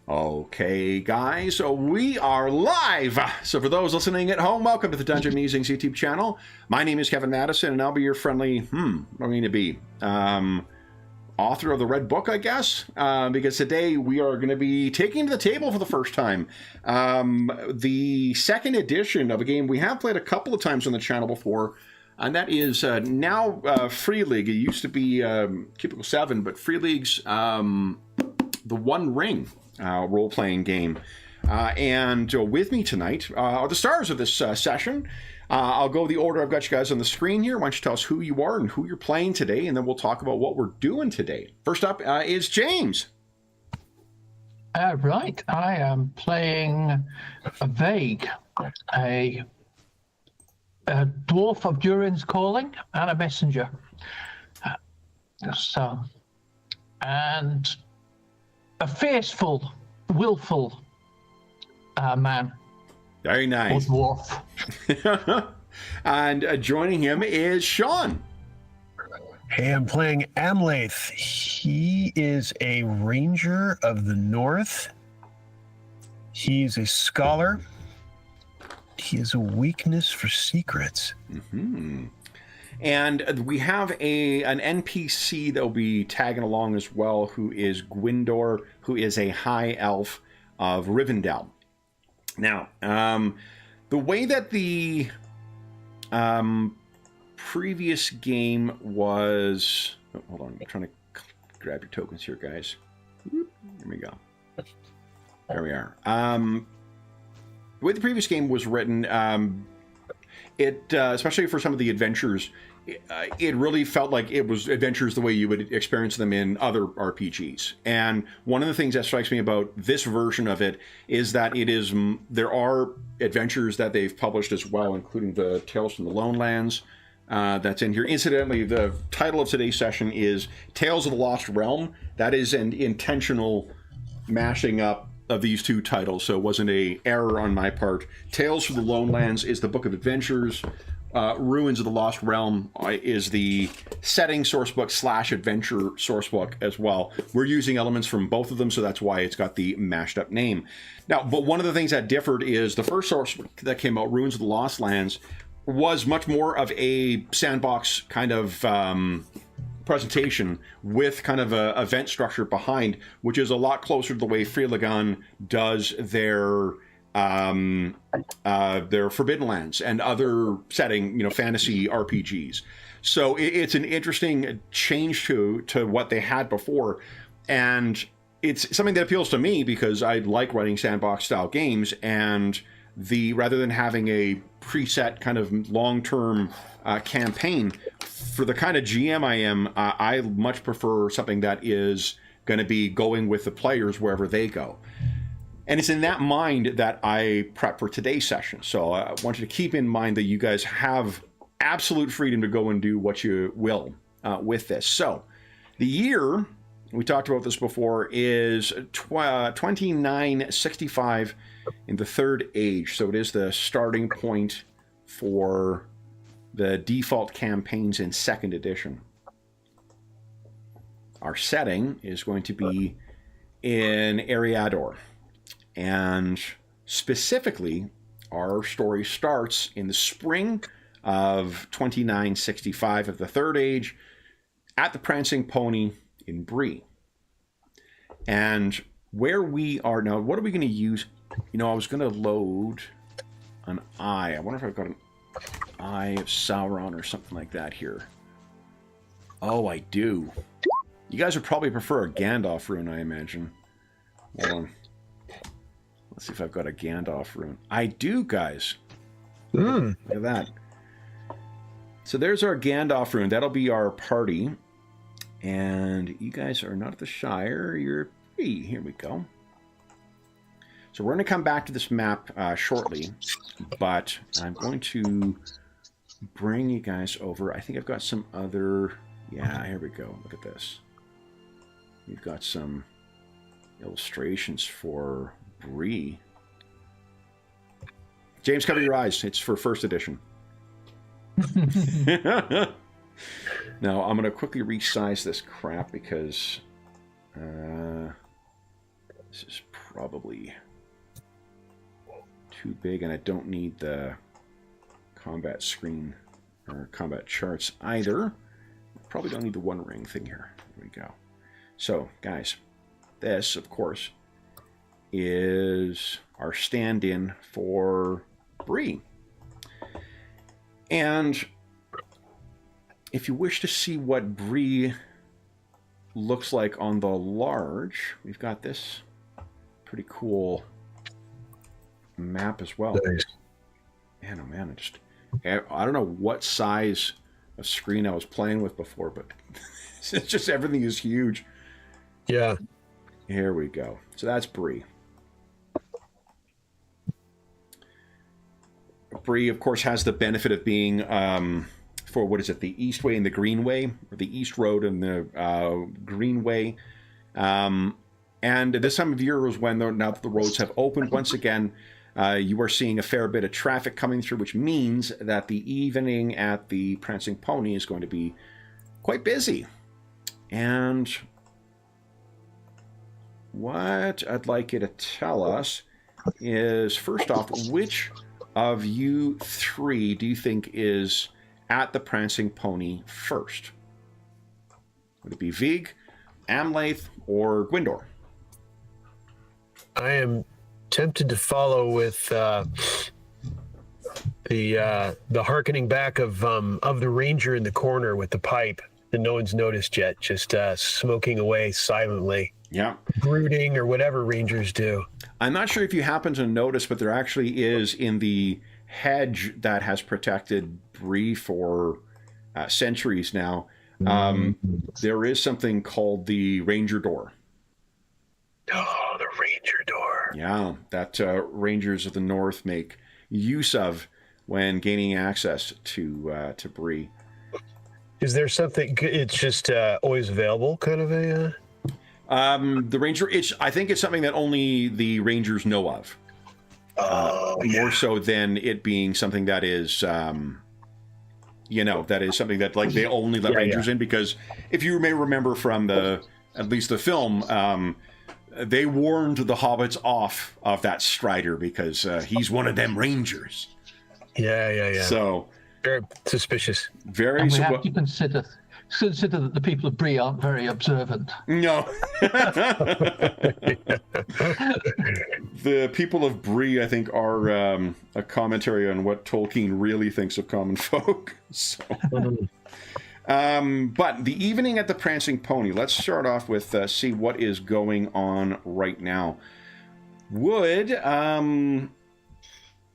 Okay, guys, so we are live. So for those listening at home, welcome to the Dungeon Musings YouTube channel. My name is Kevin Madison, and I'll be your friendly, what am I going to be? Author of the Red Book, I guess, because today we are going to be taking to the table for the first time the second edition of a game we have played a couple of times on the channel before, and that is now Free League. It used to be Cubicle 7, but Free League's The One Ring role-playing game. And with me tonight are the stars of this session. I'll go the order I've got you guys on the screen here. Why don't you tell us who you are and who you're playing today, and then we'll talk about what we're doing today. First up is James. Right, I am playing a Vague, a dwarf of Durin's Calling, and a messenger. And a fierceful, willful man. Very nice. Or dwarf. And joining him is Sean. Hey, I'm playing Amlath. He is a ranger of the north. He's a scholar. He has a weakness for secrets. Mm-hmm. And we have an NPC that will be tagging along as well, who is Gwyndor, who is a high elf of Rivendell. Now, the way that the previous game was... Oh, hold on, I'm trying to grab your tokens here, guys. There we go. There we are. The way the previous game was written, especially for some of the adventures, it really felt like it was adventures the way you would experience them in other RPGs. And one of the things that strikes me about this version of it is that there are adventures that they've published as well, including the Tales from the Lone Lands that's in here. Incidentally, the title of today's session is Tales of the Lost Realm. That is an intentional mashing up of these two titles, so it wasn't an error on my part. Tales from the Lone Lands is the book of adventures. Ruins of the Lost Realm is the setting sourcebook / adventure sourcebook as well. We're using elements from both of them, so that's why it's got the mashed up name. Now, but one of the things that differed is the first sourcebook that came out, Ruins of the Lost Lands, was much more of a sandbox kind of presentation with kind of a event structure behind, which is a lot closer to the way Freeligan does their Forbidden Lands and other setting, fantasy RPGs. So it's an interesting change to what they had before, and it's something that appeals to me because I like writing sandbox style games, and rather than having a preset kind of long-term campaign, for the kind of GM I am, I much prefer something that is going to be going with the players wherever they go. And it's in that mind that I prep for today's session. So I want you to keep in mind that you guys have absolute freedom to go and do what you will with this. So the year, we talked about this before, is 2965 in the Third Age. So it is the starting point for the default campaigns in second edition. Our setting is going to be in Eriador. And specifically, our story starts in the spring of 2965 of the Third Age at the Prancing Pony in Bree. And where we are now, what are we going to use? I was going to load an eye. I wonder if I've got an Eye of Sauron or something like that here. Oh, I do. You guys would probably prefer a Gandalf rune, I imagine. Hold on. Let's see if I've got a Gandalf rune. I do, guys. Look at that. So there's our Gandalf rune. That'll be our party. And you guys are not at the Shire. You're free. Here we go. So we're going to come back to this map shortly. But I'm going to bring you guys over. I think I've got some other... Yeah, here we go. Look at this. We've got some illustrations for Bree. James, cover your eyes. It's for first edition. Now, I'm going to quickly resize this crap because This is probably too big, and I don't need the combat screen or combat charts either. Probably don't need the one ring thing here. There we go. So, guys, this, of course, is our stand-in for Bree. And if you wish to see what Bree looks like on the large, we've got this pretty cool map as well. Nice. Man, oh man, I don't know what size of screen I was playing with before, but it's just everything is huge. Yeah. Here we go. So that's Bree. Bree, of course, has the benefit of being for what is it, the East Way and the Greenway, or the East Road and the Greenway. And this time of year is when, now that the roads have opened once again, you are seeing a fair bit of traffic coming through, which means that the evening at the Prancing Pony is going to be quite busy. And what I'd like you to tell us is, first off, which of you three do you think is at the Prancing Pony first? Would it be Vig, Amlath, or Gwindor? I am tempted to follow with the harkening back of the ranger in the corner with the pipe that no one's noticed yet, just smoking away silently. Yeah. Brooding or whatever rangers do. I'm not sure if you happen to notice, but there actually is, in the hedge that has protected Bree for centuries now, there is something called the Ranger Door. Oh, the ranger door. Yeah, that Rangers of the North make use of when gaining access to Bree. Is there something, it's just always available, kind of a... The Ranger, I think it's something that only the Rangers know of. More so than it being something that is, that is something that, like, they only let Rangers in, because if you may remember from at least the film, they warned the hobbits off of that Strider because he's one of them Rangers. Yeah. So very suspicious. Very. And we have to consider that the people of Bree aren't very observant. No. The people of Bree, I think, are a commentary on what Tolkien really thinks of common folk. So. But the evening at the Prancing Pony, let's start off with see what is going on right now. Would,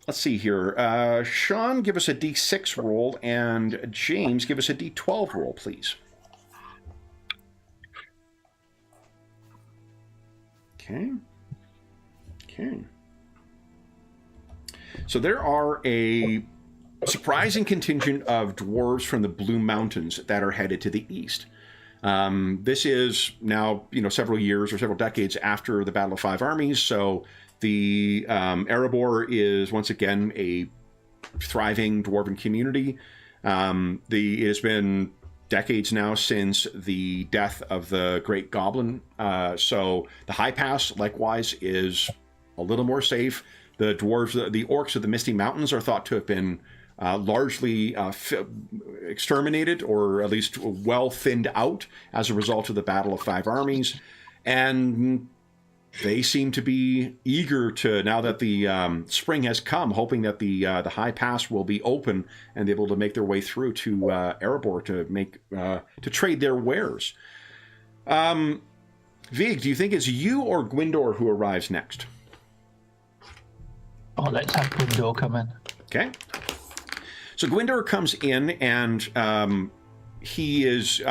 let's see here, Sean, give us a D6 roll, and James, give us a D12 roll, please. Okay. So there are a surprising contingent of dwarves from the Blue Mountains that are headed to the east. This is now, several years or several decades after the Battle of Five Armies, so the Erebor is once again a thriving dwarven community. It has been decades now since the death of the Great Goblin, so the High Pass, likewise, is a little more safe. The dwarves, the orcs of the Misty Mountains, are thought to have been largely exterminated, or at least well thinned out as a result of the Battle of Five Armies. And they seem to be eager to, now that the spring has come, hoping that the High Pass will be open and able to make their way through to Erebor to trade their wares. Vig, do you think it's you or Gwindor who arrives next? Oh, let's have Gwindor come in. Okay. So Gwindor comes in, and he is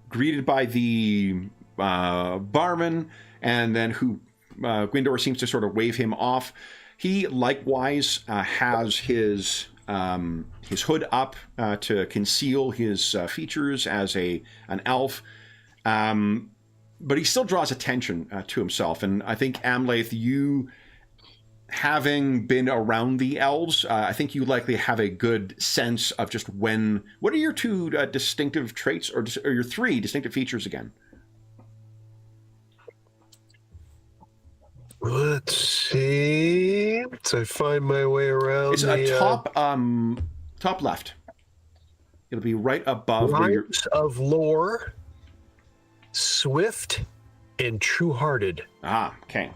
greeted by the barman, and then Gwindor seems to sort of wave him off. He likewise has his hood up to conceal his features as an elf, but he still draws attention to himself. And I think, Amlath, you, having been around the elves, I think you likely have a good sense of just what are your two distinctive traits, or your three distinctive features again? Let's see. So I find my way around. It's a top left. It'll be right above where you're. Lives of Lore, Swift, and True-Hearted. Ah, okay.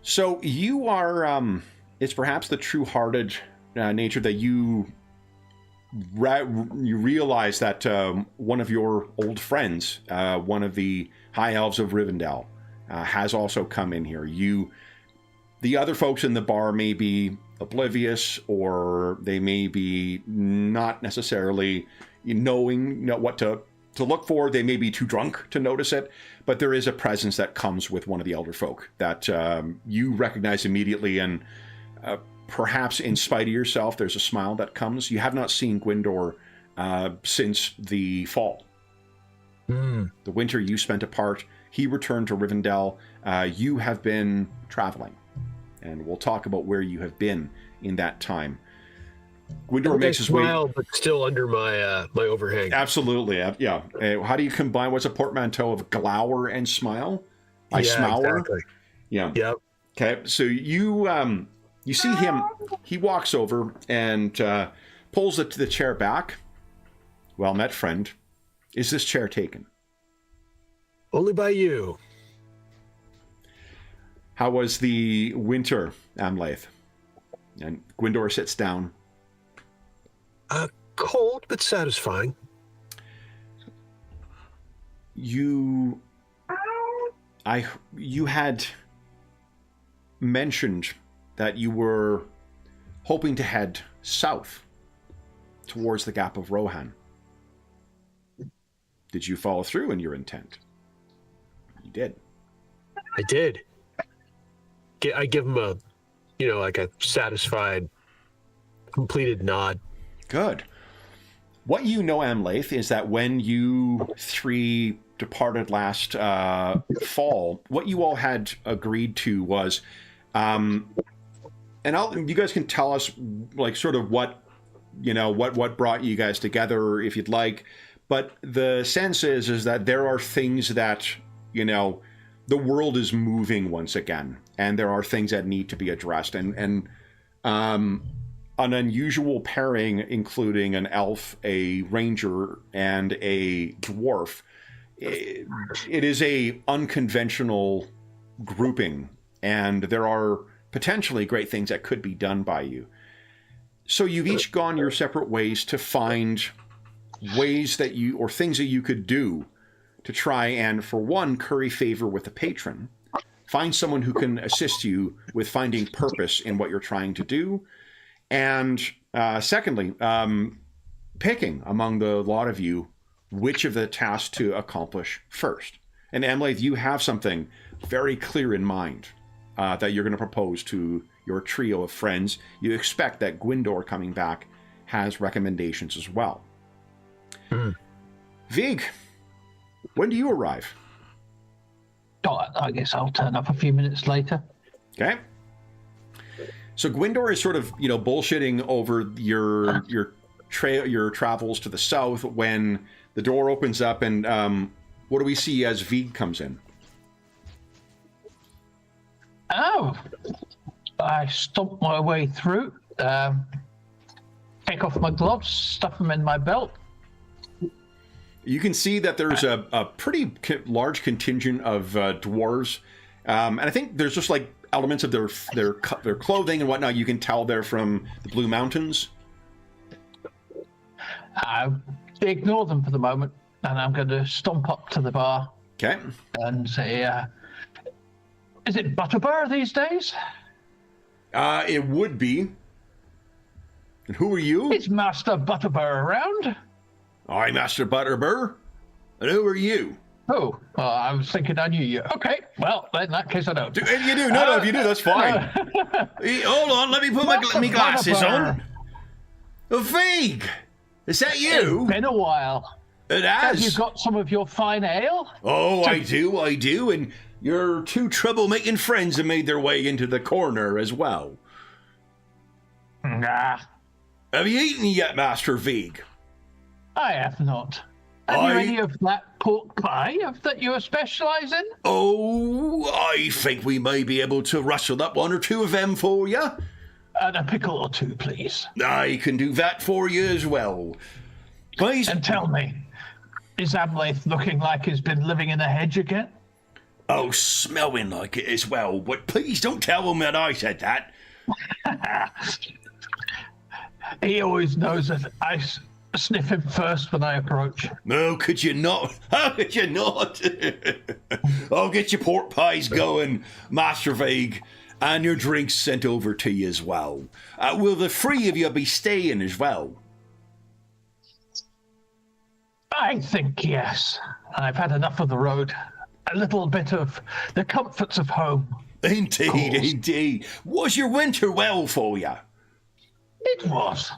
So you are. It's perhaps the true-hearted nature that you realize that one of your old friends, one of the High Elves of Rivendell, has also come in here. The other folks in the bar may be oblivious, or they may be not necessarily knowing what to look for. They may be too drunk to notice it, but there is a presence that comes with one of the elder folk that you recognize immediately, and perhaps in spite of yourself, there's a smile that comes. You have not seen Gwyndor since the fall. The winter you spent apart. He returned to Rivendell. You have been traveling, and we'll talk about where you have been in that time. Gwyndor makes his way. But still under my my overhang. Absolutely, yeah. How do you combine? What's a portmanteau of glower and smile? I smower. Exactly. Yeah. Yep. Okay, so you see him. He walks over and pulls the chair back. Well met, friend. Is this chair taken? Only by you. How was the winter, Amlath? And Gwyndor sits down. Cold but satisfying. You had mentioned that you were hoping to head south towards the Gap of Rohan. Did you follow through in your intent? You did. I did. I give him a, like a satisfied, completed nod. Good. What you know, Amlath, is that when you three departed last fall, what you all had agreed to was, and you guys can tell us, like, sort of what brought you guys together, if you'd like. But the sense is that there are things that, the world is moving once again, and there are things that need to be addressed, and an unusual pairing, including an elf, a ranger, and a dwarf. It is a unconventional grouping, and there are potentially great things that could be done by you. So you've each gone your separate ways to find ways that things that you could do to try and, for one, curry favor with the patron, find someone who can assist you with finding purpose in what you're trying to do, and secondly, picking among the lot of you which of the tasks to accomplish first. And Amlath, you have something very clear in mind that you're going to propose to your trio of friends. You expect that Gwyndor coming back has recommendations as well. Vig, when do you arrive? Oh, I guess I'll turn up a few minutes later. Okay. So Gwyndor is sort of, bullshitting over your travels to the south when the door opens up, and what do we see as Vig comes in? Oh, I stomped my way through, take off my gloves, stuff them in my belt. You can see that there's a pretty large contingent of dwarves, and I think there's just like elements of their clothing and whatnot. You can tell they're from the Blue Mountains. I ignore them for the moment, and I'm going to stomp up to the bar. Okay. And say, is it Butterbur these days? It would be. And who are you? Is Master Butterbur around? I'm Master Butterbur. And who are you? Oh, well, I was thinking I knew you. Okay, well, in that case I don't. You do? No, if you do, that's fine. Hold on, let me put my glasses on. Oh, Vig! Is that you? It's been a while. It has. Have you got some of your fine ale? Oh, I do. And your two troublemaking friends have made their way into the corner as well. Nah. Have you eaten yet, Master Vig? I have not. Have you any of that pork pie that you specialise in? Oh, I think we may be able to rustle up one or two of them for you. And a pickle or two, please. I can do that for you as well. Please. And tell me, is Amlath looking like he's been living in a hedge again? Oh, smelling like it as well. But please don't tell him that I said that. He always knows that I sniff him first when I approach. No, could you not? How could you not? I'll get your pork pies going, Master Vague, and your drinks sent over to you as well. Will the three of you be staying as well? I think yes. I've had enough of the road. A little bit of the comforts of home. Indeed, indeed. Was your winter well for you? It was.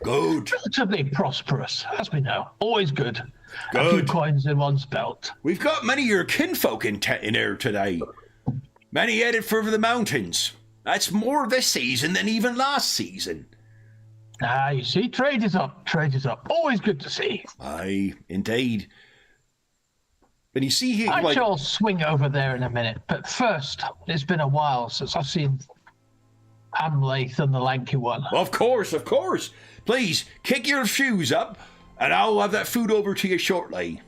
Good. Relatively prosperous, as we know. Always good. Good. A few coins in one's belt. We've got many of your kinfolk in here today. Many headed for the mountains. That's more this season than even last season. Ah, you see, trade is up. Trade is up. Always good to see. Aye, indeed. And you see here, I like, shall swing over there in a minute, but first, it's been a while since I've seen Amlath and the lanky one. of course, of course. Please, kick your shoes up, and I'll have that food over to you shortly.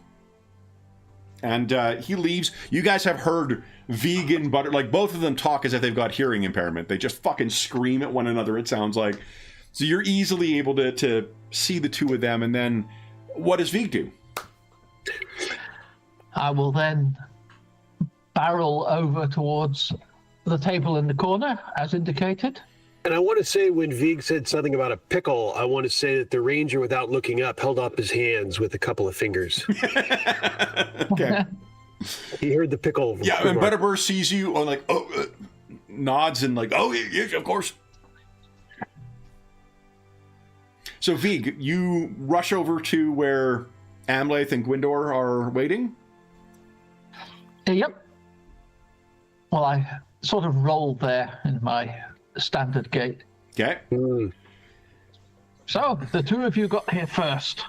And he leaves. You guys have heard vegan butter, like both of them talk as if they've got hearing impairment. They just fucking scream at one another, it sounds like. So you're easily able to see the two of them, and then what does Vig do? I will then barrel over towards the table in the corner, as indicated. And I want to say when Vig said something about a pickle, I want to say that the ranger, without looking up, held up his hands with a couple of fingers. Okay. He heard the pickle. Yeah, and Butterbur sees you, and like, nods and like, oh, yes, of course. So Vig, you rush over to where Amlath and Gwyndor are waiting? Yep. Well, I sort of rolled there in my standard gait. Okay. So, the two of you got here first.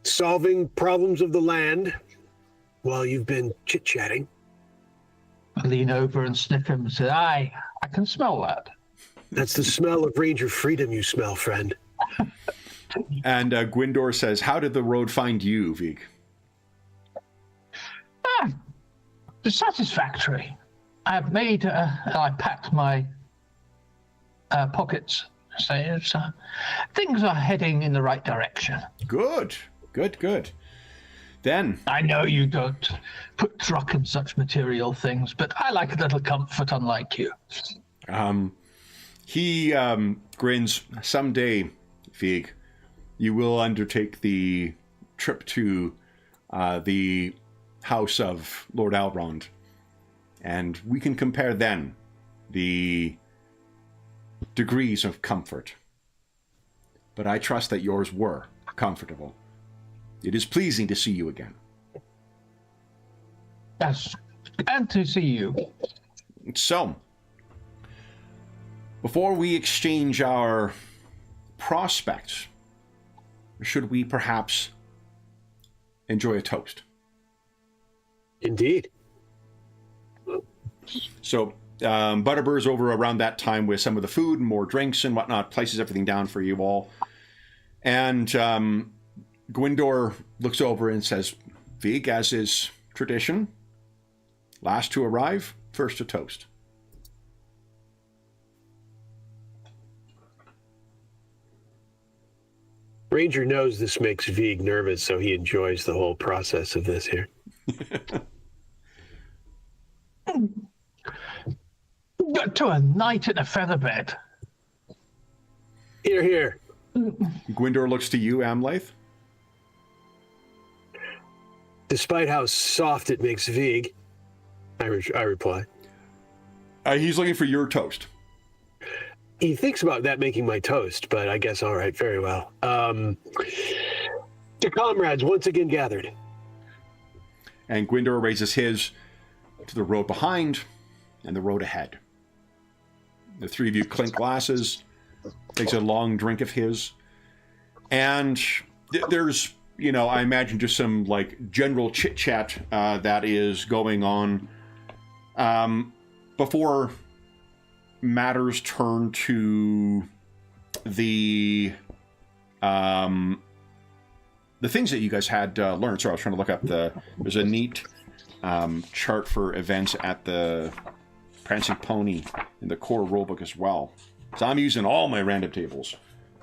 Solving problems of the land while you've been chit-chatting. I lean over and sniff him and say, I can smell that. That's the smell of Ranger freedom you smell, friend. And Gwyndor says, how did the road find you, Vig? Satisfactory. I packed my pockets. So things are heading in the right direction. Good. Then, I know you don't put truck in such material things, but I like a little comfort, unlike you. he grins. Someday, Vig, you will undertake the trip to the house of Lord Alrond, and we can compare then the degrees of comfort. But I trust that yours were comfortable. It is pleasing to see you again. Yes, and to see you. So, before we exchange our prospects, should we perhaps enjoy a toast? Indeed. So, Butterbur's over around that time with some of the food and more drinks and whatnot, places everything down for you all. And Gwyndor looks over and says, Vig, as is tradition, last to arrive, first to toast. Ranger knows this makes Vig nervous, so he enjoys the whole process of this here. To a night in a feather bed. Here, here. Gwyndor looks to you, Amlath. Despite how soft it makes Vig, I reply. He's looking for your toast. He thinks about that making my toast, but I guess all right, very well. To comrades once again gathered. And Gwyndor raises his to the road behind and the road ahead. The three of you clink glasses, takes a long drink of his, and there's, I imagine just some like general chit chat that is going on before matters turn to the things that you guys had learned. Sorry, I was trying to look up there's a neat chart for events at the Prancing Pony in the core rulebook as well. So I'm using all my random tables.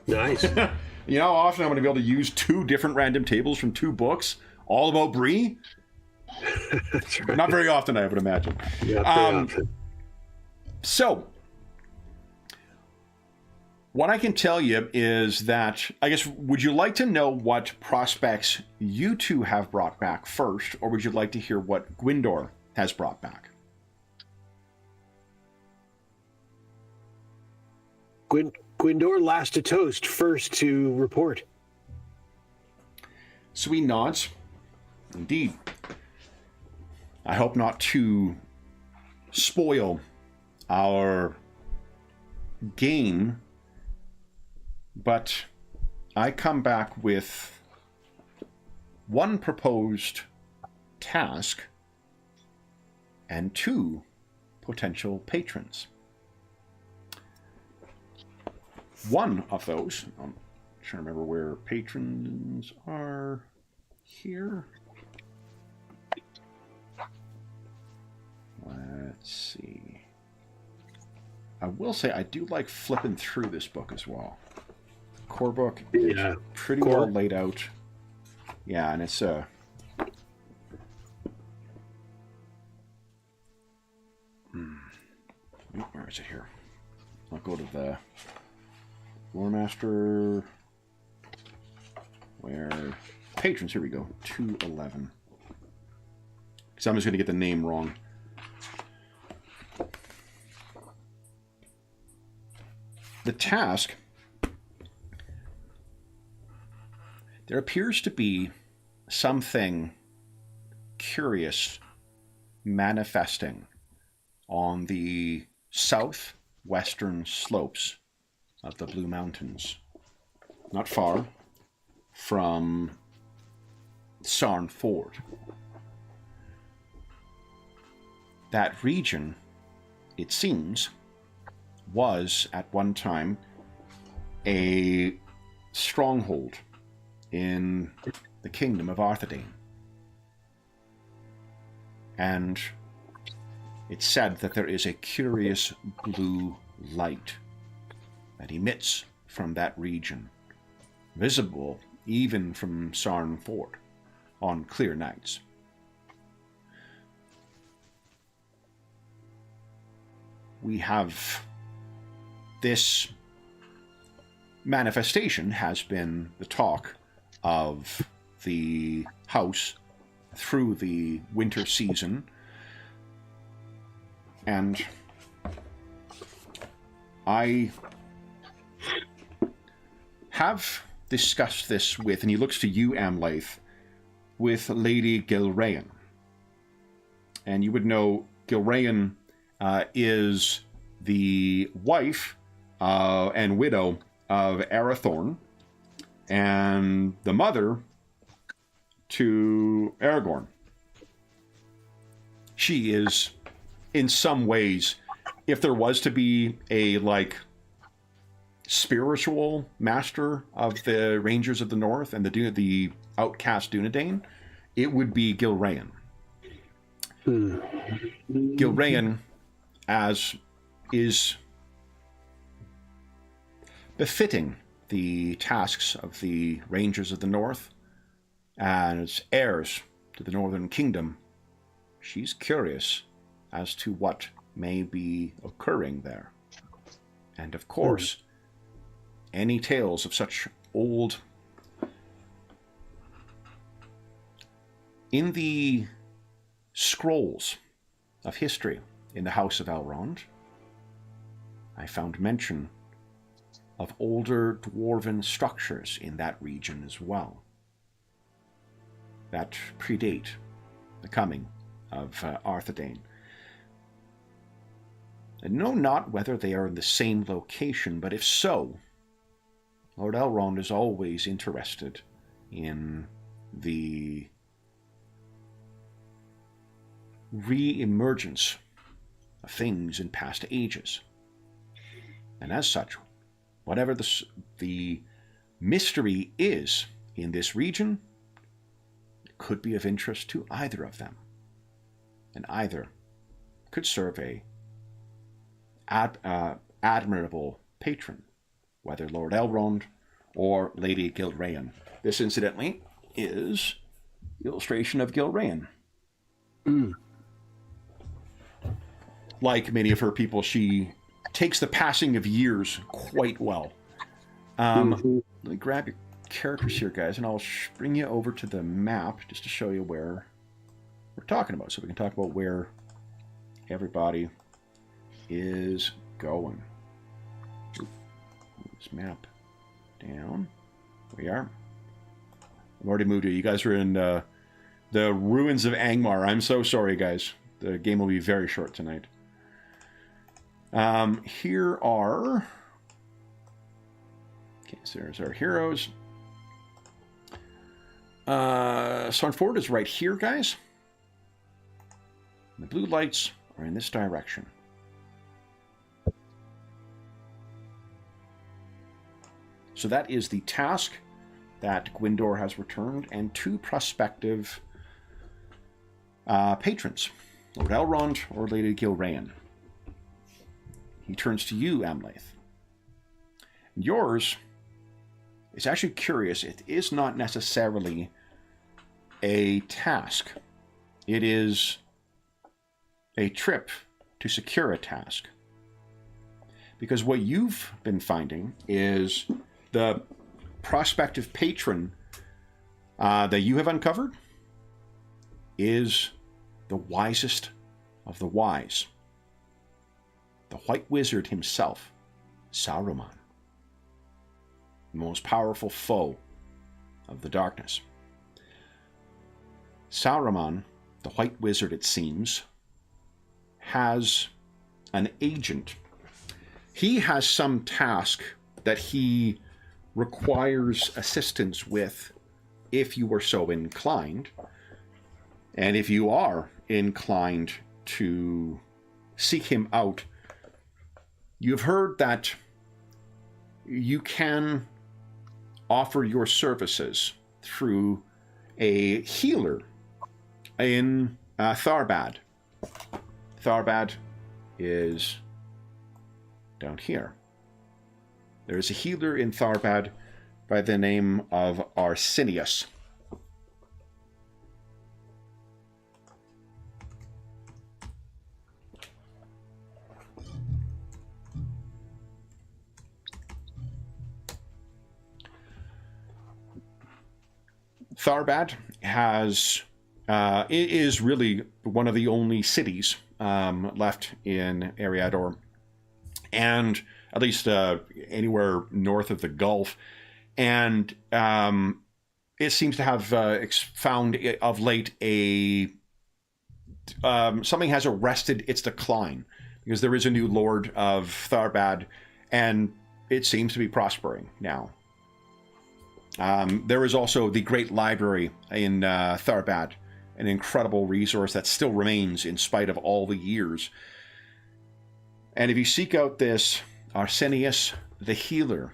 Nice. You know how often I'm going to be able to use 2 different random tables from 2 books, all about Bree? That's right. Not very often, I would imagine. Yeah, very often. So, what I can tell you is that, I guess, would you like to know what prospects you two have brought back first, or would you like to hear what Gwyndor has brought back? Gwyndor, last to toast, first to report. So he nods. Indeed. I hope not to spoil our game, but I come back with one proposed task and 2 potential patrons. One of those, I'm trying to remember where patrons are here. Let's see. I will say I do like flipping through this book as well. Core book is pretty well laid out. Yeah, and it's where is it here? I'll go to the Lore Master. Where patrons? Here we go. 211. Because I'm just going to get the name wrong. The task. There appears to be something curious manifesting on the southwestern slopes of the Blue Mountains, not far from Sarn Ford. That region, it seems, was at one time a stronghold in the kingdom of Arthedain. And it's said that there is a curious blue light that emits from that region, visible even from Sarn Ford on clear nights. We have this manifestation has been the talk of the house through the winter season, and I have discussed this with, and he looks to you, Amlath, with Lady Gilrayan. And you would know Gilrayan is the wife and widow of Arathorn, and the mother to Aragorn. She is, in some ways, if there was to be a, spiritual master of the Rangers of the North and the outcast Dunedain, it would be Gilrayan. Gilrayan, as is befitting the tasks of the Rangers of the North, as heirs to the Northern Kingdom, she's curious as to what may be occurring there. And of course, any tales of such old... In the scrolls of history in the House of Elrond, I found mention of older dwarven structures in that region as well, that predate the coming of Arthedain. I know not whether they are in the same location, but if so, Lord Elrond is always interested in the re-emergence of things in past ages. And as such, whatever the mystery is in this region, it could be of interest to either of them. And either could serve a admirable patron, whether Lord Elrond or Lady Gilraen. This, incidentally, is the illustration of Gilraen. Like many of her people, she takes the passing of years quite well. Let me grab your characters here, guys, and I'll bring you over to the map just to show you where we're talking about, so we can talk about where everybody is going. Move this map down. We are. I've already moved you. You guys are in the ruins of Angmar. I'm so sorry, guys. The game will be very short tonight. Here are... Okay, so there's our heroes. Stormford is right here, guys. The blue lights are in this direction. So that is the task that Gwyndor has returned, and 2 prospective patrons, Lord Elrond or Lady Gilraen. He turns to you, Amlath. And yours is actually curious. It is not necessarily a task. It is a trip to secure a task. Because what you've been finding is the prospective patron that you have uncovered is the wisest of the wise. The White Wizard himself, Saruman. The most powerful foe of the darkness. Saruman, the White Wizard, it seems, has an agent. He has some task that he requires assistance with if you are so inclined. And if you are inclined to seek him out, you've heard that you can offer your services through a healer in Tharbad. Tharbad is down here. There is a healer in Tharbad by the name of Arsenius. Tharbad is really one of the only cities left in Eriador, and at least anywhere north of the Gulf. And it seems to have found of late something has arrested its decline, because there is a new lord of Tharbad, and it seems to be prospering now. There is also the Great Library in Tharbad, an incredible resource that still remains in spite of all the years. And if you seek out this Arsenius the Healer,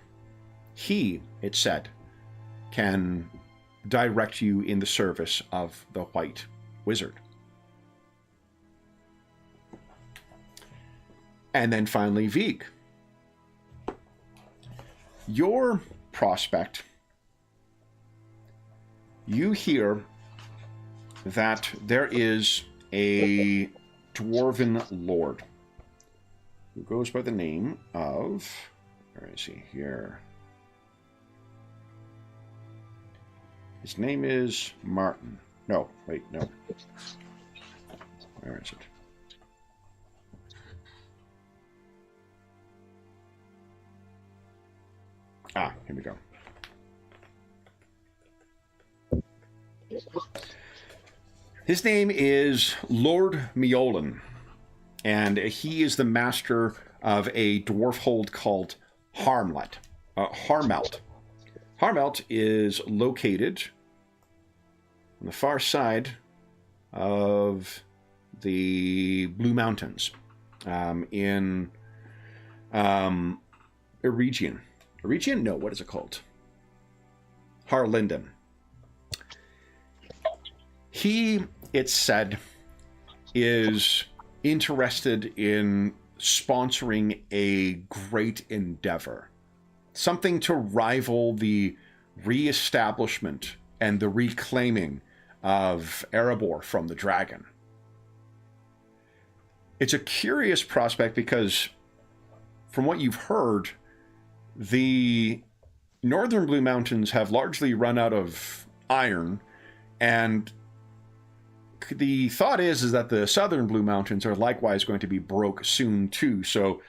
he, it said, can direct you in the service of the White Wizard. And then finally, Vig. Your prospect, you hear that there is a dwarven lord who goes by the name of, where is he here? His name is Martin. No, wait, no. Where is it? Ah, here we go. His name is Lord Miolan, and he is the master of a dwarf hold called Harmelt. Harmelt is located on the far side of the Blue Mountains, in Eregion. Eregion? No, what is it called? Harlinden. He, it's said, is interested in sponsoring a great endeavor. Something to rival the re-establishment and the reclaiming of Erebor from the dragon. It's a curious prospect because, from what you've heard, the northern Blue Mountains have largely run out of iron, and the thought is that the southern Blue Mountains are likewise going to be broke soon too. So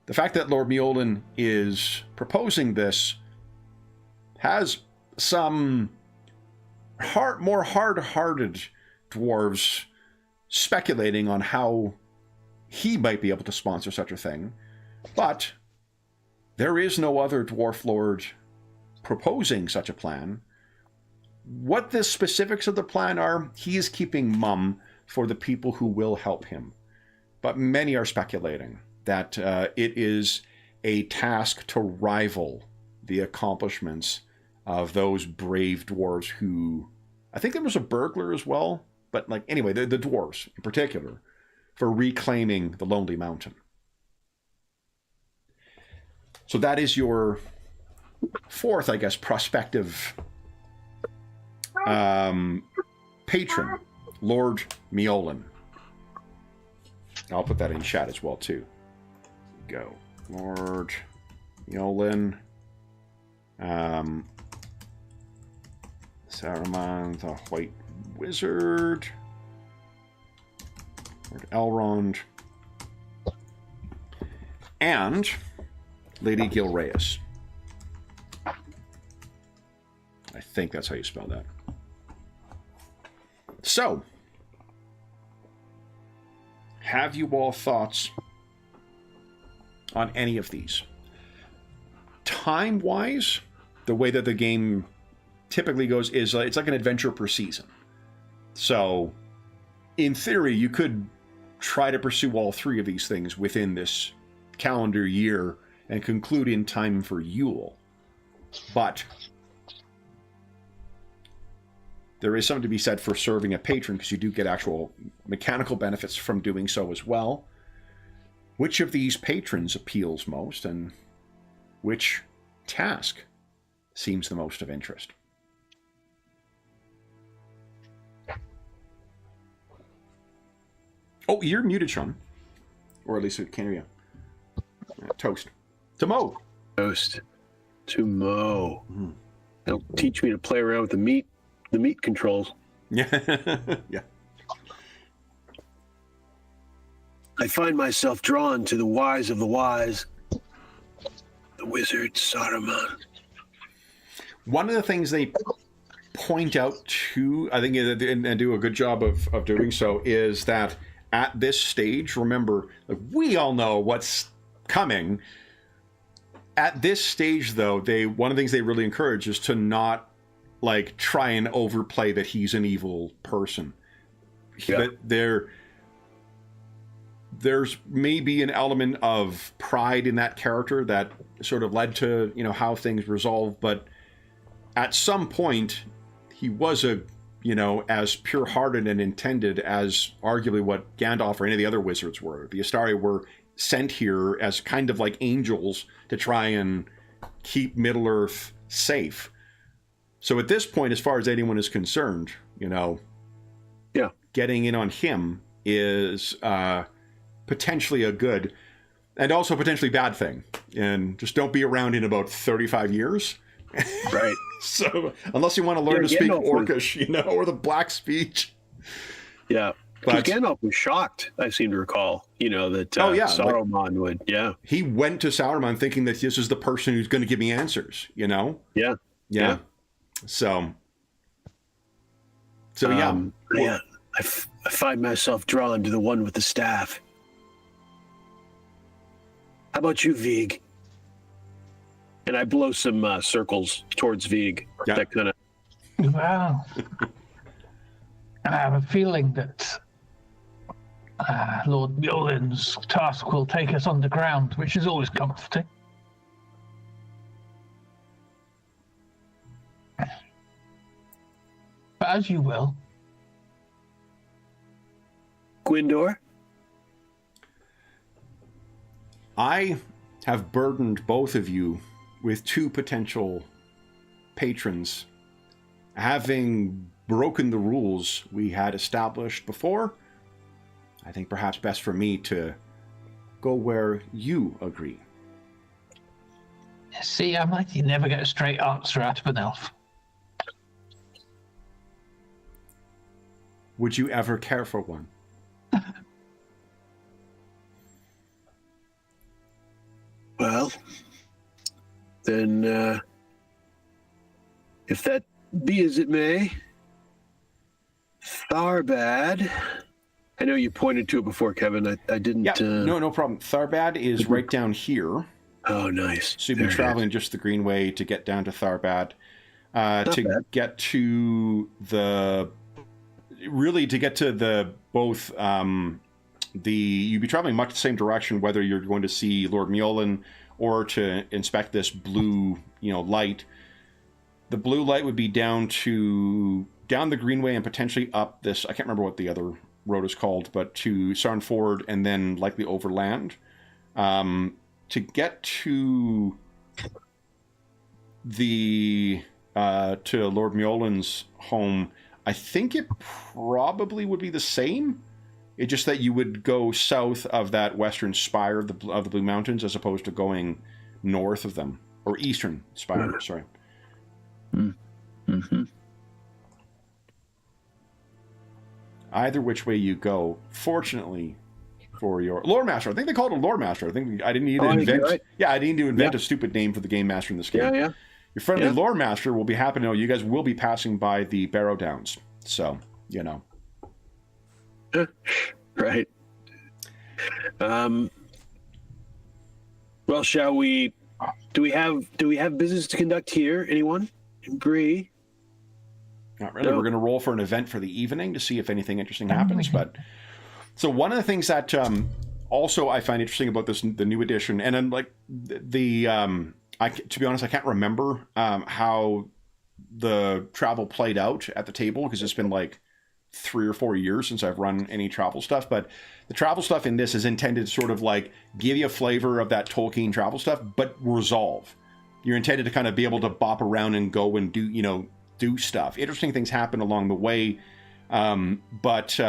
the fact that Lord Mjolnir is proposing this has some more hard-hearted dwarves speculating on how he might be able to sponsor such a thing. But there is no other dwarf lord proposing such a plan. What the specifics of the plan are, he is keeping mum for the people who will help him. But many are speculating that it is a task to rival the accomplishments of those brave dwarves who... I think there was a burglar as well, but like anyway, the dwarves in particular, for reclaiming the Lonely Mountain. So that is your fourth, I guess, prospective patron, Lord Mjolnir. I'll put that in chat as well, too. Go. Lord Mjolnir. Saruman, the White Wizard. Lord Elrond. And Lady Gilreas. I think that's how you spell that. So, have you all thoughts on any of these? Time-wise, the way that the game typically goes is it's like an adventure per season. So, in theory, you could try to pursue all three of these things within this calendar year and conclude in time for Yule. But there is something to be said for serving a patron, because you do get actual mechanical benefits from doing so as well. Which of these patrons appeals most, and which task seems the most of interest? Oh, you're muted, Sean. Or at least it can't hear you. Toast. To Mo. Toast. To Mo. They'll teach me to play around with the meat controls. Yeah. Yeah. I find myself drawn to the wise of the wise, the wizard Saruman. One of the things they point out too, I think, and do a good job of doing so, is that at this stage, remember, like, we all know what's coming. At this stage, though, one of the things they really encourage is to not like try and overplay that he's an evil person. Yeah. That there's maybe an element of pride in that character that sort of led to, how things resolve, but at some point he was as pure-hearted and intended as arguably what Gandalf or any of the other wizards were. The Astari were sent here as kind of like angels to try and keep Middle-earth safe. So at this point, as far as anyone is concerned, getting in on him is potentially a good and also potentially bad thing. And just don't be around in about 35 years. Right. So unless you want to learn to speak Orcish, or the Black speech. Yeah. But Gandalf was shocked, I seem to recall, that Saruman would, He went to Saruman thinking that this is the person who's going to give me answers, Yeah. So yeah. I find myself drawn to the one with the staff. How about you, Vig? And I blow some circles towards Vig. Yeah. That kind of. Well, I have a feeling that Lord Mjolin's task will take us underground, which is always comforting. But as you will. Gwindor? I have burdened both of you with 2 potential patrons. Having broken the rules we had established before, I think perhaps best for me to go where you agree. See, I'm like, you never get a straight answer out of an elf. Would you ever care for one? Well, then, if that be as it may, Tharbad. I know you pointed to it before, Kevin. I didn't. Yeah, no problem. Tharbad is right down here. Oh, nice. So you'd be traveling just the Greenway to get down to Tharbad. To bad. get to the... Really, to get to the... Both... you'd be traveling much the same direction, whether you're going to see Lord Mjolin or to inspect this blue, light. The blue light would be down the Greenway and potentially up this, I can't remember what the other road is called, but to Sarnford and then likely overland. To get to the to Lord Mjolin's home, I think it probably would be the same. It's just that you would go south of that western spire of the Blue Mountains as opposed to going north of them. Or eastern spire, sorry. Mm-hmm. Either which way you go, fortunately for your... Lore Master. I think they called it a Lore Master. I didn't need to invent... Right. Yeah, I didn't need to invent a stupid name for the Game Master in this game. Yeah. Your friendly Lore Master will be happy to know you guys will be passing by the Barrow Downs. So, Right. Well, shall we? Do we have business to conduct here? Anyone? Agree? Not really. No. We're going to roll for an event for the evening to see if anything interesting happens. But so one of the things that also I find interesting about the new edition, and then like to be honest, I can't remember how the travel played out at the table because it's been like 3 or 4 years since I've run any travel stuff. But the travel stuff in this is intended to sort of like give you a flavor of that Tolkien travel stuff, but resolve. You're intended to kind of be able to bop around and go and do stuff. Interesting things happen along the way, but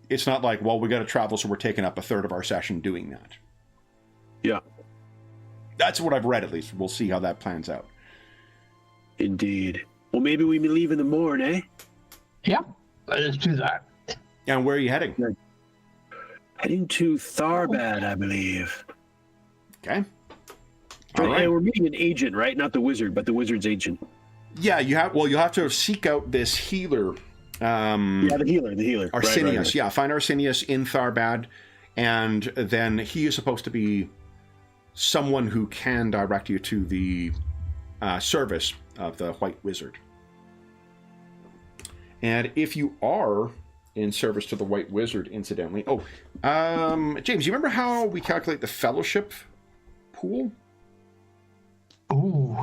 it's not like, well, we got to travel, so we're taking up a third of our session doing that. Yeah. That's what I've read, at least. We'll see how that plans out. Indeed. Well, maybe we may leave in the morning, eh? Yeah, let's do that. And where are you heading? Heading to Tharbad, I believe. Okay. All right. And we're meeting an agent, right? Not the wizard, but the wizard's agent. Yeah, you'll have to seek out this healer. The healer. Arsenius, Right. yeah. Find Arsenius in Tharbad, and then he is supposed to be someone who can direct you to the service of the White Wizard. And if you are in service to the White Wizard, incidentally... James, you remember how we calculate the fellowship pool? Ooh.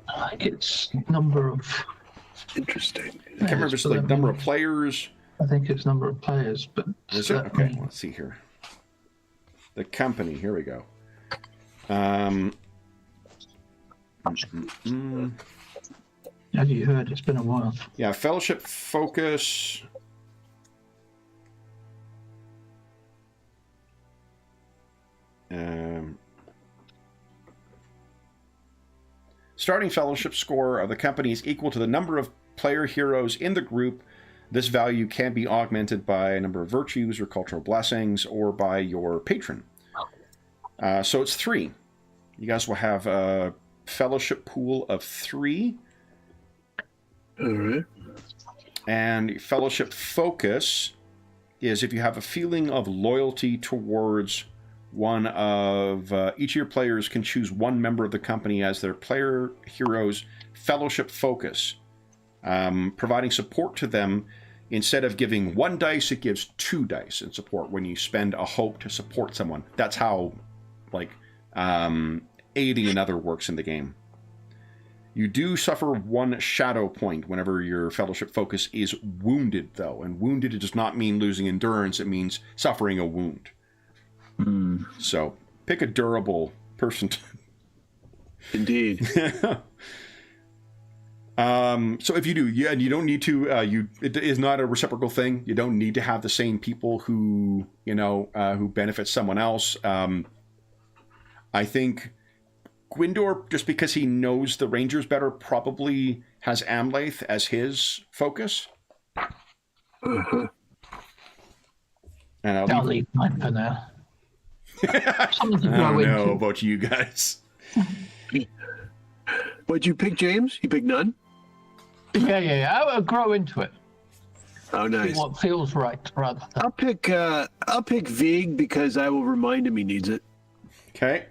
I think it's number of... Interesting. I can't remember if it's like number of players. I think it's number of players, but... Is it? Okay, let's see here. The company, here we go. As you heard, it's been a while. Yeah, fellowship focus. Starting fellowship score of the company is equal to the number of player heroes in the group. This value can be augmented by a number of virtues or cultural blessings or by your patron. So it's 3. You guys will have a fellowship pool of 3. All right. And fellowship focus is if you have a feeling of loyalty towards each of your players can choose one member of the company as their player hero's fellowship focus, providing support to them. Instead of giving 1 dice, it gives 2 dice in support when you spend a hope to support someone. That's how, like, aiding another works in the game. You do suffer 1 shadow point whenever your fellowship focus is wounded, though. And wounded does not mean losing endurance. It means suffering a wound. So pick a durable person. Indeed. So if you do, and you don't need to, it is not a reciprocal thing. You don't need to have the same people who benefit someone else. I think Gwindor, just because he knows the Rangers better, probably has Amlath as his focus. Uh-huh. And I'll leave mine for now. I don't know about you guys. What'd you pick, James? You picked none? Yeah. I'll grow into it. Oh, nice. What feels right, rather than... I'll pick Vig because I will remind him he needs it. Okay.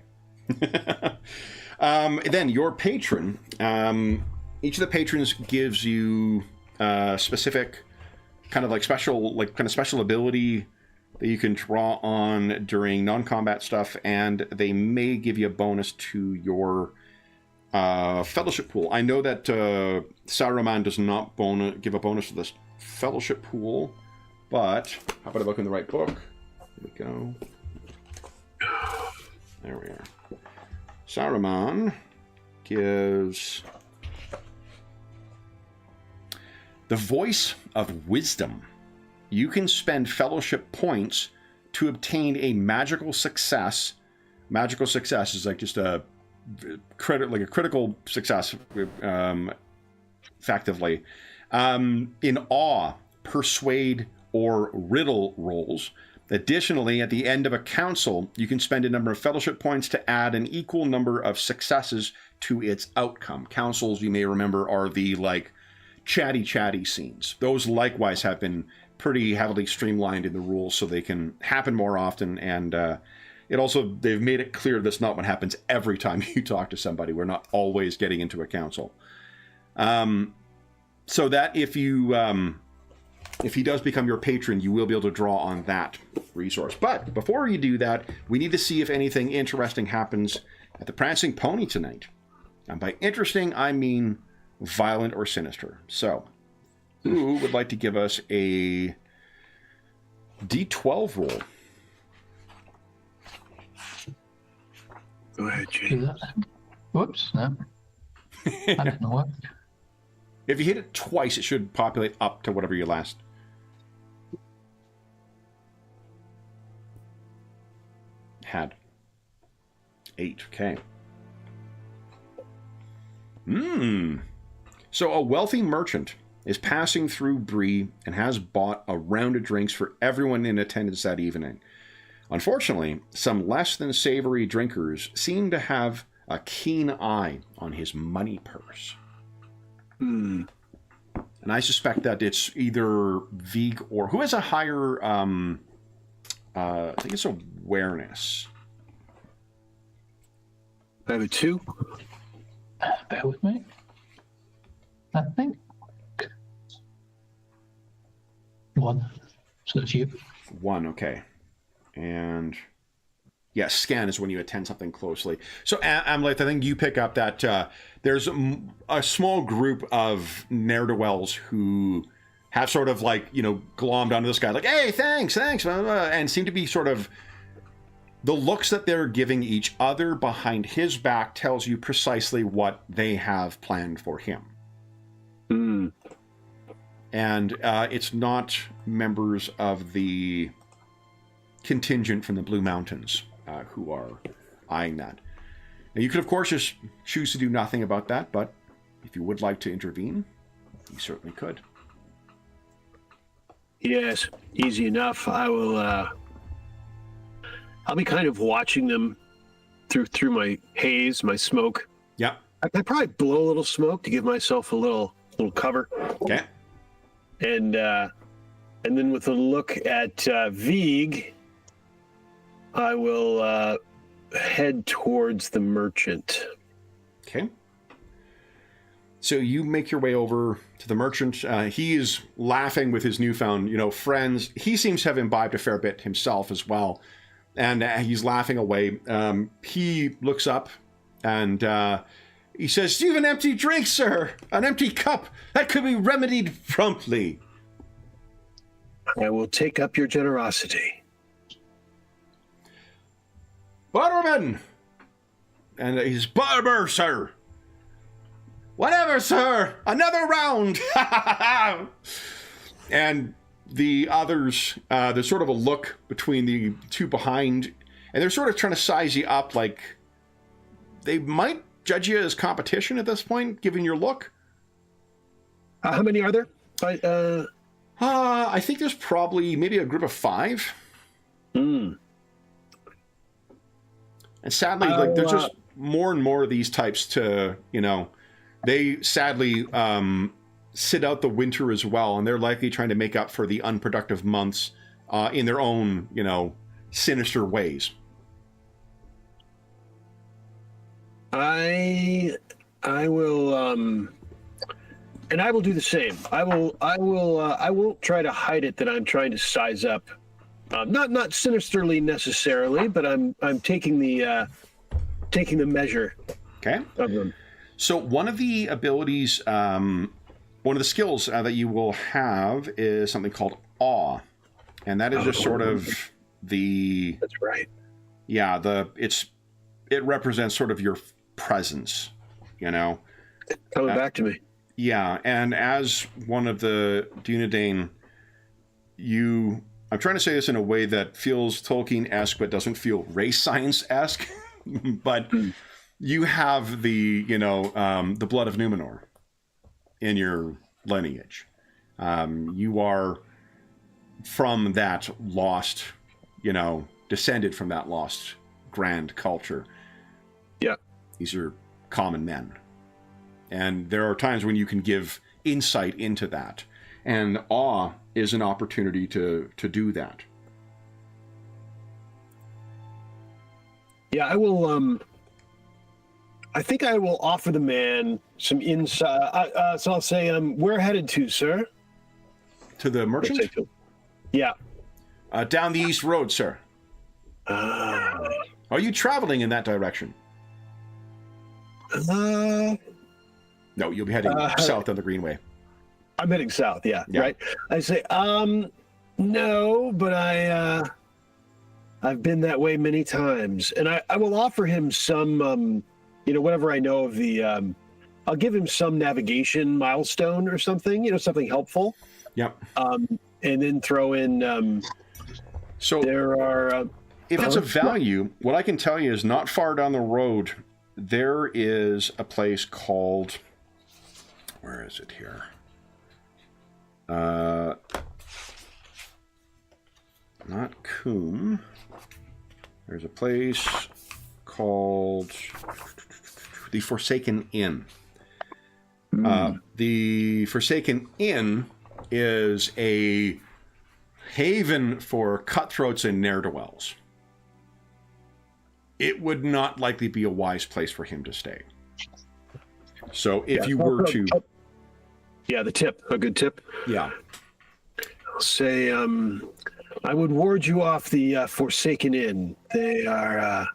Then your patron, each of the patrons gives you specific kind of special ability that you can draw on during non-combat stuff, and they may give you a bonus to your fellowship pool. I know that Saruman does not give a bonus to this fellowship pool, but how about I look in the right book? Here we go. There we are. Saruman gives the voice of wisdom. You can spend fellowship points to obtain a magical success. Magical success is like just a critical success, effectively. In awe, persuade, or riddle rolls. Additionally, at the end of a council, you can spend a number of fellowship points to add an equal number of successes to its outcome. Councils, you may remember, are the chatty scenes. Those likewise have been pretty heavily streamlined in the rules so they can happen more often, and they've made it clear that's not what happens every time you talk to somebody. We're not always getting into a council. So that if he does become your patron, you will be able to draw on that resource. But before you do that, we need to see if anything interesting happens at the Prancing Pony tonight. And by interesting, I mean violent or sinister. So, who would like to give us a D12 roll? Go ahead, Do James. that. Whoops, no. That didn't work. If you hit it twice, it should populate up to whatever your last. Had. 8, okay. So a wealthy merchant is passing through Bree and has bought a round of drinks for everyone in attendance that evening. Unfortunately, some less than savory drinkers seem to have a keen eye on his money purse. And I suspect that it's either Vig or... Who has a higher... I think it's awareness. I have a 2. Bear with me. I think 1. So it's you. 1, okay. And yes, scan is when you attend something closely. So Amleth, I think you pick up that there's a small group of ne'er-do-wells who have sort of glommed onto this guy, like, hey, thanks, blah, blah, and seem to be sort of the looks that they're giving each other behind his back tells you precisely what they have planned for him. And it's not members of the contingent from the Blue Mountains who are eyeing that. Now, you could, of course, just choose to do nothing about that, but if you would like to intervene, you certainly could. Yes, easy enough. I will. I'll be kind of watching them through my haze, my smoke. Yeah. I could probably blow a little smoke to give myself a little cover. Okay. And then with a look at Vig, I will head towards the merchant. Okay. So you make your way over to the merchant. He is laughing with his newfound, friends. He seems to have imbibed a fair bit himself as well. And he's laughing away. He looks up and he says, "Do you have an empty drink, sir? An empty cup? That could be remedied promptly." I will take up your generosity. "Barman!" And he's, "Barber, sir." "Whatever, sir. Another round." And the others, there's sort of a look between the two behind, and they're sort of trying to size you up, like they might judge you as competition at this point, given your look. How many are there? I think there's probably maybe a group of 5. And sadly, there's just more and more of these types to, they sadly sit out the winter as well, and they're likely trying to make up for the unproductive months in their own, sinister ways. I will, and I will do the same. I won't try to hide it that I'm trying to size up, not sinisterly necessarily, but I'm taking the measure. Okay. Of them. So one of the abilities, one of the skills that you will have is something called awe, and that is just sort of the. That's right. Yeah, it represents sort of your presence, Coming back to me. Yeah, and as one of the Dunedain, I'm trying to say this in a way that feels Tolkien-esque but doesn't feel race science-esque, but you have the blood of Numenor in your lineage. You are from that lost, descended from that lost grand culture. Yeah. These are common men. And there are times when you can give insight into that. And awe is an opportunity to do that. Yeah, I will. I think I will offer the man some insight. So I'll say, "We're headed to, sir." To the merchant? Yeah. Down the east road, sir. Are you traveling in that direction? No, you'll be heading south on the Greenway. I'm heading south, yeah. Right? I say, no, but I've been that way many times. And I will offer him some, whatever I know of the, I'll give him some navigation milestone or something, something helpful. Yep. And then throw in, so there are... if it's of value, what I can tell you is not far down the road, there is a place called... Where is it here? Not Coombe. There's a place called the Forsaken Inn. The Forsaken Inn is a haven for cutthroats and ne'er-do-wells. It would not likely be a wise place for him to stay. So if you were to... Yeah, the tip. A good tip. Yeah. I'll say, I would ward you off the Forsaken Inn. They are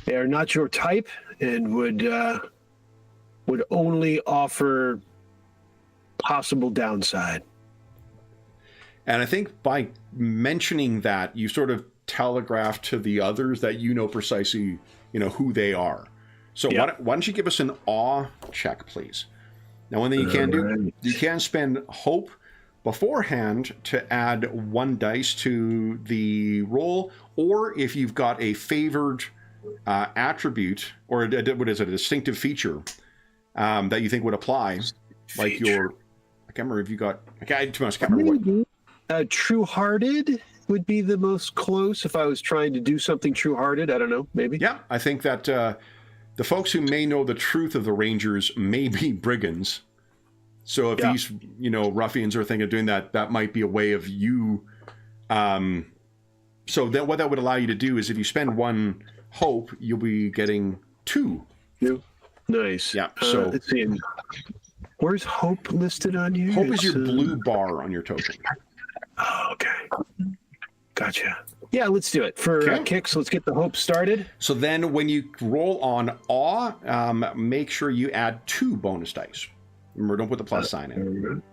not your type and would only offer possible downside. And I think by mentioning that, you sort of telegraph to the others that precisely, who they are. So why don't you give us an awe check, please? Now, one thing you can do, you can spend hope beforehand to add 1 dice to the roll, or if you've got a favored attribute, or a distinctive feature that you think would apply, like your, I can't remember if you got, to be honest, I can't remember what. True-hearted would be the most close if I was trying to do something true-hearted. I don't know, maybe. Yeah, I think that the folks who may know the truth of the Rangers may be brigands. So if these, ruffians are thinking of doing that, that might be a way of you So that what that would allow you to do is if you spend 1 hope, you'll be getting 2. Yep. Nice. Yeah. So let's see. Where's hope listed on you? hope is your blue bar on your token. Oh, okay. Gotcha. Yeah, let's do it. For kicks, let's get the hope started. So then when you roll on awe, make sure you add 2 bonus dice. Remember, don't put the plus sign in.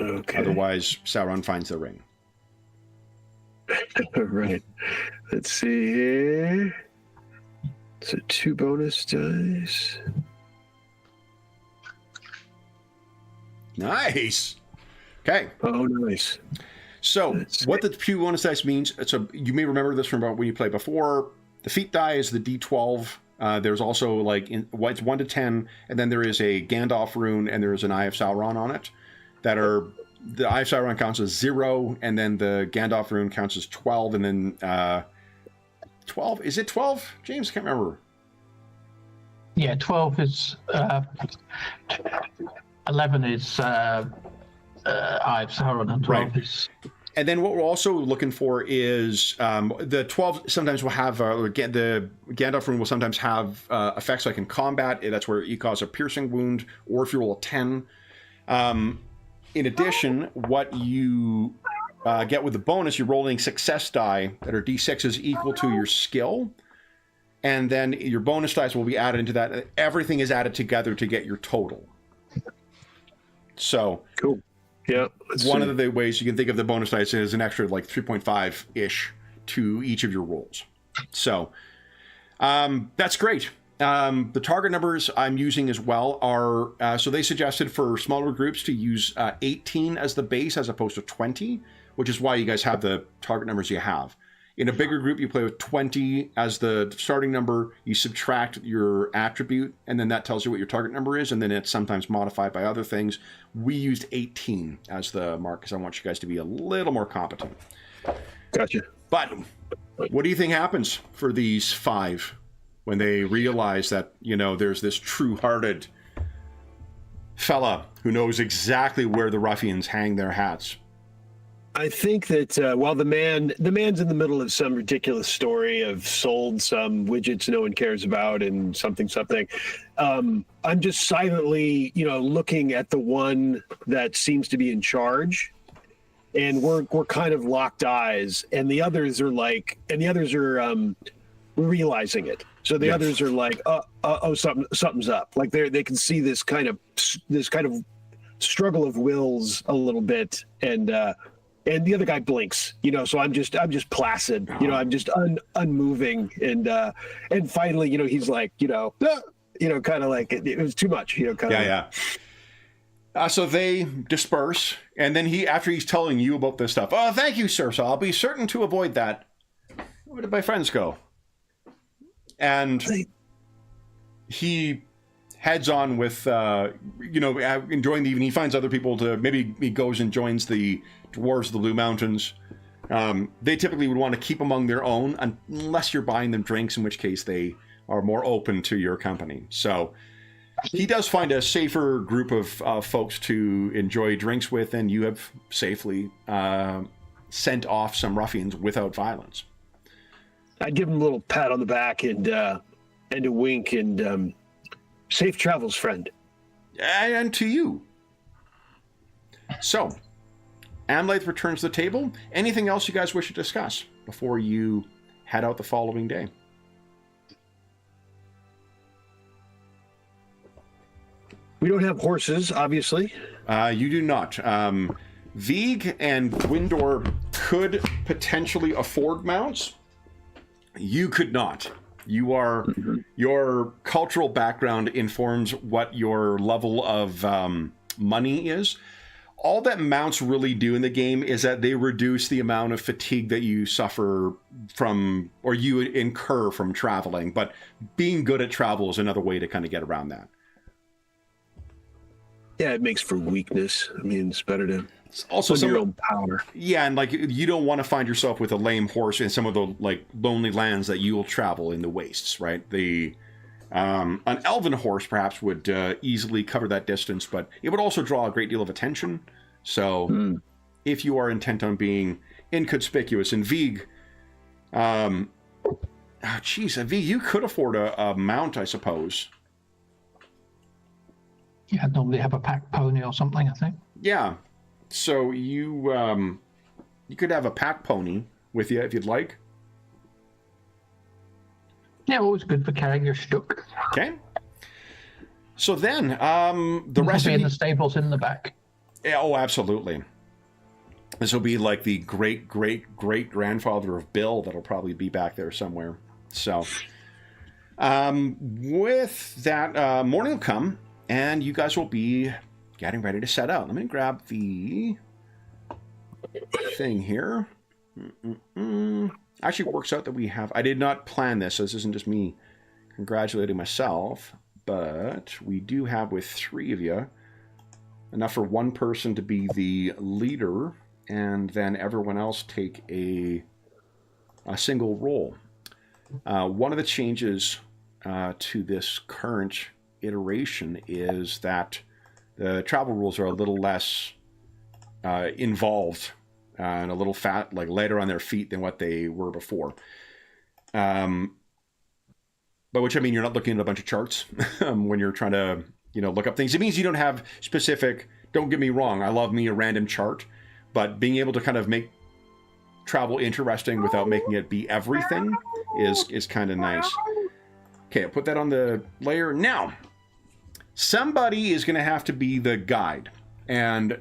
Okay. Otherwise, Sauron finds the ring. Right. Let's see here. So 2 bonus dice. Nice. Okay. Oh, nice. So what the 2 bonus dice means, so you may remember this from about when you played before. The feat die is the D12. There's also like it's 1 to 10, and then there is a Gandalf rune, and there is an Eye of Sauron on it. That are the Eye of Sauron counts as 0, and then the Gandalf rune counts as 12, and then 12. Is it 12? James, I can't remember. Yeah, 12 is 11 is Eye of Sauron, and 12 is. And then what we're also looking for is the 12 sometimes will have, the Gandalf rune will sometimes have effects like in combat. That's where you cause a piercing wound, or if you roll a 10. In addition, what you get with the bonus, you're rolling success die that are d6s equal to your skill. And then your bonus dice will be added into that. Everything is added together to get your total. So cool. Yeah. One of the ways you can think of the bonus dice is an extra like 3.5-ish to each of your rolls. So that's great. The target numbers I'm using as well are, so they suggested for smaller groups to use 18 as the base as opposed to 20, which is why you guys have the target numbers you have. In a bigger group, you play with 20 as the starting number, you subtract your attribute, and then that tells you what your target number is, and then it's sometimes modified by other things. We used 18 as the mark because I want you guys to be a little more competent. Gotcha. But what do you think happens for these 5 when they realize that, there's this true-hearted fella who knows exactly where the ruffians hang their hats? I think that while the man's in the middle of some ridiculous story of sold some widgets no one cares about and something, I'm just silently, looking at the one that seems to be in charge, and we're kind of locked eyes, and the others are realizing it. So the others are like, something's up. Like they can see this kind of struggle of wills a little bit, and the other guy blinks, so I'm just placid, I'm just unmoving, and finally, he's like, kind of like it was too much, So they disperse, and then after he's telling you about this stuff, oh, thank you, sir. So I'll be certain to avoid that. Where did my friends go? And he heads on with, enjoying the evening. He finds other people maybe he goes and joins the dwarves of the Blue Mountains. They typically would want to keep among their own unless you're buying them drinks, in which case they are more open to your company. So he does find a safer group of folks to enjoy drinks with, and you have safely sent off some ruffians without violence. I'd give him a little pat on the back and a wink, and safe travels, friend. And to you. So Amlaith returns to the table. Anything else you guys wish to discuss before you head out the following day? We don't have horses, obviously. You do not. Vieg and Gwyndor could potentially afford mounts. You could not. Your cultural background informs what your level of money is. All that mounts really do in the game is that they reduce the amount of fatigue that you suffer from, or you incur from traveling. But being good at travel is another way to kind of get around that. Yeah, it makes for weakness. I mean, it's better to also put your own power. Yeah, and you don't want to find yourself with a lame horse in some of the lonely lands that you will travel in the wastes, right? An elven horse perhaps would easily cover that distance, but it would also draw a great deal of attention. So if you are intent on being inconspicuous, and Vieg, Geez, V, you could afford a mount, I suppose. Yeah, I'd normally have a pack pony or something, I think. Yeah. So you could have a pack pony with you if you'd like. Yeah, always good for carrying your shtuck. Okay. So then, the rest of in the stables in the back. Yeah, oh, absolutely. This will be like the great-great-great-grandfather of Bill that'll probably be back there somewhere. So, with that, morning will come, and you guys will be getting ready to set out. Let me grab the thing here. Actually, it works out that we have... I did not plan this, so this isn't just me congratulating myself, but we do have, with 3 of you, enough for 1 person to be the leader, and then everyone else take a single roll. One of the changes to this current iteration is that the travel rules are a little less involved and a little lighter on their feet than what they were before. By which I mean you're not looking at a bunch of charts when you're trying to look up things. It means you don't have specific. Don't get me wrong. I love me a random chart, but being able to kind of make travel interesting without making it be everything is kind of nice. Okay, I'll put that on the layer. Now, somebody is going to have to be the guide, and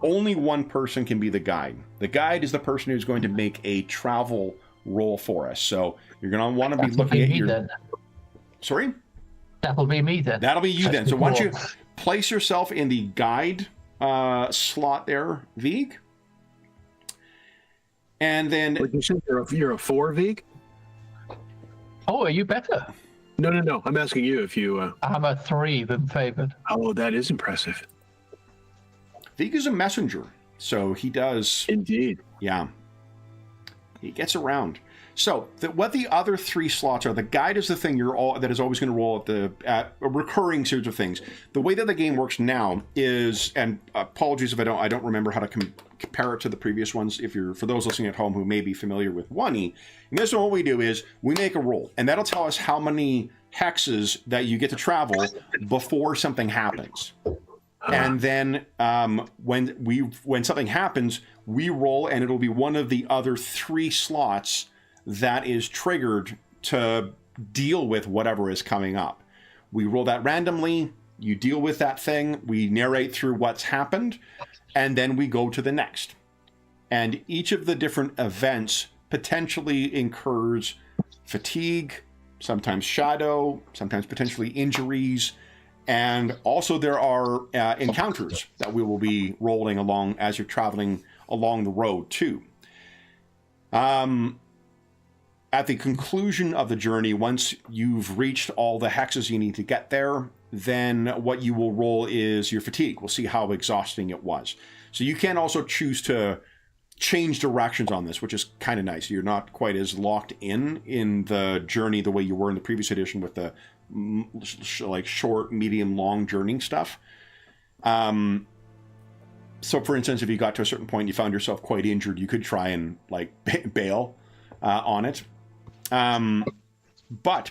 only 1 person can be the guide. The guide is the person who's going to make a travel roll for us. So you're going to want to be looking at your... Then. Sorry? That'll be me then. That'll be you then. So why don't you place yourself in the guide slot there, Vig. And then... Like you said, you're a 4, Vig? Oh, are you better? No. I'm asking you if you... I'm a 3, been favored. Oh, that is impressive. Vig is a messenger, so he does... Indeed. Yeah. He gets around. So, what the other 3 slots are, the guide is the thing that is always going to roll at a recurring series of things. The way that the game works now is, and apologies if I don't remember how to compare it to the previous ones, for those listening at home who may be familiar with 1E, and this one what we do is, we make a roll, and that'll tell us how many hexes that you get to travel before something happens. And then when something happens, we roll, and it'll be one of the other 3 slots that is triggered to deal with whatever is coming up. We roll that randomly, you deal with that thing, we narrate through what's happened, and then we go to the next. And each of the different events potentially incurs fatigue, sometimes shadow, sometimes potentially injuries, and also there are encounters that we will be rolling along as you're traveling along the road too. At the conclusion of the journey, once you've reached all the hexes you need to get there, then what you will roll is your fatigue. We'll see how exhausting it was. So you can also choose to change directions on this, which is kind of nice. You're not quite as locked in the journey the way you were in the previous edition with the like short, medium, long journeying stuff. So for instance, if you got to a certain point, you found yourself quite injured, you could try and like bail on it. But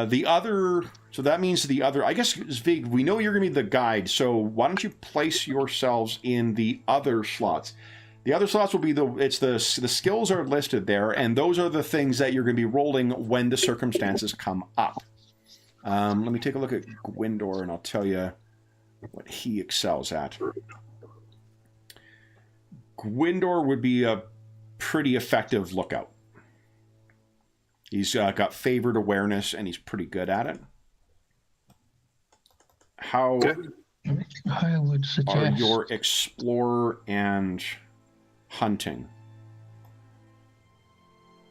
the other, so that means the other, I guess, Vig, we know you're going to be the guide, so why don't you place yourselves in the other slots? The other slots will be the skills are listed there, and those are the things that you're going to be rolling when the circumstances come up. Let me take a look at Gwindor, and I'll tell you what he excels at. Gwindor would be a pretty effective lookout. He's got favored awareness, and he's pretty good at it. How I would suggest are your explorer and hunting?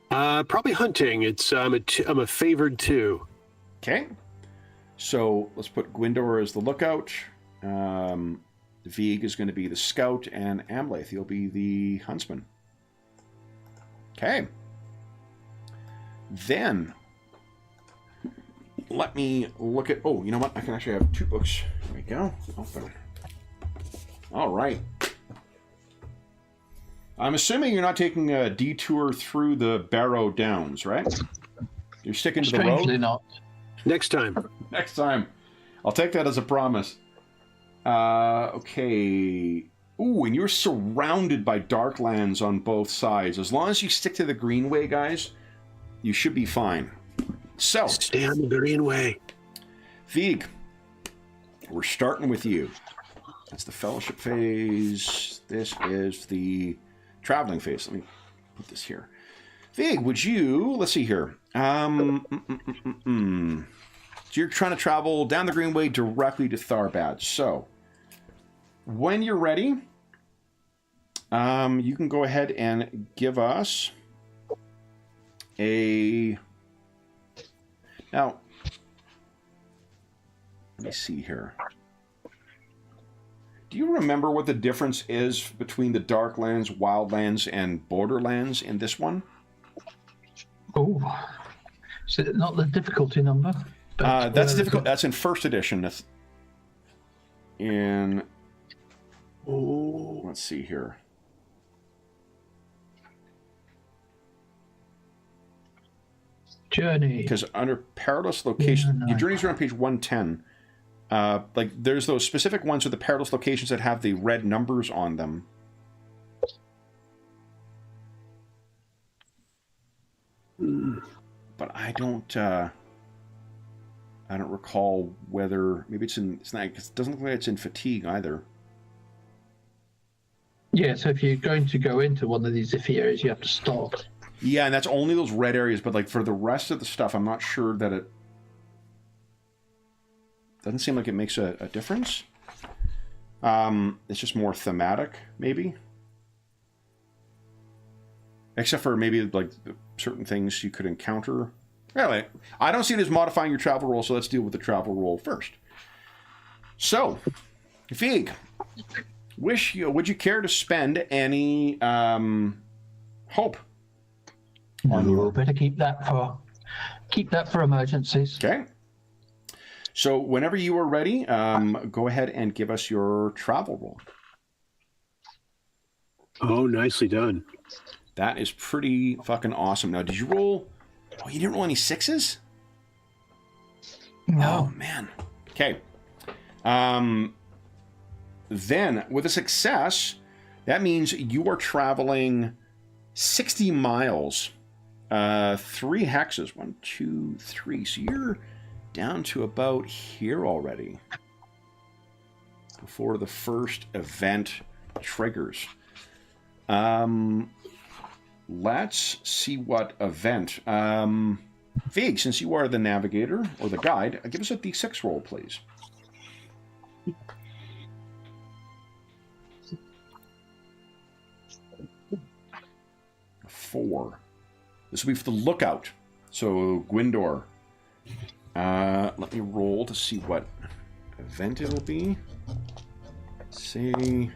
Probably hunting. It's I'm a favored 2. Okay, so let's put Gwindor as the lookout. Vig is going to be the scout, and Amlath, you'll be the huntsman. Okay. Then, let me look at... Oh, you know what? I can actually have 2 books. There we go. Open. All right. I'm assuming you're not taking a detour through the Barrow Downs, right? You're sticking to the road? Strangely not. Next time. Next time. I'll take that as a promise. Okay. Ooh, and you're surrounded by Darklands on both sides. As long as you stick to the Greenway, guys, you should be fine. So, Stay on the Greenway. Vieg, we're starting with you. That's the Fellowship phase. This is the Traveling phase. Let me put this here. Vieg, would you... Let's see here. So you're trying to travel down the Greenway directly to Tharbad. So, when you're ready, you can go ahead and give us a... Now, let me see here. Do you remember what the difference is between the Darklands, Wildlands, and Borderlands in this one? Oh, is it not the difficulty number? That's difficult. That's in first edition. That's in... Oh. Let's see here. Journey. Because under perilous location, Yeah, your journeys are on page 110. Like there's those specific ones with the perilous locations that have the red numbers on them. But I don't recall whether maybe it's in. It's not. It doesn't look like it's in fatigue either. Yeah, so if you're going to go into one of these iffy areas, you have to stop. Yeah, and that's only those red areas. But like for the rest of the stuff, I'm not sure that it doesn't seem like it makes a difference. It's just more thematic, maybe. Except for maybe like certain things you could encounter. Anyway, I don't see it as modifying your travel roll, so let's deal with the travel roll first. So, Vieg, would you care to spend any hope? No, better keep that for emergencies. Okay. So whenever you are ready, go ahead and give us your travel roll. Oh, nicely done. That is pretty fucking awesome. Now, did you roll... Oh, you didn't roll any sixes? No. Oh, man. Okay. Then, with a success, that means you are traveling 60 miles. 3 hexes. 1, 2, 3. So you're down to about here already. Before the first event triggers. Let's see what event. Vieg, since you are the navigator or the guide, give us a d6 roll, please. A 4. This will be for the lookout. So, Gwyndor. Let me roll to see what event it'll be. Let's see.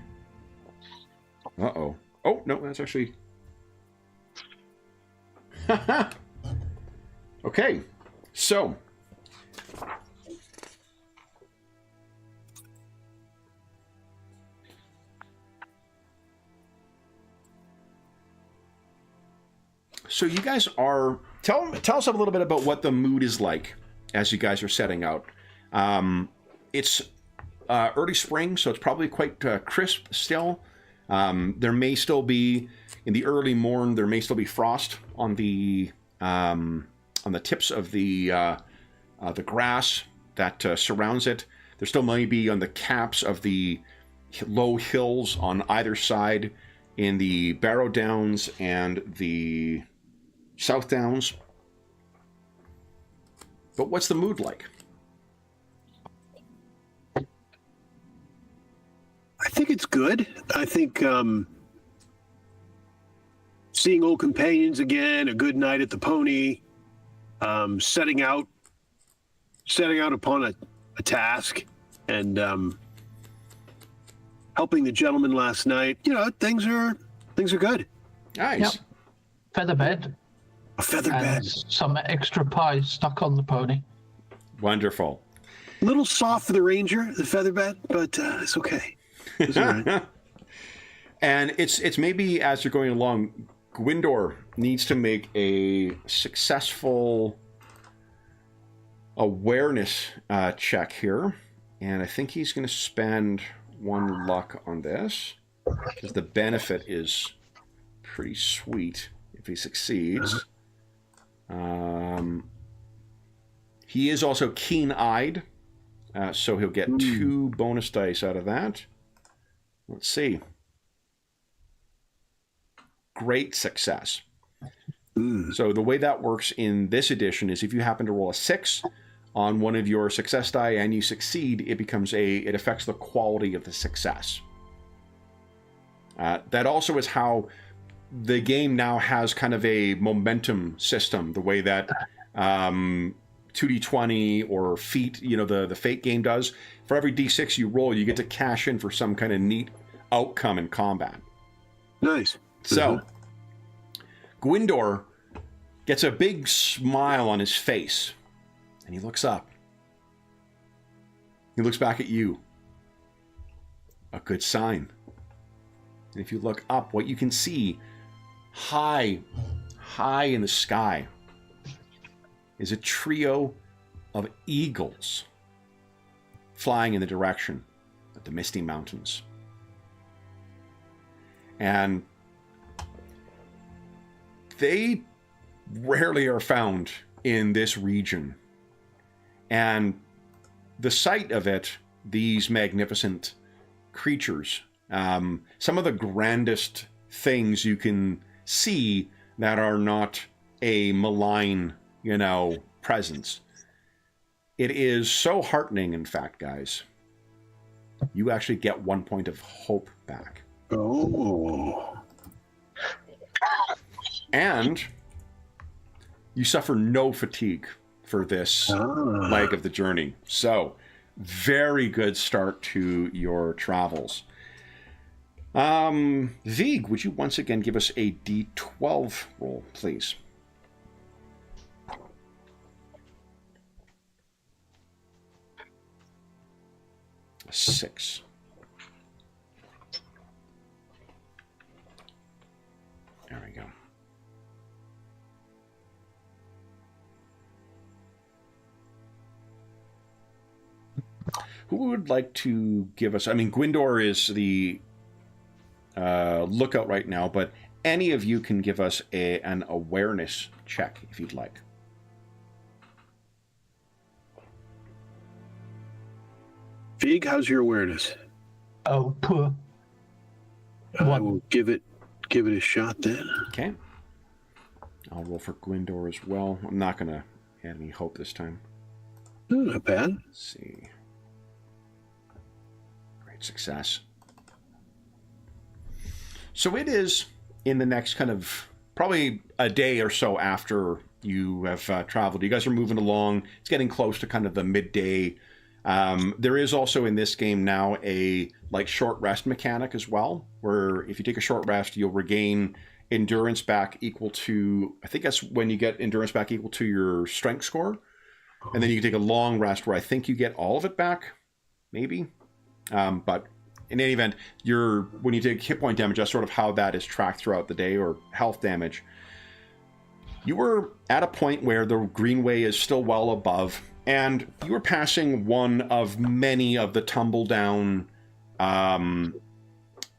Uh-oh. Oh, no, that's actually... Okay, so... So you guys are... Tell us a little bit about what the mood is like as you guys are setting out. It's early spring, so it's probably quite crisp still. There may still be, in the early morn, there may still be frost on the tips of the grass that surrounds it. There still may be on the caps of the low hills on either side in the Barrow Downs and the South Downs. But what's the mood like? I think it's good. I think seeing old companions again, a good night at the pony, setting out upon a task, and helping the gentleman last night. You know, things are good. Nice. Yep. Feather bed. A feather And bed. some extra pies stuck on the pony. Wonderful. A little soft for the ranger, the feather bed, but it's okay. It's all right. And it's maybe as you're going along, Gwindor needs to make a successful awareness check here. And I think he's going to spend 1 luck on this, because the benefit is pretty sweet if he succeeds. He is also keen-eyed, so he'll get 2 bonus dice out of that. Let's see. Great success. So the way that works in this edition is if you happen to roll a 6 on one of your success die and you succeed, it affects the quality of the success. That also is how the game now has kind of a momentum system, the way that 2d20 or Feat, the Fate game does. For every d6 you roll, you get to cash in for some kind of neat outcome in combat. Nice. So, Gwindor gets a big smile on his face, and he looks up. He looks back at you. A good sign. And if you look up, what you can see high in the sky is a trio of eagles flying in the direction of the Misty Mountains. And they rarely are found in this region. And the sight of it, these magnificent creatures, some of the grandest things you can see that are not a malign, presence. It is so heartening, in fact, guys. You actually get 1 point of hope back. Oh. And you suffer no fatigue for this leg of the journey. So, very good start to your travels. Vig, would you once again give us a D12 roll, please? A 6. There we go. Who would like to give us... Gwindor is the lookout right now, but any of you can give us an awareness check if you'd like. Vig, how's your awareness? Oh, poor. I will give it a shot then. Okay. I'll roll for Gwindor as well. I'm not going to add any hope this time. Not bad. Let's see. Great success. So it is in the next kind of probably a day or so after you have traveled. You guys are moving along. It's getting close to kind of the midday. There is also in this game now a short rest mechanic as well, where if you take a short rest, you'll regain endurance back equal to, I think that's when you get endurance back equal to your strength score. And then you can take a long rest where I think you get all of it back, maybe. But in any event, when you take hit point damage, that's sort of how that is tracked throughout the day, or health damage. You were at a point where the Greenway is still well above, and you were passing one of many of the tumble-down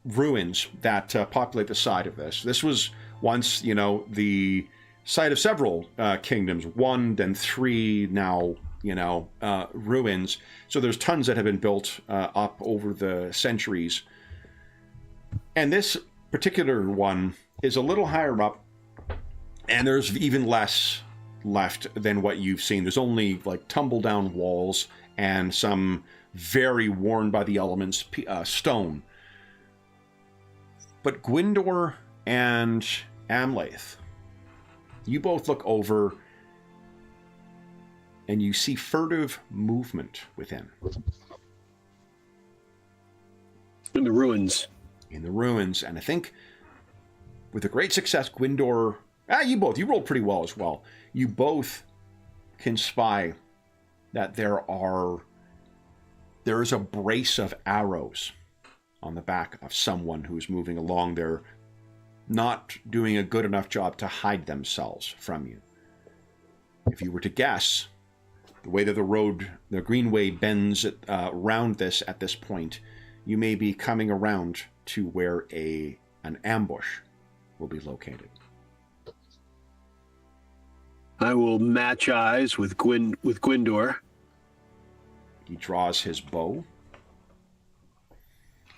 ruins that populate the side of this. This was once, the site of several kingdoms, 1, then 3 now, ruins. So there's tons that have been built up over the centuries. And this particular one is a little higher up, and there's even less left than what you've seen. There's only tumble down walls and some very worn by the elements stone. But Gwindor and Amlath, you both look over and you see furtive movement within. In the ruins. In the ruins. And I think with a great success, Gwindor... you rolled pretty well as well. You both can spy that there is a brace of arrows on the back of someone who's moving along there, not doing a good enough job to hide themselves from you. If you were to guess, the way that the greenway bends around this at this point, you may be coming around to where an ambush will be located. I will match eyes with Gwindor. He draws his bow.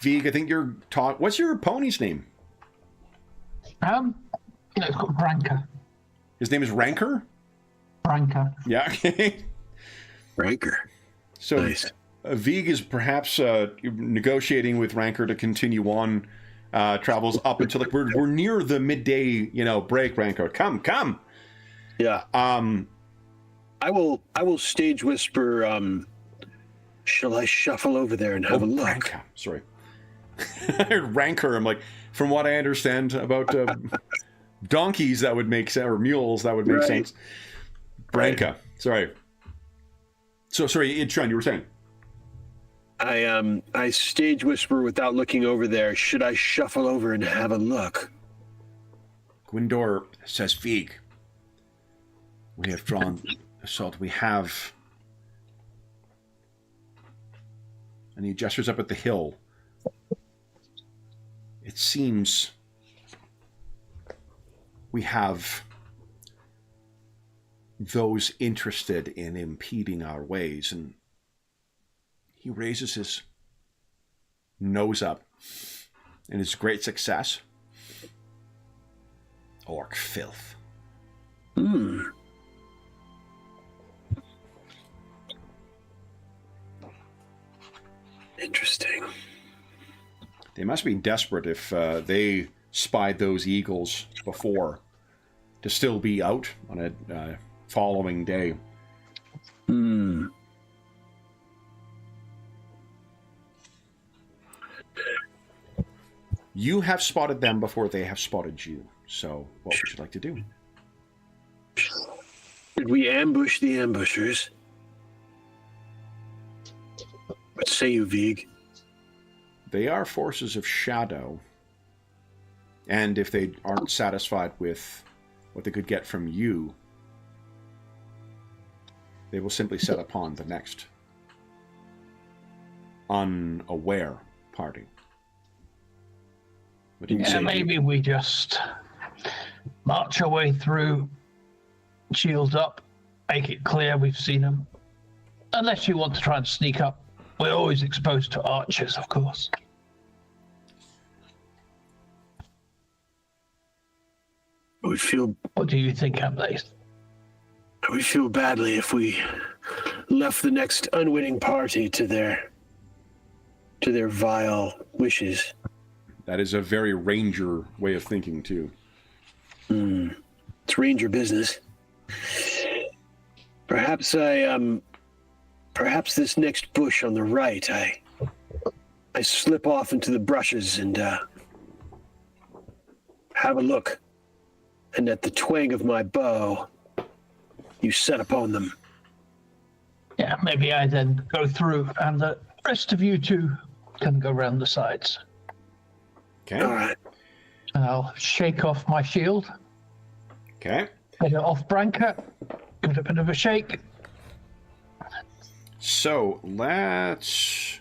Vig, I think you're taught. What's your pony's name? It's called Branka. His name is Ranker? Branka. Yeah, okay. Ranker. So Nice. Vig is perhaps negotiating with Ranker to continue on travels up until like we're near the midday, break. Ranker, come. Yeah. I will stage whisper. Shall I shuffle over there and have a look? Branka. Sorry. I heard Ranker. I'm like, from what I understand about donkeys, that would make sense, or mules, that would make sense. Branka. Right. Sorry. So sorry, Sean, you were saying. I stage whisper without looking over there. Should I shuffle over and have a look? Gwindor says, Vig, we have drawn assault. We have... And he gestures up at the hill. It seems we have those interested in impeding our ways. And he raises his nose up in his great success. Orc filth. Interesting. They must be desperate if they spied those eagles before to still be out on a following day. You have spotted them before they have spotted you. So what would you like to do? Should we ambush the ambushers? What say you, Vig? They are forces of shadow. And if they aren't satisfied with what they could get from you, they will simply set upon the next unaware party. What do you say? Maybe we just march our way through, shields up, make it clear we've seen them. Unless you want to try and sneak up. We're always exposed to archers, of course. What do you think, Amlath? I would feel badly if we left the next unwitting party to their vile wishes. That is a very ranger way of thinking, too. It's ranger business. Perhaps this next bush on the right, I slip off into the brushes and have a look. And at the twang of my bow, you set upon them. Yeah, maybe I then go through, and the rest of you two can go around the sides. Okay. All right. And I'll shake off my shield. Okay. Get it off Branka. Give it a bit of a shake. So let's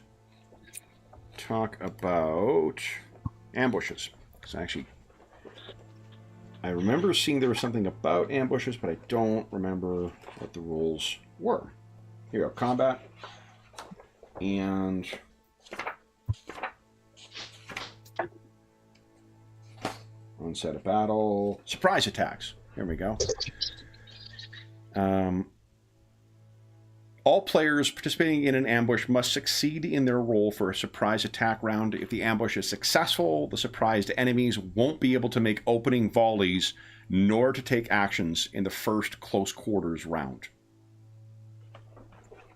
talk about ambushes. Because actually, I remember seeing there was something about ambushes, but I don't remember what the rules were. Here we go, combat. And onset of battle. Surprise attacks. Here we go. All players participating in an ambush must succeed in their roll for a surprise attack round. If the ambush is successful, the surprised enemies won't be able to make opening volleys nor to take actions in the first close quarters round.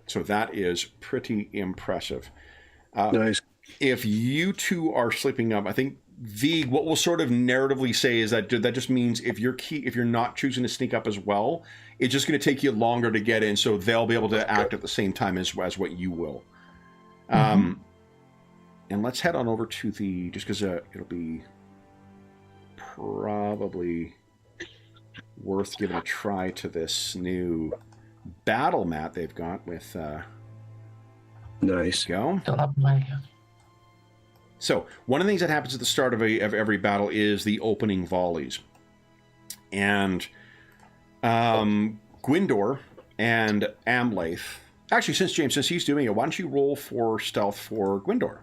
So that is pretty impressive. Nice. If you two are slipping up, I think what we'll sort of narratively say is that just means if you're not choosing to sneak up as well, it's just going to take you longer to get in, so they'll be able to act at the same time as what you will. And let's head on over to the, just because it'll be probably worth giving a try to this new battle map they've got with, Nice. go. Still have my So one of the things that happens at the start of every battle is the opening volleys. And Gwindor and Amlath, actually, since he's doing it, why don't you roll for stealth for Gwindor?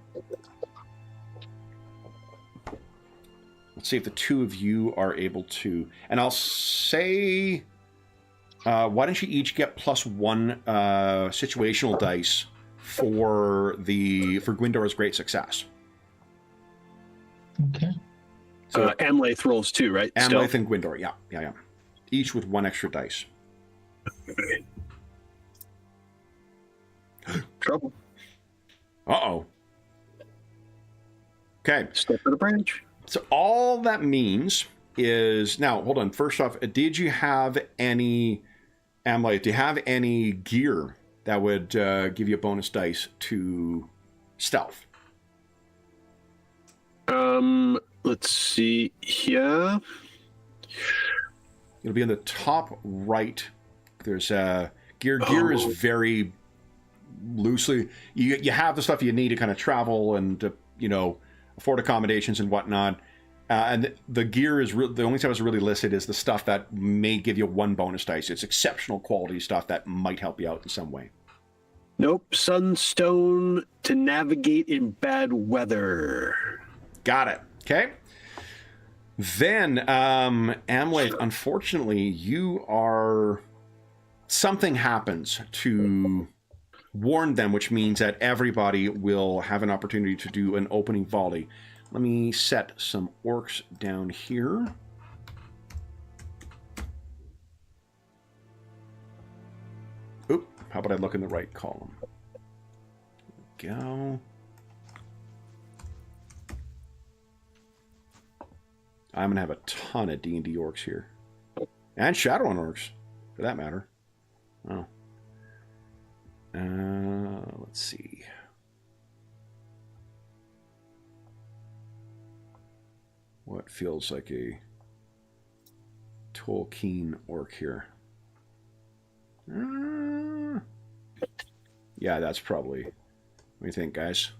Let's see if the two of you are able to. And I'll say, why don't you each get +1 situational dice for Gwindor's great success? okay. So Amlath rolls 2, right? Amlath and Gwindor, yeah. Each with 1 extra dice. Trouble. Uh-oh. Okay. Step of the branch. So all that means is, now, hold on. First off, did you have any, Amlath, do you have any gear that would give you a bonus dice to stealth? Let's see. Yeah. It'll be on the top right. There's gear. Gear is very loosely. You have the stuff you need to kind of travel and afford accommodations and whatnot. And the gear is the only time it's really listed is the stuff that may give you 1 bonus dice. It's exceptional quality stuff that might help you out in some way. Nope. Sunstone to navigate in bad weather. Got it. Okay. Then, Amlath, unfortunately, something happens to warn them, which means that everybody will have an opportunity to do an opening volley. Let me set some orcs down here. Oop, how about I look in the right column? There we go. I'm going to have a ton of D&D orcs here. And Shadowrun orcs, for that matter. Oh. Let's see. What feels like a Tolkien orc here? Yeah, that's probably... What do you think, guys?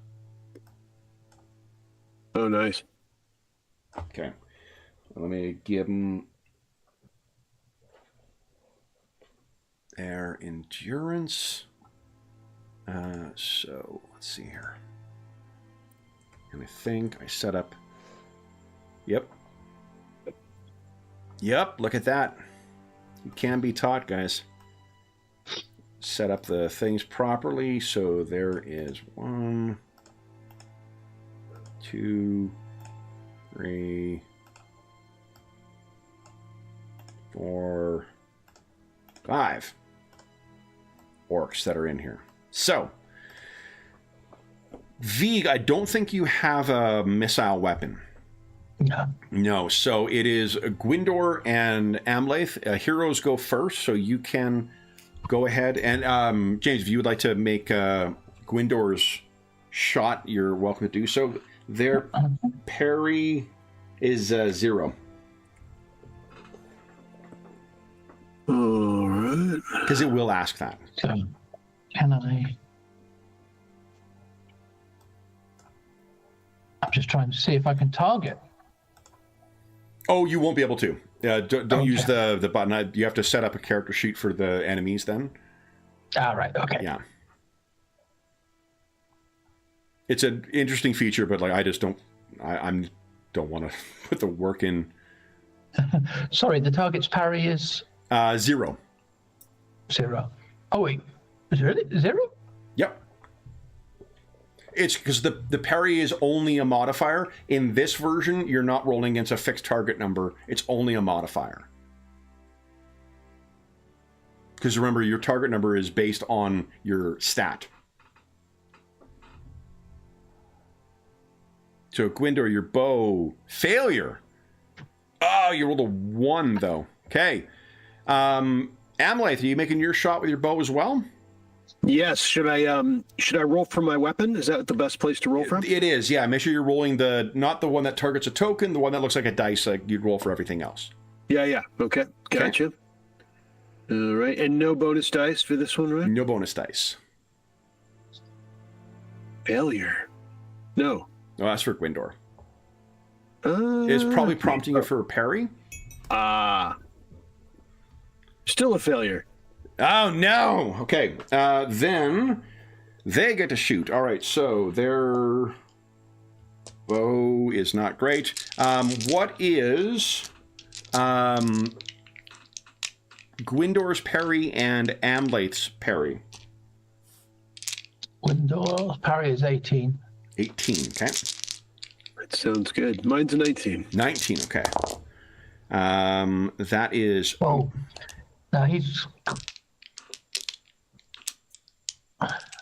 Oh, nice. Okay. Let me give them their endurance. So let's see here. And I think I set up. Yep. Look at that. You can be taught, guys. Set up the things properly. So there is 1, 2, 3, 4, 5 orcs that are in here. So, Vig, I don't think you have a missile weapon. No, so it is Gwindor and Amlath. Heroes go first, so you can go ahead. And James, if you would like to make Gwindor's shot, you're welcome to do so. Their parry is 0. All right. Because it will ask that. So, can I? I'm just trying to see if I can target. Oh, you won't be able to. Don't Okay. use the button. You have to set up a character sheet for the enemies then. All right. Okay. Yeah. It's an interesting feature, but like I just don't. I don't want to put the work in. Sorry, the target's parry is 0. 0. Oh wait, is it really 0? Yep. It's because the parry is only a modifier. In this version, you're not rolling against a fixed target number. It's only a modifier. Because remember, your target number is based on your stat. So Gwindor, your bow, failure. Oh, you rolled a 1 though. Okay. Amlath, are you making your shot with your bow as well? Yes. Should I roll for my weapon? Is that the best place to roll from? It is, yeah. Make sure you're rolling not the one that targets a token, the one that looks like a dice, like you'd roll for everything else. Yeah. Okay. Gotcha. Okay. All right. And no bonus dice for this one, right? No bonus dice. Failure. No. Oh, that's for Gwindor. It's probably prompting you for a parry. Still a failure. Oh, no. Okay. Then they get to shoot. All right. So their bow is not great. What is Gwindor's parry and Amlaith's parry? Gwindor's parry is 18. 18. Okay. That sounds good. Mine's a 19. 19. Okay. That is. Well, now he's.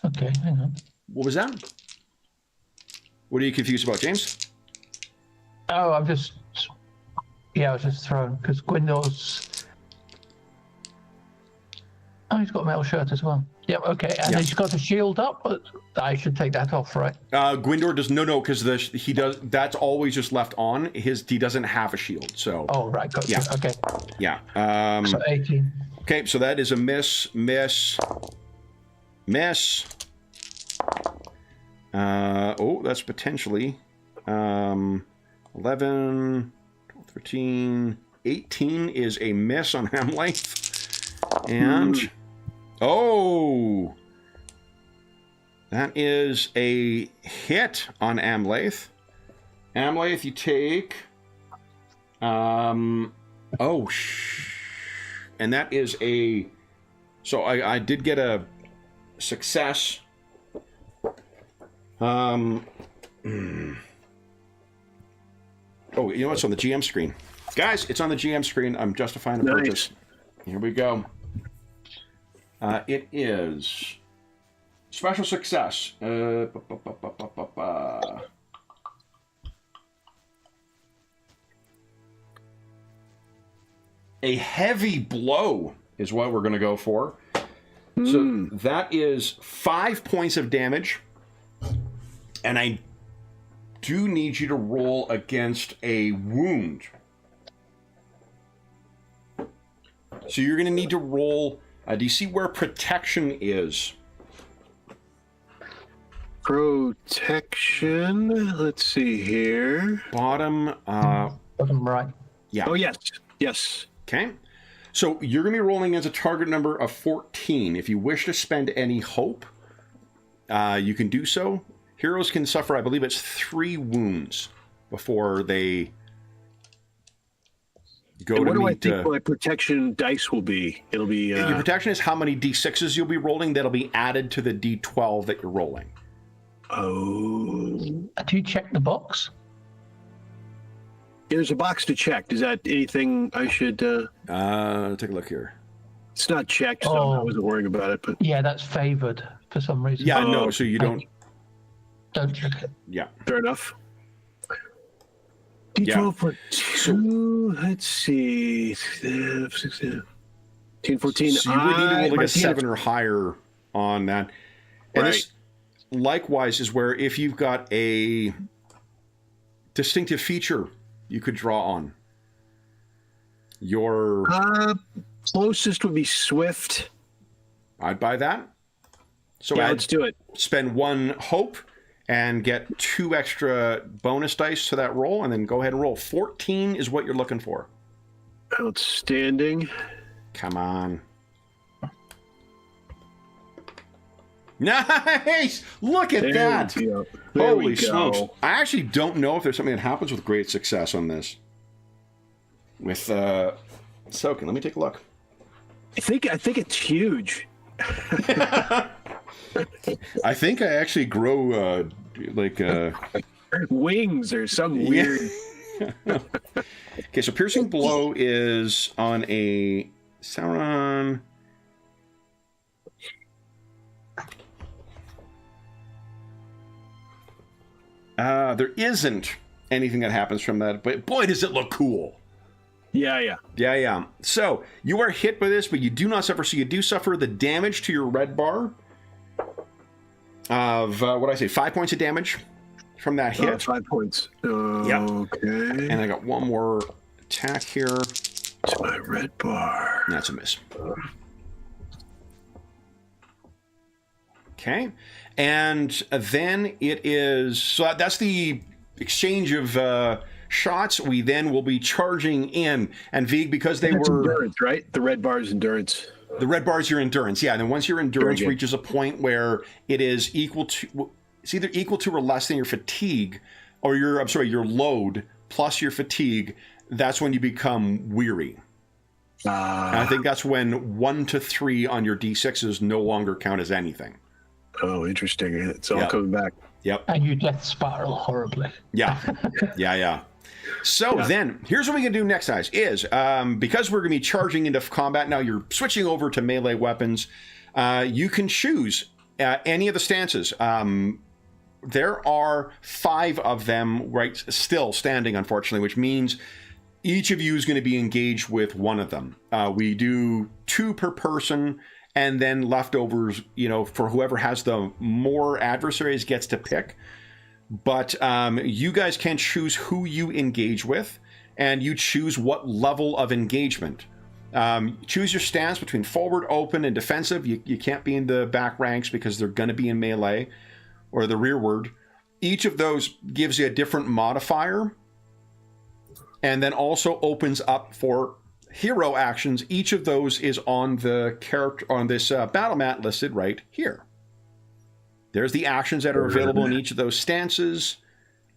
Okay, hang on. What was that? What are you confused about, James? Oh, I was just thrown because Gwindor's. Oh, he's got a metal shirt as well. Yep. Okay, and he's got the shield up. But I should take that off, right? Gwindor does no, because he does. That's always just left on. He doesn't have a shield. So. Oh right, got yeah. You. Okay. Yeah. So 18. Okay, so that is a miss. That's potentially 11, 12, 13, 18 is a miss on Amlaith. And that is a hit on Amlaith. Amlaith, you take and that is so I did get a success. Oh, you know what's on the GM screen? Guys, it's on the GM screen. I'm justifying the purchase. Here we go. It is special success. A heavy blow is what we're going to go for. So that is 5 points of damage. And I do need you to roll against a wound. So you're going to need to roll. Do you see where protection is? Protection. Let's see here. Bottom right. Yeah. Oh, yes. Okay. So you're going to be rolling as a target number of 14. If you wish to spend any hope, you can do so. Heroes can suffer, I believe it's 3 wounds before they go to meet... What do I think my protection dice will be? It'll be... Your protection is how many D6s you'll be rolling. That'll be added to the D12 that you're rolling. Oh. Do you check the box? There's a box to check. Is that anything I should... Take a look here. It's not checked, so I wasn't worrying about it. But yeah, that's favored for some reason. Yeah, no, so you don't... Don't check it. Yeah. Fair enough. D12 for 2, let's see. 16, 14. So you would need to roll like a 7 or higher on that. And this, likewise, is where if you've got a distinctive feature you could draw on. Your... closest would be Swift. I'd buy that. So let's do it. Spend 1 hope and get 2 extra bonus dice to that roll, and then go ahead and roll. 14 is what you're looking for. Outstanding. Come on. Nice! Look at that! Holy smokes. I actually don't know if there's something that happens with great success on this. With Soken. Let me take a look. I think it's huge. I think I actually grow wings or some weird. Okay, so piercing blow is on a Sauron. There isn't anything that happens from that, but boy, does it look cool. Yeah. So you are hit by this, but you do not suffer. So you do suffer the damage to your red bar, of what did I say? 5 points of damage from that hit. 5 points. Yep. Okay. And I got one more attack here. To my red bar. That's a miss. Okay. And then it is... So that's the exchange of shots. We then will be charging in. And Vig, because they That's were... endurance, right? The red bar is endurance. The red bar is your endurance. Yeah, and then once your endurance reaches a point where it is equal to... It's either equal to or less than your fatigue, or your load plus your fatigue, that's when you become weary. And I think that's when 1 to 3 on your D6s no longer count as anything. Oh, interesting. It's all coming back. Yep. And you death spiral horribly. Yeah. Yeah. So then, here's what we can do next, guys, is because we're going to be charging into combat, now you're switching over to melee weapons, you can choose any of the stances. There are 5 of them still standing, unfortunately, which means each of you is going to be engaged with one of them. We do 2 per person, and then leftovers, for whoever has the more adversaries gets to pick. But you guys can choose who you engage with, and you choose what level of engagement. Choose your stance between forward, open, and defensive. You can't be in the back ranks because they're going to be in melee or the rearward. Each of those gives you a different modifier, and then also opens up for hero actions. Each of those is on the character on this battle mat listed right here. There's the actions that are available in each of those stances,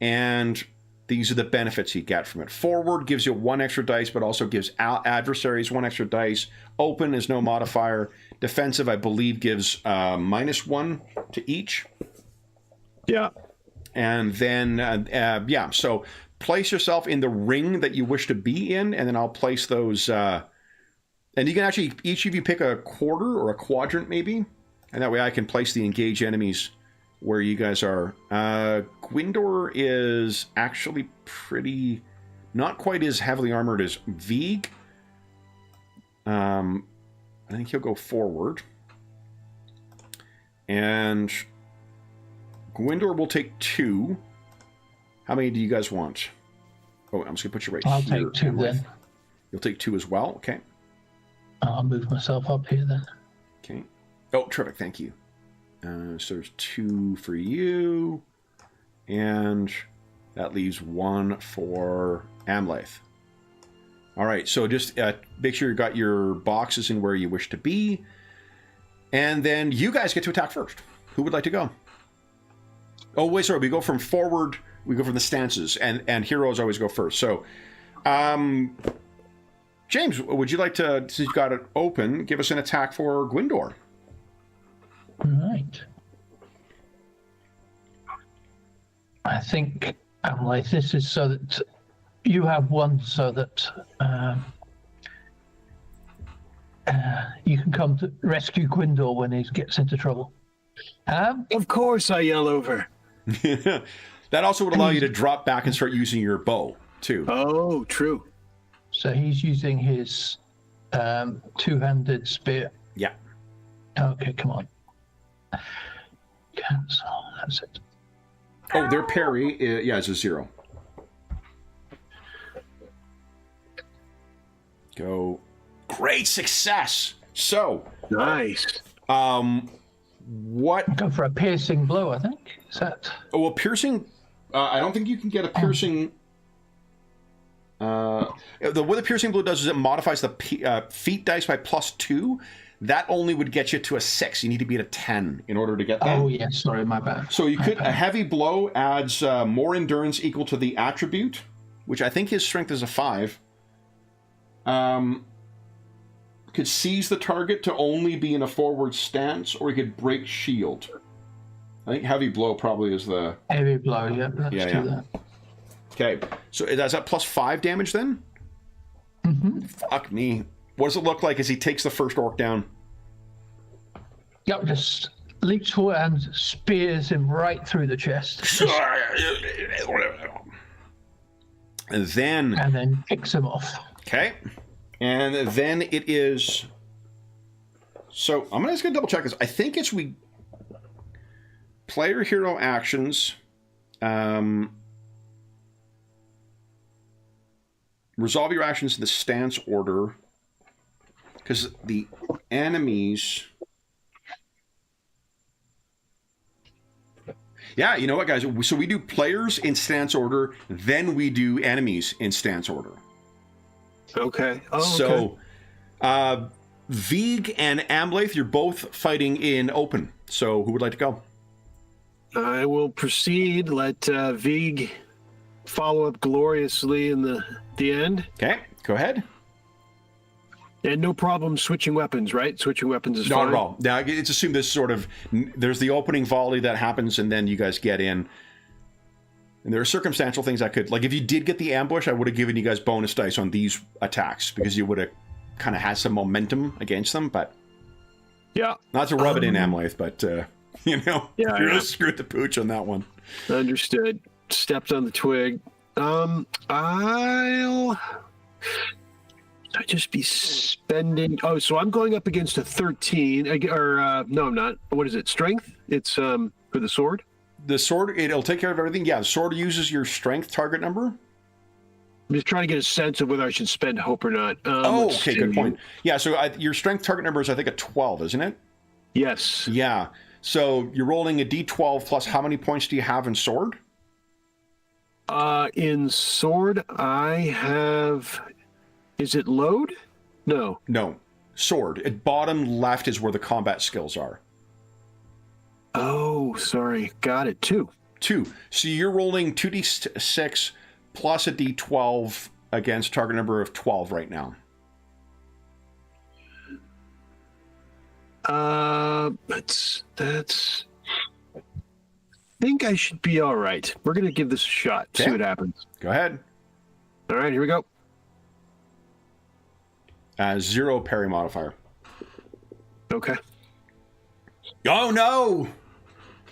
and these are the benefits you get from it. Forward gives you 1 extra dice, but also gives adversaries 1 extra dice. Open is no modifier. Defensive, I believe, gives -1 to each. Yeah. And then, so place yourself in the ring that you wish to be in, and then I'll place those. And you can actually, each of you pick a quarter or a quadrant maybe, and that way I can place the engaged enemies where you guys are. Gwindor is actually not quite as heavily armored as Vig. I think he'll go forward. And Gwindor will take 2. How many do you guys want? Oh, I'm just going to put you right I'll here. take 2 then. You'll take 2 as well? Okay. I'll move myself up here then. Okay. Oh, terrific. Thank you. So there's 2 for you. And that leaves 1 for Amlath. All right. So just make sure you got your boxes in where you wish to be. And then you guys get to attack first. Who would like to go? Oh, wait, sorry. We go from forward. We go from the stances. And heroes always go first. So, James, would you like to, since you've got it open, give us an attack for Gwindor? Right. I think, like, this is so that you have 1 so that you can come to rescue Gwindor when he gets into trouble. Of course I yell over. That also would allow you to drop back and start using your bow, too. Oh, true. So he's using his 2-handed spear. Yeah. Okay, come on. Cancel. That's it. Oh, their parry, is a 0. Go. Great success. So. Nice. What? Go for a piercing blow, I think. Is that? Oh, well, piercing. I don't think you can get a piercing. What the piercing blow does is it modifies the feat dice by +2. That only would get you to a 6. You need to be at a 10 in order to get that. Oh, yes. Sorry, my bad. So you could. A heavy blow adds more endurance equal to the attribute, which I think his strength is a 5. Could seize the target to only be in a forward stance, or he could break shield. I think heavy blow probably is the... Heavy blow, yeah. Let's do that. Okay, so is that +5 damage then? Mm-hmm. Fuck me. What does it look like as he takes the first orc down? Yep, just leaps forward and spears him right through the chest. And then picks him off. Okay. And then it is... So, I'm just going to double check this. I think it's player hero actions. Resolve your actions in the stance order. Because the enemies... Yeah, you know what, guys? So we do players in stance order, then we do enemies in stance order. Okay. Oh, so, Vig and Amlath, you're both fighting in open. So who would like to go? I will proceed. Let Vig follow up gloriously in the end. Okay, go ahead. And no problem switching weapons, right? Switching weapons is Not fine. at all. Now, it's assumed this sort of... There's the opening volley that happens, and then you guys get in. And there are circumstantial things I could... Like, if you did get the ambush, I would have given you guys bonus dice on these attacks, because you would have kind of had some momentum against them, but... Yeah. Not to rub it in, Amlath, but, you know, Yeah, you really yeah. screwed the pooch on that one. Understood. Stepped on the twig. I'll just be spending... Oh, so I'm going up against a 13. No, I'm not. What is it? Strength? It's for the sword? The sword, it'll take care of everything. Yeah, the sword uses your strength target number. I'm just trying to get a sense of whether I should spend hope or not. Oh, let's okay, good see. point. Yeah, so your strength target number is, I think, a 12, isn't it? Yes. Yeah. So you're rolling a d12 plus how many points do you have in sword? In sword, I have... Is it load? No. No. Sword. At bottom left is where the combat skills are. Oh, sorry. Got it. 2. 2. So you're rolling 2d6 plus a d12 against target number of 12 right now. That's... I think I should be all right. We're going to give this a shot. See Okay. what happens. Go ahead. All right, here we go. 0 parry modifier. Okay. Oh, no!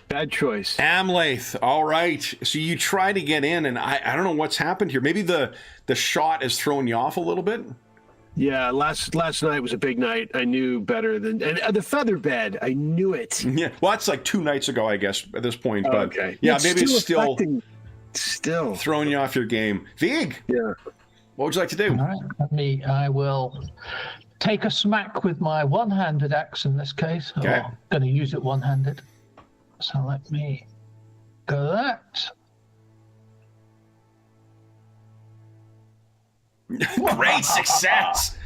Bad choice. Amlath. All right. So you try to get in, and I don't know what's happened here. Maybe the shot has thrown you off a little bit? Yeah, last night was a big night. I knew better than... And the feather bed, I knew it. Yeah. Well, that's like 2 nights ago, I guess, at this point. But Okay. yeah, maybe it's still affecting- Still. throwing you off your game. Vig, Yeah. what would you like to do? All right, I will take a smack with my one-handed axe in this case. Okay. I'm going to use it one-handed. So let me go that. Great success.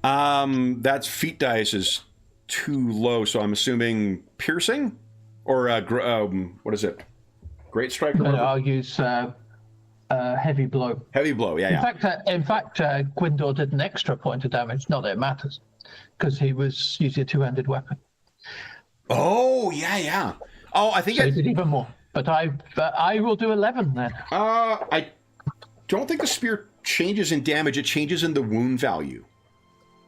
That's feat dice is too low, so I'm assuming piercing or what is it? Great strike. Or whatever? I'll use heavy blow. Heavy blow. Yeah, yeah. In fact, Gwindor did an extra point of damage. Not that it matters, because he was using a two-handed weapon. Oh, yeah, yeah. Oh, I think So he did even more. But I will do 11 then. I don't think the spear changes in damage. It changes in the wound value.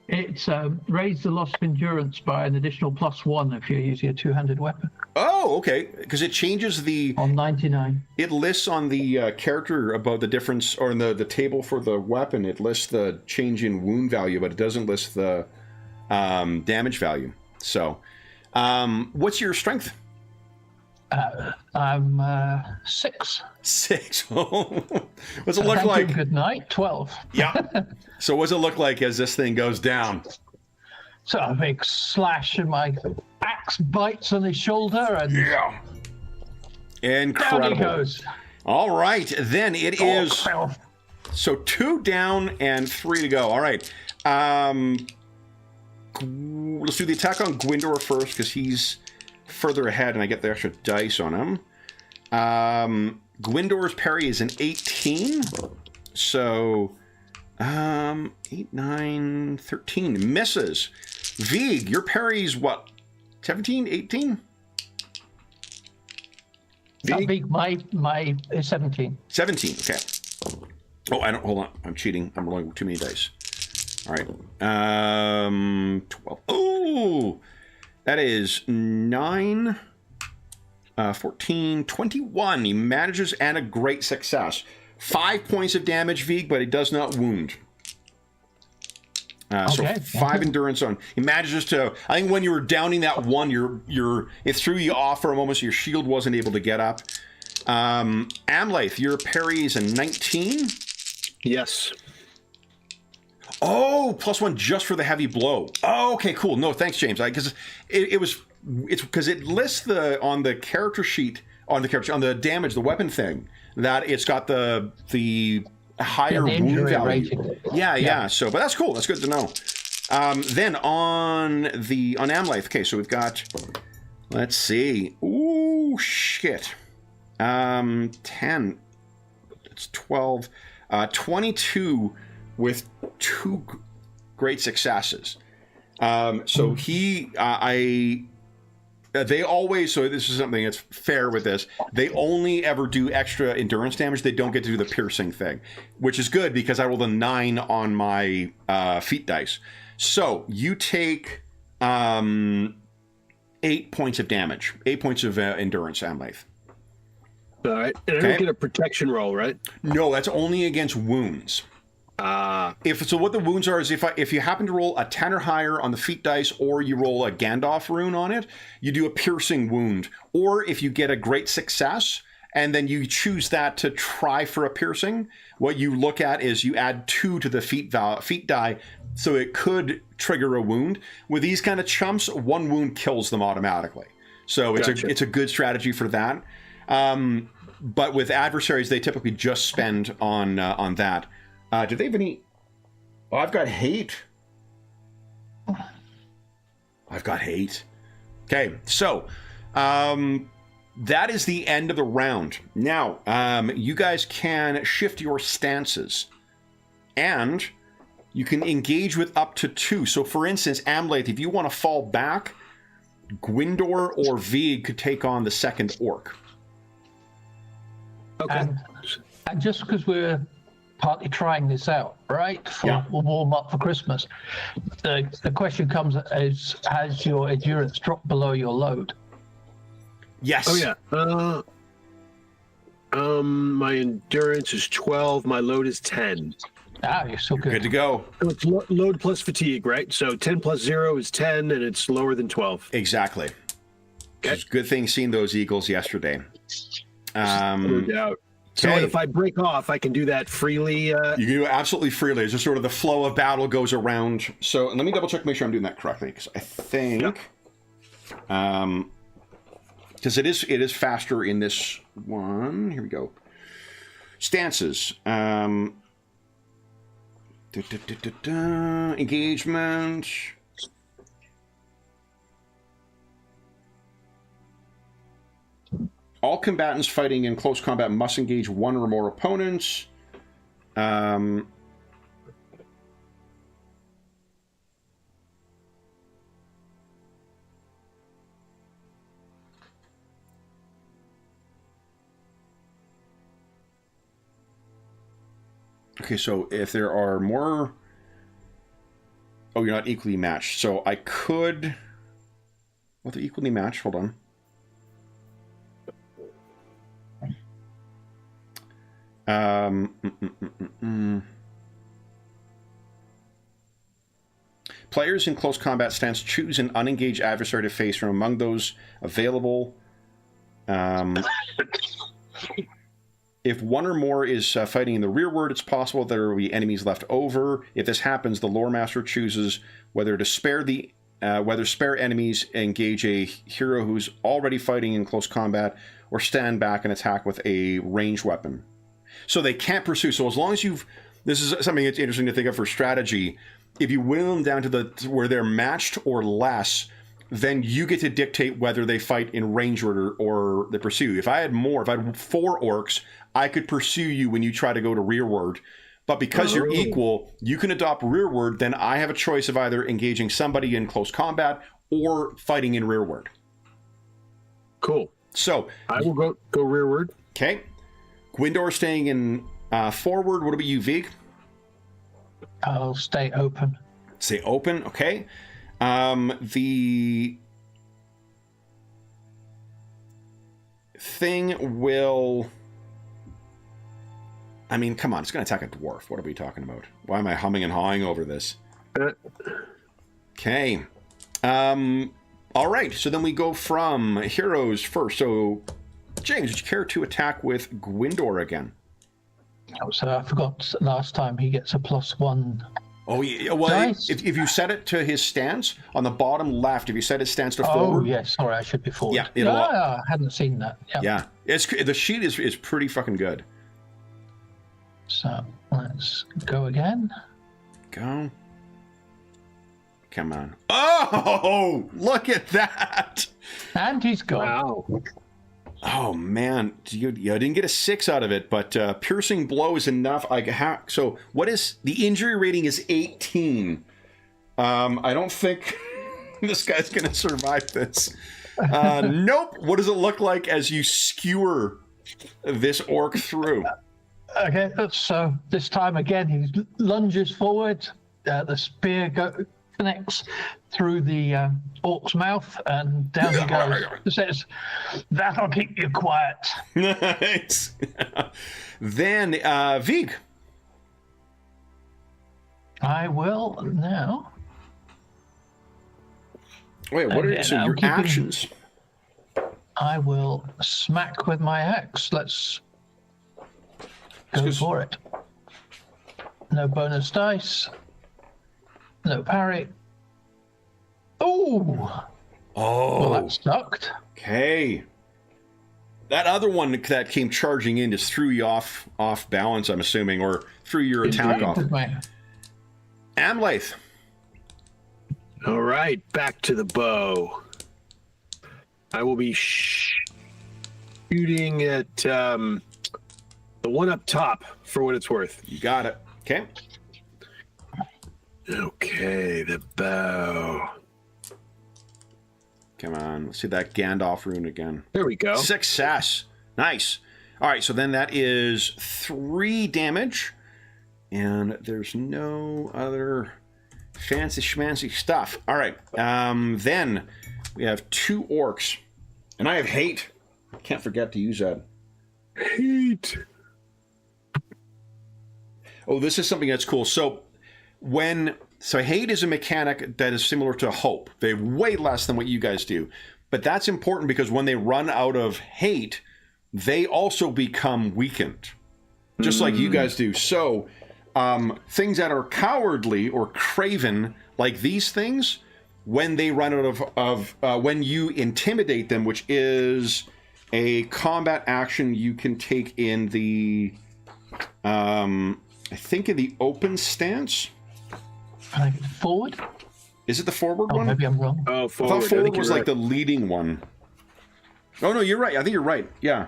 It's raised the loss of endurance by an additional +1 if you're using a two-handed weapon Oh, okay. Because it changes the... on 99. It lists on the character about the difference, or in the table for the weapon, it lists the change in wound value, but it doesn't list the damage value. So, what's your strength? I'm 6. 6. What's it look Thank you, like? good night. 12. Yeah. So what's it look like as this thing goes down? So a big slash, and my axe bites on his shoulder, and Yeah. down Incredible. he goes. All right, then it is... Oh, So 2 down and 3 to go. All right. Let's do the attack on Gwindor first, because he's further ahead and I get the extra dice on him. Gwindor's parry is an 18. So 8, 9, 13. Misses. Vig, your parry's what? 17, 18? That'd be my 17. 17, okay. Oh, hold on. I'm cheating. I'm rolling too many dice. All right. 12. Oh, that is 9, 14, 21. He manages and a great success. 5 points of damage, Vig, but it does not wound. So Okay. 5 endurance on. He manages to. I think when you were downing that one, it threw you off for a moment, so your shield wasn't able to get up. Amlath, your parry is a 19. Yes. Oh, +1 just for the heavy blow. Oh, okay, cool. No, thanks, James. Because it's because it lists on the character sheet on the damage, the weapon thing, that it's got the higher the wound injury value. rating. Yeah. So, but that's cool. That's good to know. Then on Amlath, okay, so we've got. Let's see. Ooh, shit. 10. It's 12. 22 with 2 great successes. So they always, so this is something that's fair with this, they only ever do extra endurance damage. They don't get to do the piercing thing, which is good because I rolled a 9 on my feat dice. So you take 8 points of damage, 8 points of endurance, Amlath. All right. And I don't get a protection roll, right? No, that's only against wounds. So what the wounds are is if you happen to roll a 10 or higher on the feat dice, or you roll a Gandalf rune on it, you do a piercing wound. Or if you get a great success and then you choose that to try for a piercing, what you look at is you add 2 to the feat die, so it could trigger a wound. With these kind of chumps, 1 wound kills them automatically. So it's a good strategy for that. But with adversaries, they typically just spend on that. Do they have any? Oh, I've got hate. Okay, so that is the end of the round. Now, you guys can shift your stances, and you can engage with up to 2. So, for instance, Amlath, if you want to fall back, Gwindor or Vig could take on the second orc. Okay. And just because we're partly trying this out, right? We'll warm up for Christmas. The question comes is, has your endurance dropped below your load? Yes. Oh yeah. My endurance is 12. My load is 10. You're still good. Good to go. So it's load plus fatigue, right? So 10 plus 0 is 10, and it's lower than 12. Exactly. Okay. It's a good thing seeing those Eagles yesterday. No doubt. So if I break off, I can do that freely. You can do it absolutely freely. It's just sort of the flow of battle goes around. So let me double check, make sure I'm doing that correctly, because I think, because it is faster in this one. Here we go. Stances. Engagement. All combatants fighting in close combat must engage 1 or more opponents. Okay, so if there are more... Oh, you're not equally matched. So I could... Well, they're equally matched. Hold on. Players in close combat stance choose an unengaged adversary to face from among those available. If 1 or more is fighting in the rearward, it's possible there will be enemies left over. If this happens, the lore master chooses whether to spare enemies, engage a hero who's already fighting in close combat, or stand back and attack with a ranged weapon. So they can't pursue. So as long as this is something that's interesting to think of for strategy. If you whittle them down to where they're matched or less, then you get to dictate whether they fight in range order or they pursue. If I had 4 orcs, I could pursue you when you try to go to rearward. But because you're equal, you can adopt rearward, then I have a choice of either engaging somebody in close combat or fighting in rearward. Cool. So I will go rearward. Okay. Gwindor staying in forward. What about you, Vig? I'll stay open. Stay open, okay. The thing will... I mean, come on, it's going to attack a dwarf. What are we talking about? Why am I humming and hawing over this? Okay. All right. So then we go from heroes first. So, James, would you care to attack with Gwindor again? So I forgot last time he gets a +1. Oh, yeah. Well, Dice. if you set it to his stance on the bottom left, if you set his stance to Oh, forward. yes. Sorry, I should be forward. Yeah, it'll- I hadn't seen that. Yeah. The sheet is pretty fucking good. So let's go again. Go. Come on. Oh, look at that. And he's gone. Wow. Oh, man. I didn't get a 6 out of it, but piercing blow is enough. So what is... The injury rating is 18. I don't think this guy's going to survive this. Nope. What does it look like as you skewer this orc through? Okay, so this time again, he lunges forward. The spear connects through the orc's mouth, and down he goes. It says, "That'll keep you quiet." Nice. Then, Vig. I will now. Wait, what are I'm your keeping- actions? I will smack with my axe. Let's go Excuse- for it. No bonus dice. No parry. Ooh! Well, Oh, that sucked. okay. That other one that came charging in just threw you off balance, I'm assuming, or threw your attack off. With my- Amlath. All right, back to the bow. I will be shooting at the one up top for what it's worth. You got it. Okay. Okay, the bow. Come on. Let's see that Gandalf rune again. There we go. Success. Nice. All right, so then that is 3 damage. And there's no other fancy schmancy stuff. All right. Then we have 2 orcs. And I have hate. Can't forget to use that. Hate. Oh, this is something that's cool. So hate is a mechanic that is similar to hope. They have way less than what you guys do. But that's important because when they run out of hate, they also become weakened. Just like you guys do. So things that are cowardly or craven, like these things, when they run out of when you intimidate them, which is a combat action you can take in the I think in the open stance. Forward? Is it the forward Oh, one? maybe I'm wrong. Oh, I forward. thought I forward think was you're like the leading one. Oh no, you're right. I think you're right. Yeah.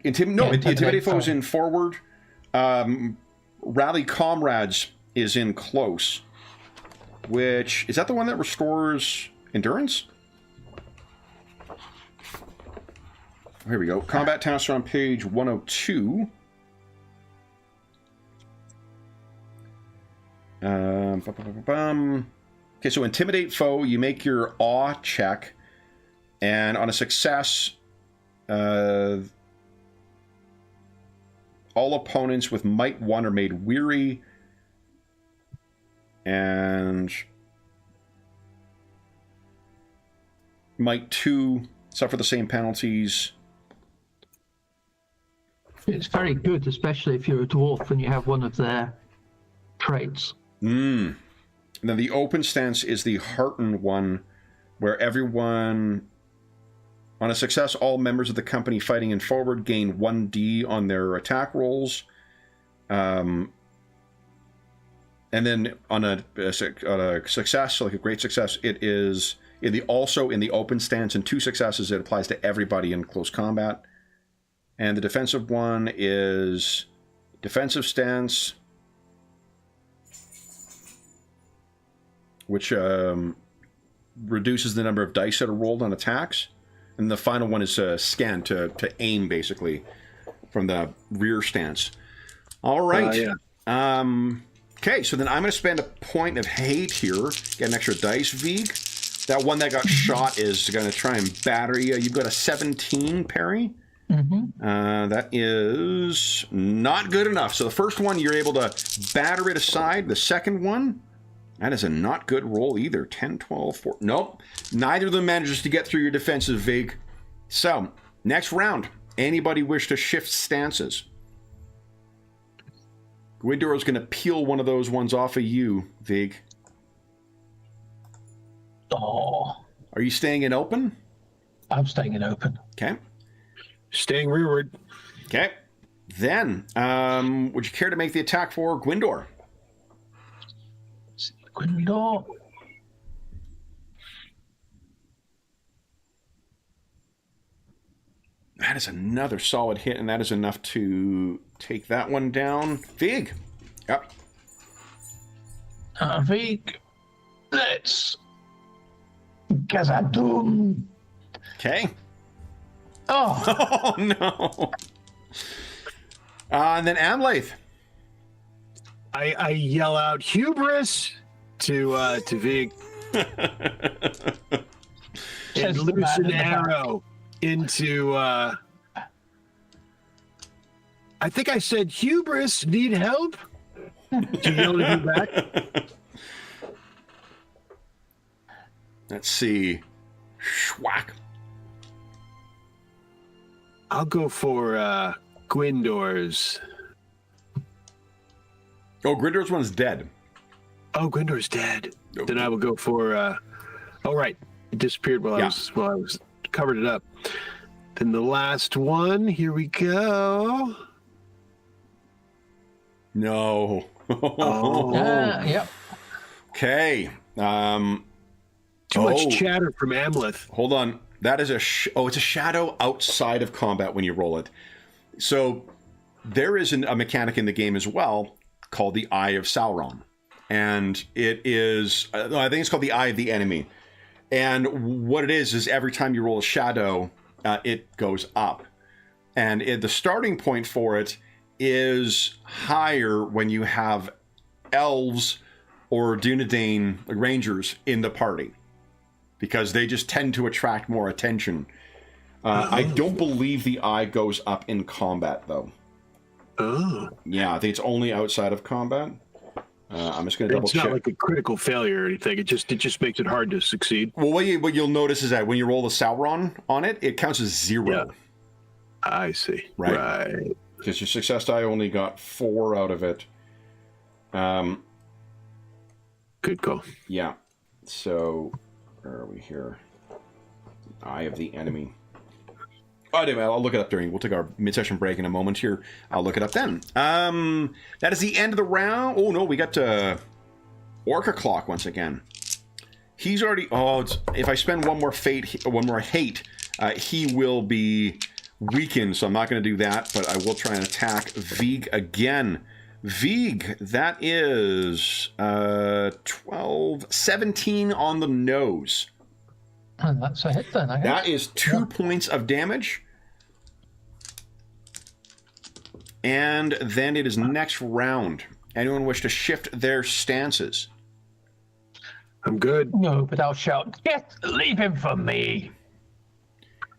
Intimidate foes in forward. Rally comrades is in close. Which is that the one that restores endurance? Here we go. Combat tasks are on page 102. Okay, so intimidate foe, you make your awe check, and on a success, all opponents with might 1 are made weary, and might 2 suffer the same penalties. It's very good, especially if you're a dwarf and you have one of their traits. And then the open stance is the hearten one, where everyone, on a success, all members of the company fighting in forward gain 1d on their attack rolls. And then on a success, like a great success, it is also in the open stance, and 2 successes, it applies to everybody in close combat. And the defensive one is defensive stance, which reduces the number of dice that are rolled on attacks. And the final one is scan to aim, basically, from the rear stance. All right. Okay, so then I'm going to spend a point of hate here. Get an extra dice, Vig. That one that got shot is going to try and batter you. You've got a 17 parry. That is not good enough. So the first one, you're able to batter it aside. The second one, that is a not good roll either. 10, 12, 4. Nope. Neither of them manages to get through your defenses, Vig. So, next round. Anybody wish to shift stances? Gwindor's going to peel one of those ones off of you, Vig. Oh, Are you staying in open? I'm staying in open. Okay. Staying rearward. Okay. Then, would you care to make the attack for Gwindor? Gwindor. That is another solid hit, and that is enough to take that one down. Vig. Yep. Vig, let's Gazadum. Okay. Oh, Oh, no. And then Amlath. I yell out hubris to Vig and Says the loose man an in the back. arrow into. I think I said hubris. Need help? Did you yell at me back? Let's see. Schwack. I'll go for Gwindor's. Oh, Grinder's one's dead. Oh, Gwindor's dead. Oh. Then I will go for. Oh, right. It disappeared while I was covered it up. Then the last one. Here we go. No. Oh. Yep. Okay. Too much chatter from Amleth. Hold on. That is it's a shadow outside of combat when you roll it. So there is a mechanic in the game as well called the Eye of Sauron. And it is, I think it's called the Eye of the Enemy. And what it is every time you roll a shadow, it goes up. And the starting point for it is higher when you have elves or Dunedain rangers in the party, because they just tend to attract more attention. I don't believe the eye goes up in combat, though. Oh. Yeah, I think it's only outside of combat. I'm just going to double It's check. not like a critical failure or anything. It just makes it hard to succeed. Well, what you'll notice is that when you roll the Sauron on it, it counts as 0. Yeah. I see. Right. Because your success die only got 4 out of it. Good call. Yeah. So, where are we here? Eye of the Enemy. Oh, anyway, I'll look it up we'll take our mid-session break in a moment here. I'll look it up then. That is the end of the round. Oh, no, we got Orca Clock once again. He's already... if I spend one more hate, he will be weakened, so I'm not going to do that, but I will try and attack Vig again. Vig, that is 12, 17 on the nose. And that's a hit then, I guess. That is 2 points of damage. And then it is next round. Anyone wish to shift their stances? I'm good. No, but I'll shout, leave him for me.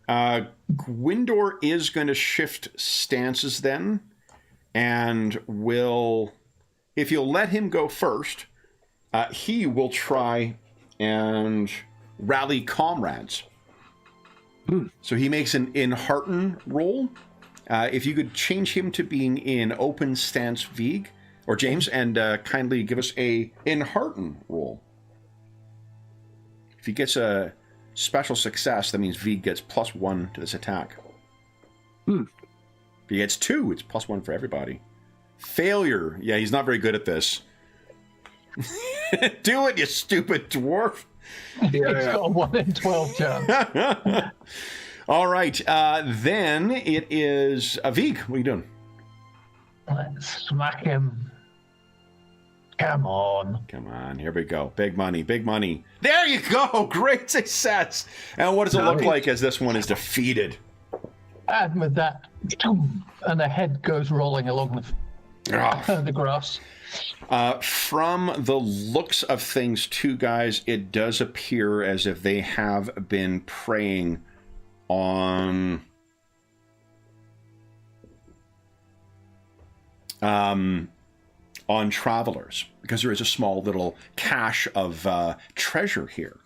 Gwindor is going to shift stances then. And will, if you'll let him go first, he will try and rally comrades. So he makes an enhearten roll. If you could change him to being in open stance, Vig, or James, and kindly give us a enhearten roll. If he gets a special success, that means Vig gets +1 to this attack. If he gets 2, it's +1 for everybody. Failure. Yeah, he's not very good at this. Do it, you stupid dwarf. It's got a 1 in 12 chance. All right. Then it is Vig. What are you doing? Let's smack him. Come on. Come on. Here we go. Big money. Big money. There you go. Great success. And what does it look like as this one is defeated? And with that, and the head goes rolling along the grass. From the looks of things, too, guys, it does appear as if they have been preying on on travelers, because there is a small little cache of treasure here.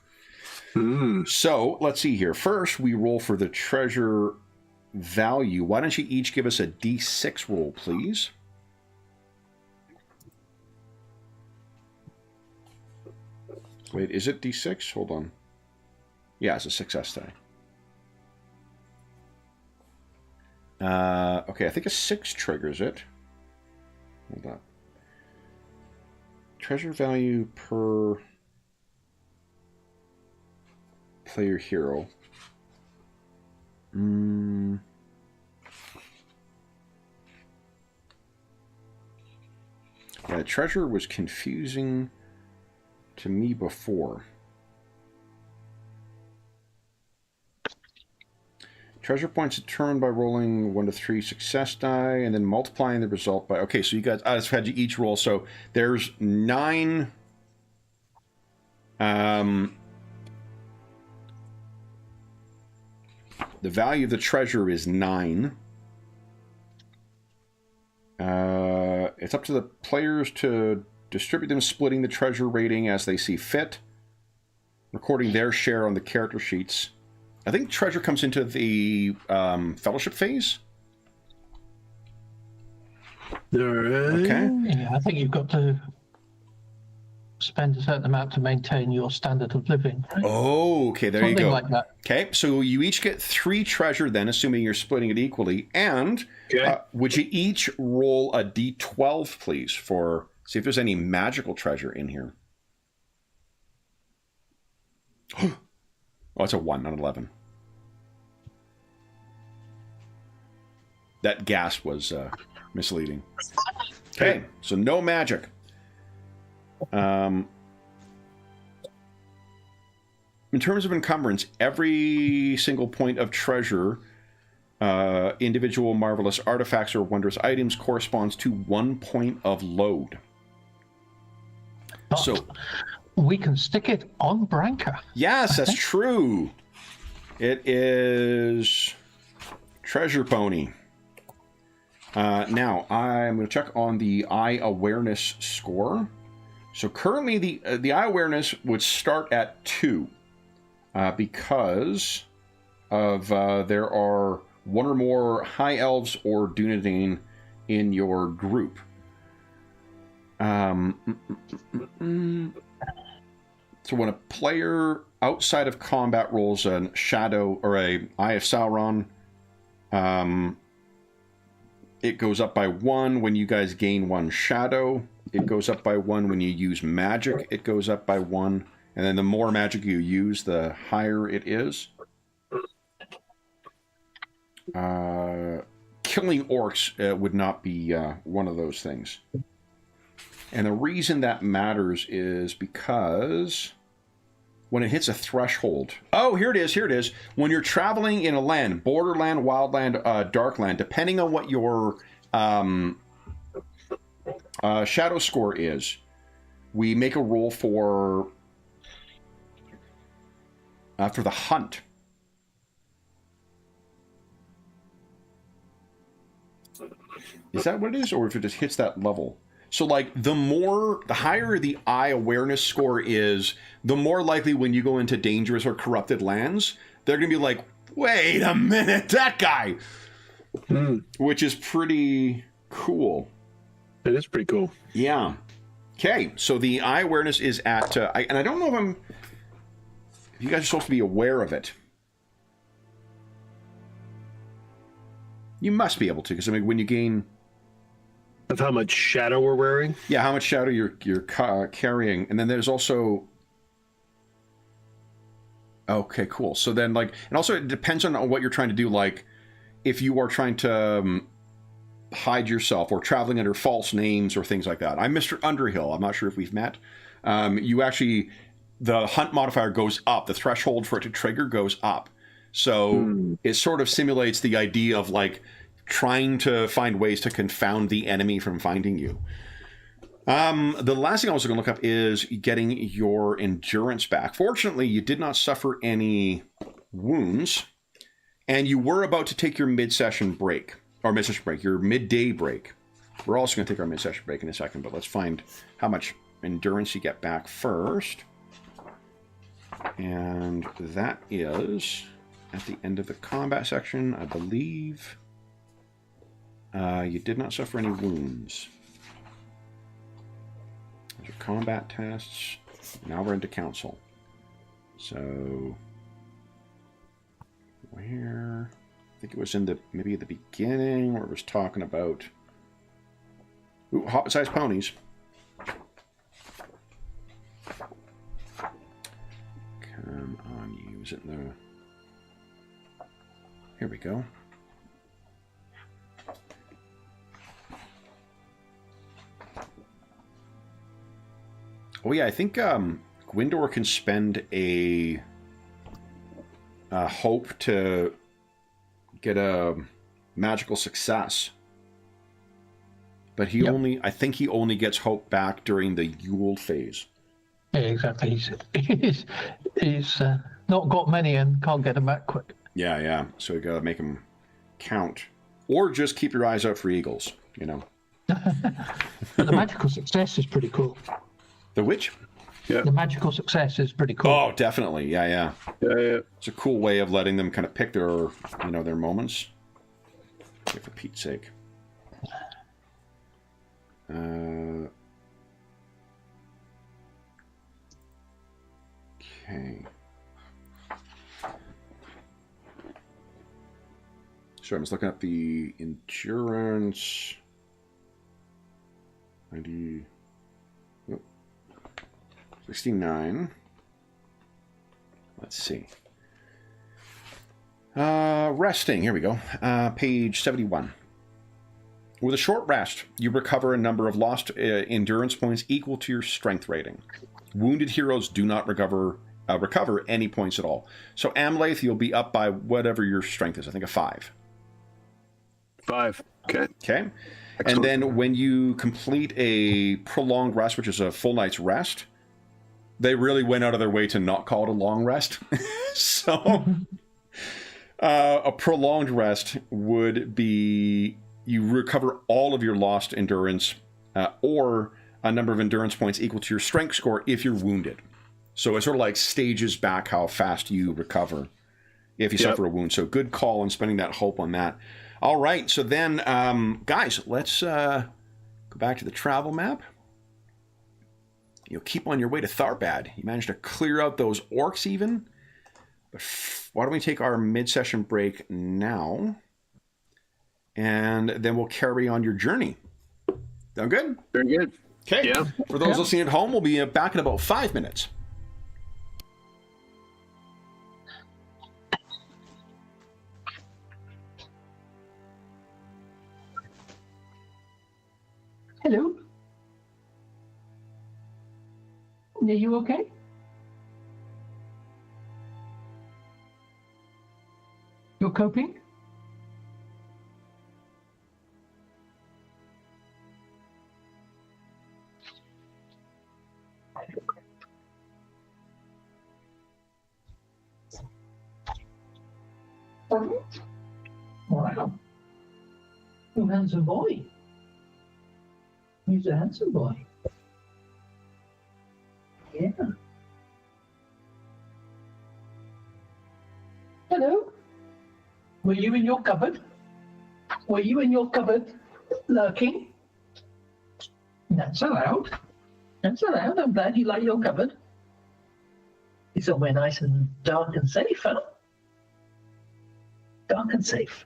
So let's see here. First, we roll for the treasure value. Why don't you each give us a D6 roll, please? Wait, is it D6? Hold on. Yeah, it's a success die. Okay, I think a 6 triggers it. Hold on. Treasure value per player hero. Yeah, treasure was confusing to me before. Treasure points determined by rolling 1 to 3 success die and then multiplying the result by... Okay, so you guys... I just had you each roll. So there's 9... the value of the treasure is 9. It's up to the players to distribute them, splitting the treasure rating as they see fit, recording their share on the character sheets. I think treasure comes into the fellowship phase. All right. Okay. Yeah, I think you've got to spend a certain amount to maintain your standard of living. Right? Oh, okay, there Something you go. like that. Okay, so you each get 3 treasure then, assuming you're splitting it equally. And would you each roll a D12, please, for... See if there's any magical treasure in here. Oh, it's a 1, not an 11. That gas was misleading. Okay, so no magic. In terms of encumbrance, every single point of treasure, individual marvelous artifacts or wondrous items, corresponds to 1 point of load. But So we can stick it on Branca. yes, that's true. It is Treasure Pony. Now, I'm going to check on the eye awareness score. So currently, the eye awareness would start at 2 because of there are 1 or more high elves or Dunedain in your group. So when a player outside of combat rolls a shadow or a Eye of Sauron, it goes up by 1 when you guys gain 1 shadow. It goes up by 1 when you use magic. It goes up by 1. And then the more magic you use, the higher it is. Killing orcs would not be one of those things. And the reason that matters is because when it hits a threshold... Oh, here it is, here it is. When you're traveling in a land, borderland, wildland, darkland, depending on what your shadow score is, we make a roll for the hunt. Is that what it is? Or if it just hits that level? So, like, the higher the eye awareness score is, the more likely when you go into dangerous or corrupted lands, they're going to be like, wait a minute, that guy! Which is pretty cool. It is pretty cool. Yeah. Okay, so the eye awareness is at, and I don't know if you guys are supposed to be aware of it. You must be able to, because I mean, when you gain... Of how much shadow we're wearing? Yeah, how much shadow you're carrying. And then there's also... Okay, cool. So then, like... And also, it depends on what you're trying to do. Like, if you are trying to hide yourself or traveling under false names or things like that. I'm Mr. Underhill. I'm not sure if we've met. You actually... The hunt modifier goes up. The threshold for it to trigger goes up. So it sort of simulates the idea of, like, trying to find ways to confound the enemy from finding you. The last thing I was going to look up is getting your endurance back. Fortunately, you did not suffer any wounds, and you were about to take your mid-session break, or mid-session break, your midday break. We're also going to take our mid-session break in a second, but let's find how much endurance you get back first. And that is at the end of the combat section, I believe. You did not suffer any wounds. Those are combat tests. Now we're into council. So, where? I think it was in the maybe at the beginning where it was talking about hobbit-sized ponies. Come on, you. Is it in the? Here we go. Oh yeah, I think Gwyndor can spend a hope to get a magical success, but he I think he only gets hope back during the Yule phase. Yeah, exactly. He's not got many and can't get them back quick. Yeah. So you gotta make them count, or just keep your eyes out for eagles. You know. But the magical success is pretty cool. The which? Yeah. The magical success is pretty cool. Oh, definitely. Yeah. Yeah. It's a cool way of letting them kind of pick their, their moments. For Pete's sake. Okay. Sorry, I'm just looking at the endurance. 90. 69. Let's see. Resting. Here we go. Page 71. With a short rest, you recover a number of lost endurance points equal to your strength rating. Wounded heroes do not recover any points at all. So Amlath, you'll be up by whatever your strength is. I think a 5. 5. Okay. Okay. Excellent. And then when you complete a prolonged rest, which is a full night's rest, they really went out of their way to not call it a long rest. So a prolonged rest would be you recover all of your lost endurance or a number of endurance points equal to your strength score if you're wounded. So it sort of like stages back how fast you recover if you suffer a wound. So good call on spending that hope on that. All right. So then, guys, let's go back to the travel map. You'll keep on your way to Tharbad. You managed to clear out those orcs even. But why don't we take our mid-session break now? And then we'll carry on your journey. Sound good? Very good. Okay. Yeah. For those listening at home, we'll be back in about 5 minutes. Hello. Are you okay? You're coping? Wow. You handsome boy. He's a handsome boy. Yeah. Hello. Were you in your cupboard? Were you in your cupboard lurking? That's allowed. That's allowed. I'm glad you like your cupboard. It's somewhere nice and dark and safe, huh? Dark and safe.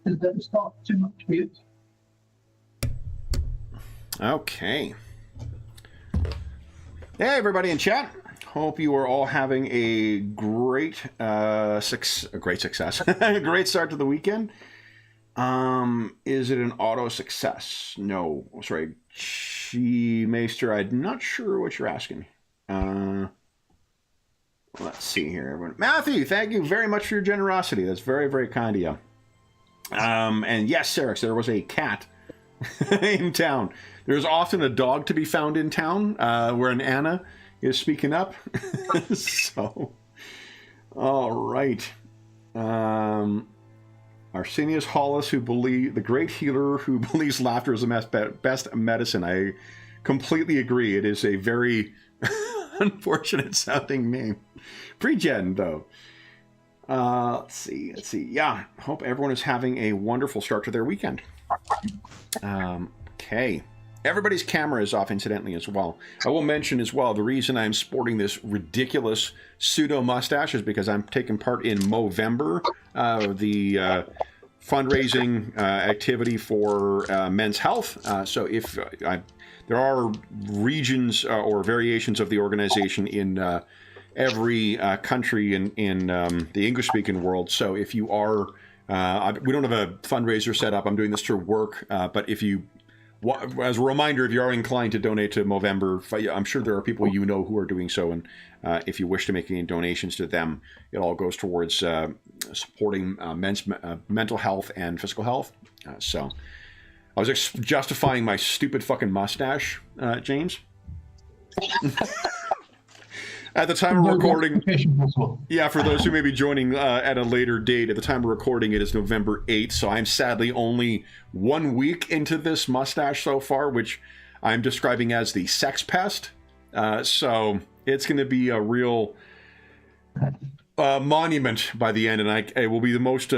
It's not too much mute. Okay. Hey, everybody in chat. Hope you are all having a great success, a great start to the weekend. Is it an auto success? No. Sorry. Maester, I'm not sure what you're asking. Let's see here, everyone. Matthew, thank you very much for your generosity. That's very, very kind of you. And yes, Sarah, there was a cat in town. There's often a dog to be found in town, where an Anna is speaking up. So, all right. Arsenius Hollis, the great healer who believes laughter is the best medicine. I completely agree. It is a very unfortunate sounding name. Pre-gen, though. Let's see. Yeah, hope everyone is having a wonderful start to their weekend. Okay. Everybody's camera is off, incidentally, as well. I will mention as well, the reason I'm sporting this ridiculous pseudo mustache is because I'm taking part in Movember, the fundraising activity for men's health. So if there are regions or variations of the organization in every country in the English-speaking world. So if you are, we don't have a fundraiser set up. I'm doing this through work. But if you, as a reminder, if you are inclined to donate to Movember, I'm sure there are people you know who are doing so. And if you wish to make any donations to them, it all goes towards supporting men's mental health and physical health. So I was justifying my stupid fucking mustache, James. At the time of recording, yeah, for those who may be joining at a later date, at the time of recording, it is November 8th, so I'm sadly only 1 week into this mustache so far, which I'm describing as the sex pest. So it's going to be a real monument by the end, and it will be the most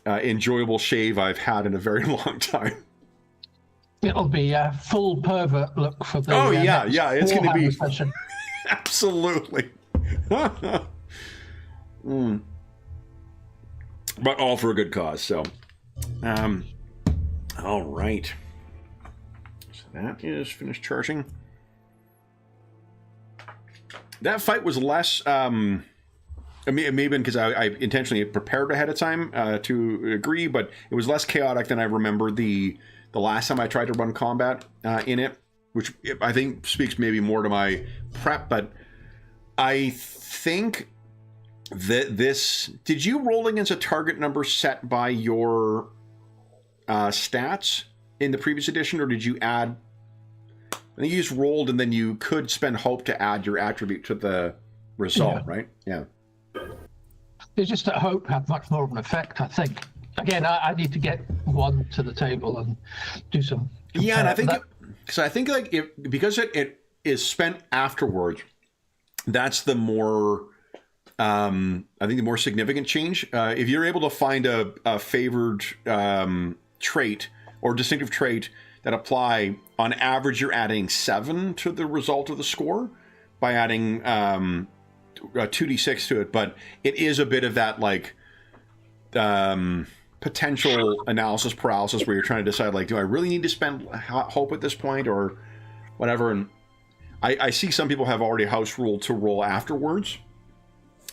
enjoyable shave I've had in a very long time. It'll be a full pervert look for the. Oh, yeah, it's going to be. Session. Absolutely. But all for a good cause. So, all right. So that is finished charging. That fight was less. It may have been because I intentionally prepared ahead of time to agree, but it was less chaotic than I remember the last time I tried to run combat in it. Which I think speaks maybe more to my prep, but I think that did you roll against a target number set by your stats in the previous edition, or did you add, I think you just rolled and then you could spend hope to add your attribute to the result, right? Yeah. It's just that hope had much more of an effect, I think. Again, I need to get one to the table and do some. Yeah, and I think... So I think like because it is spent afterwards, that's the more I think the more significant change. If you're able to find a favored trait or distinctive trait that apply, on average, you're adding 7 to the result of the score by adding 2d6 to it. But it is a bit of that like potential analysis paralysis where you're trying to decide, like, do I really need to spend hope at this point or whatever? And I see some people have already house ruled to roll afterwards,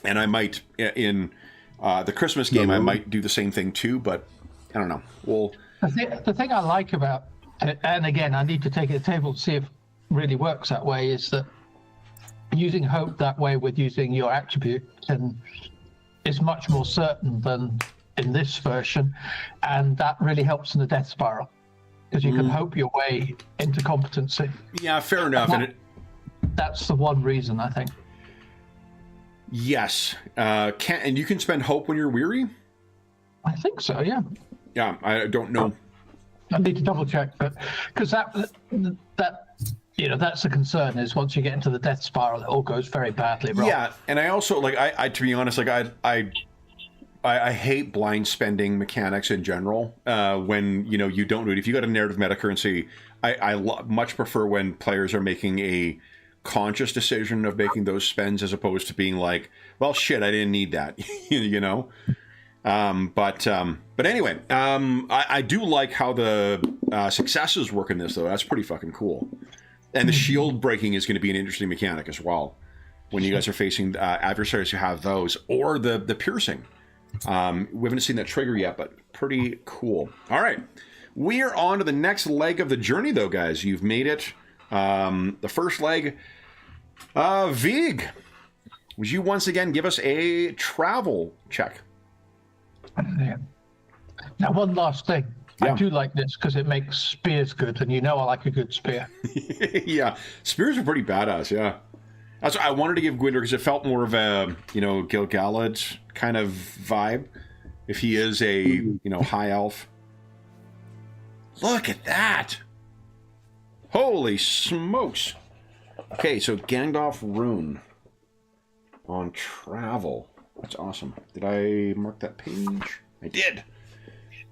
and I might in the Christmas game I might do the same thing too, but I don't know. Well, the thing I like about it, and again I need to take it to the table to see if it really works that way, is that using hope that way with using your attribute is much more certain than in this version, and that really helps in the death spiral because you can hope your way into competency. Yeah, fair enough. That's the one reason, I think. Yes, and you can spend hope when you're weary. I think so. Yeah. Yeah, I don't know. I need to double check, but because that that's the concern, is once you get into the death spiral, it all goes very badly wrong. Yeah, and I also I to be honest, like I hate blind spending mechanics in general. When you don't do it. If you got a narrative meta currency, I much prefer when players are making a conscious decision of making those spends as opposed to being like, well, shit, I didn't need that. But anyway, I do like how the successes work in this, though. That's pretty fucking cool. And the shield breaking is going to be an interesting mechanic as well when you guys are facing adversaries who have those, or the piercing. We haven't seen that trigger yet, but pretty cool. All right. We are on to the next leg of the journey, though, guys. You've made it. The first leg. Vig, would you once again give us a travel check? Yeah. Now, one last thing. Yeah. I do like this because it makes spears good, and you know I like a good spear. Yeah, spears are pretty badass. Yeah, that's what I wanted to give Gwyndor because it felt more of a Gil-galad kind of vibe. If he is a high elf. Look at that! Holy smokes! Okay, so Gandalf rune on travel. That's awesome. Did I mark that page? I did.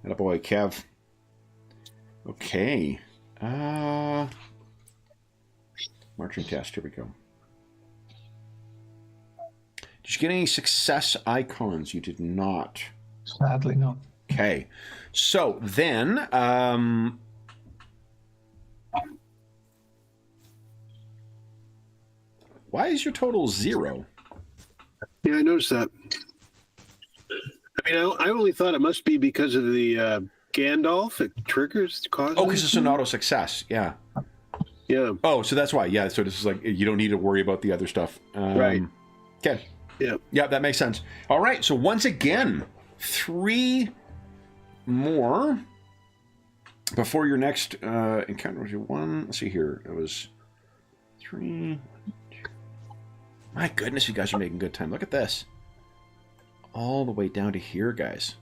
Attaboy, Kev. Okay. Marching test. Here we go. Did you get any success icons? You did not. Sadly not. Okay. So then, why is your total 0? Yeah, I noticed that. I mean, I only thought it must be because of the Gandalf. It triggers, causes. Oh, because it's an auto success. Yeah. Yeah. Oh, so that's why. Yeah. So this is like you don't need to worry about the other stuff. Right. Okay. Yeah. Yeah, that makes sense. All right. So once again, 3 more before your next encounter. Was your 1? Let's see here. It was 3. My goodness, you guys are making good time. Look at this. All the way down to here, guys.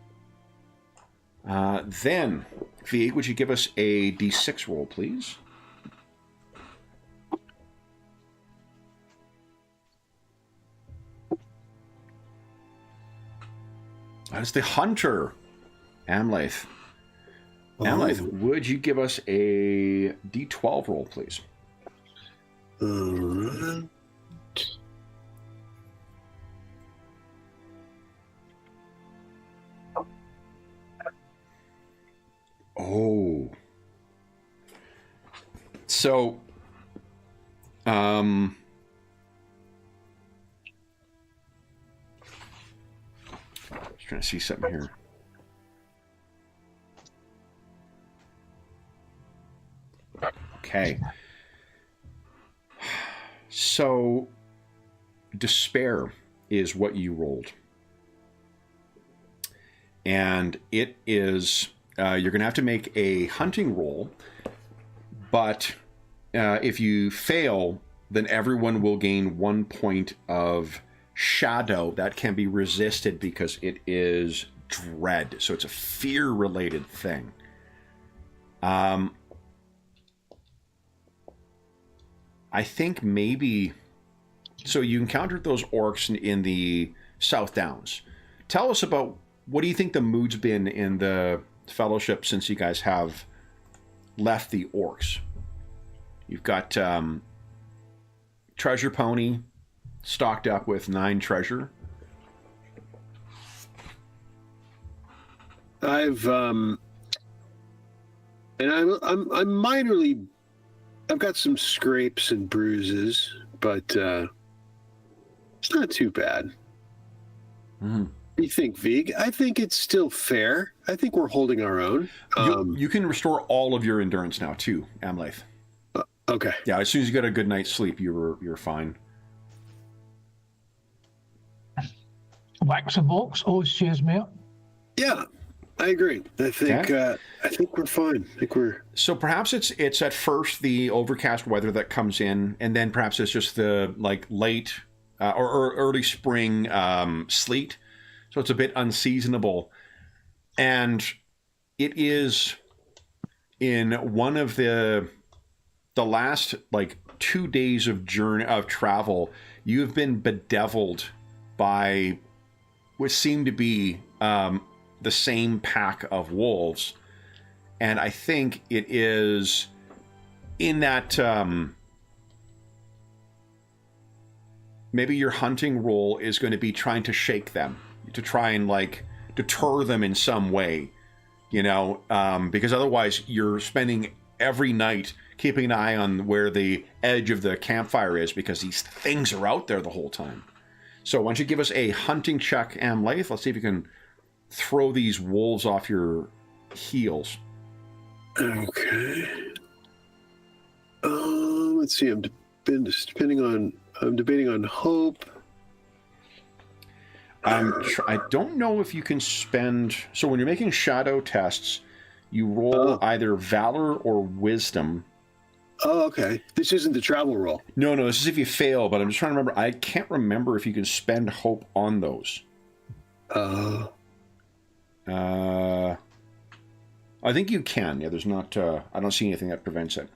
Then, Vieg, would you give us a D6 roll, please? That's the hunter, Amlath. Amlath, would you give us a D12 roll, please? Oh. So, just trying to see something here. Okay. So, despair is what you rolled. And it is, you're going to have to make a hunting roll, but if you fail, then everyone will gain 1 point of shadow that can be resisted because it is dread. So it's a fear-related thing. I think maybe... So you encountered those orcs in the South Downs. Tell us about, what do you think the mood's been in the Fellowship since you guys have left the orcs? You've got Treasure Pony stocked up with 9 treasure. I've and I'm minorly, I've got some scrapes and bruises, but it's not too bad. Mm-hmm. What do you think, Vig? I think it's still fair. I think we're holding our own. You can restore all of your endurance now too, Amlath. Okay. Yeah, as soon as you got a good night's sleep, you're fine. Wax of orcs always cheers me up. Yeah, I agree. I think I think we're fine. I think we're... So perhaps it's at first the overcast weather that comes in, and then perhaps it's just the late or early spring sleet. So it's a bit unseasonable, and it is in one of the last 2 days of travel. You have been bedeviled by what seemed to be the same pack of wolves, and I think it is in that maybe your hunting role is going to be trying to shake them, to try and deter them in some way, because otherwise you're spending every night keeping an eye on where the edge of the campfire is, because these things are out there the whole time. So why don't you give us a hunting check, Amlaith? Let's see if you can throw these wolves off your heels. Okay. Let's see. I'm debating on hope. I don't know if you can spend. So when you're making shadow tests, you roll either valor or wisdom. Oh, okay. This isn't the travel roll. No, this is if you fail. But I'm just trying to remember. I can't remember if you can spend hope on those. I think you can. Yeah, there's not. I don't see anything that prevents it.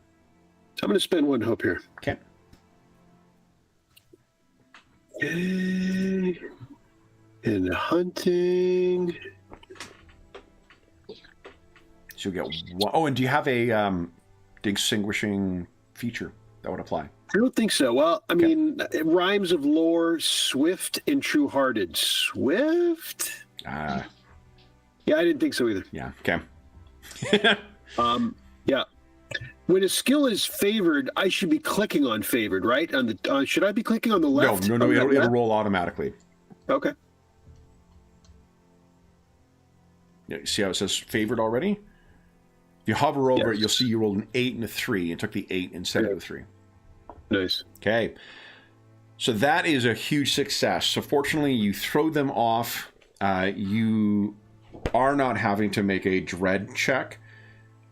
I'm going to spend one hope here. Okay. Okay. And hunting. So you get one. Oh, and do you have a distinguishing feature that would apply? I don't think so. Well, I mean, rhymes of lore, swift and true-hearted. Swift? Yeah, I didn't think so either. Yeah, okay. Yeah. When a skill is favored, I should be clicking on favored, right? On the should I be clicking on the left? No, it'll roll automatically. Okay. Yeah, see how it says favored already? If you hover over it, you'll see you rolled an 8 and a 3. It took the 8 instead of the 3. Nice. Okay. So that is a huge success. So fortunately, you throw them off. You are not having to make a dread check,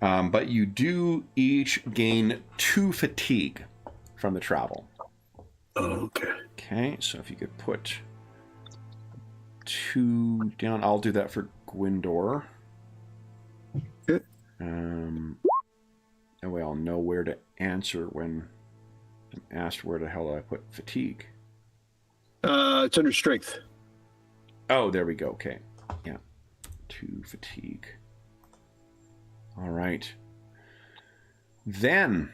but you do each gain 2 fatigue from the travel. Oh, okay. Okay, so if you could put 2 down, I'll do that for Gwindor. Okay. That way I'll know where to answer when I'm asked where the hell I put fatigue. It's under strength. Oh, there we go. Okay. Yeah. 2 fatigue. All right. Then,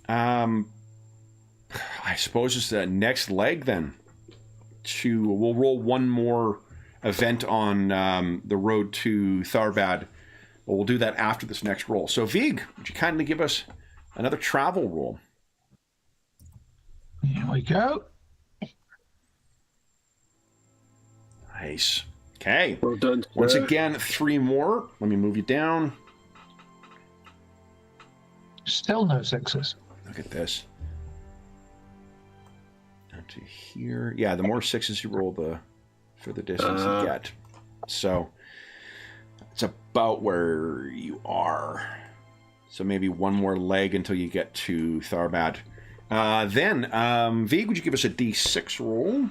I suppose it's the next leg then. We'll roll one more event on the road to Tharbad. But we'll do that after this next roll. So, Vig, would you kindly give us another travel roll? Here we go. Nice. Okay. Well done. Once again, 3 more. Let me move you down. Still no sixes. Look at this. Down to here. Yeah, the more 6s you roll, the further distance you get. So it's about where you are. So maybe one more leg until you get to Tharbad. Then, Vig, would you give us a D6 roll?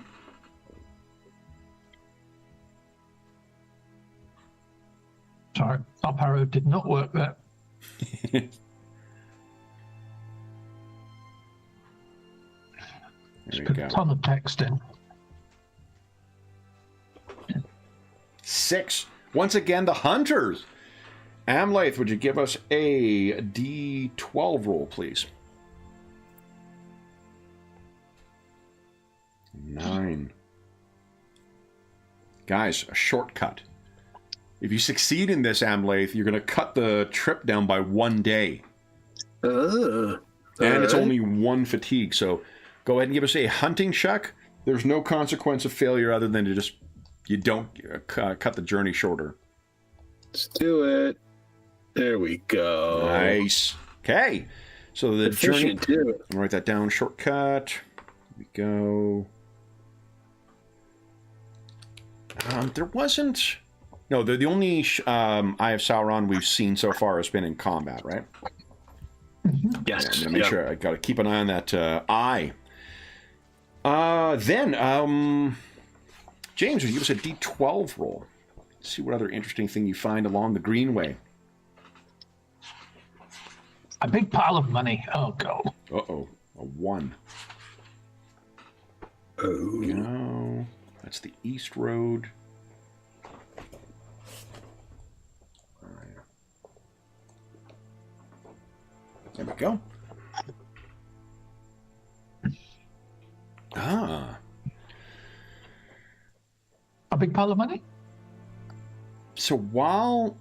Sorry, up arrow did not work there. Just put a ton of text in. 6. Once again, the hunters. Amlaith, would you give us a D12 roll, please? 9. Guys, a shortcut. If you succeed in this, Amlaith, you're going to cut the trip down by 1 day. And it's only 1 fatigue, so go ahead and give us a hunting check. There's no consequence of failure other than you don't cut the journey shorter. Let's do it. There we go. Nice. Okay. So the Efficient journey. too. I'll write that down. Shortcut. Here we go. There wasn't. No, the only Eye of Sauron we've seen so far has been in combat, right? Yes. I'm gonna make sure I got to keep an eye on that eye. Then, James, would you give us a D12 roll? Let's see what other interesting thing you find along the Greenway. A big pile of money. Oh, God. Uh-oh. A 1. Oh. No. That's the East Road. There we go. A big pile of money? So while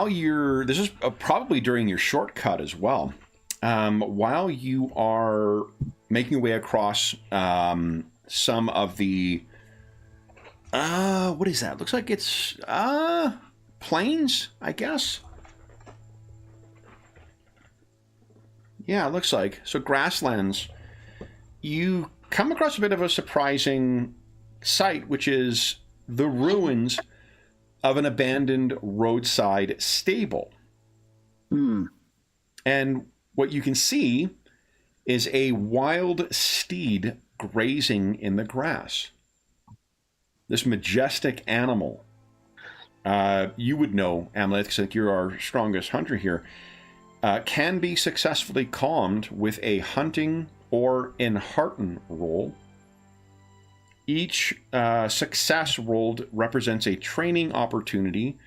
you're, this is probably during your shortcut as well. While you are making your way across some of the, what is that? Looks like it's plains, I guess. Yeah, it looks like. So grasslands. You come across a bit of a surprising sight, which is the ruins of an abandoned roadside stable. And what you can see is a wild steed grazing in the grass. This majestic animal, you would know, Amaleth, because you're our strongest hunter here, can be successfully calmed with a hunting or enhearten roll. Each success rolled represents a training opportunity,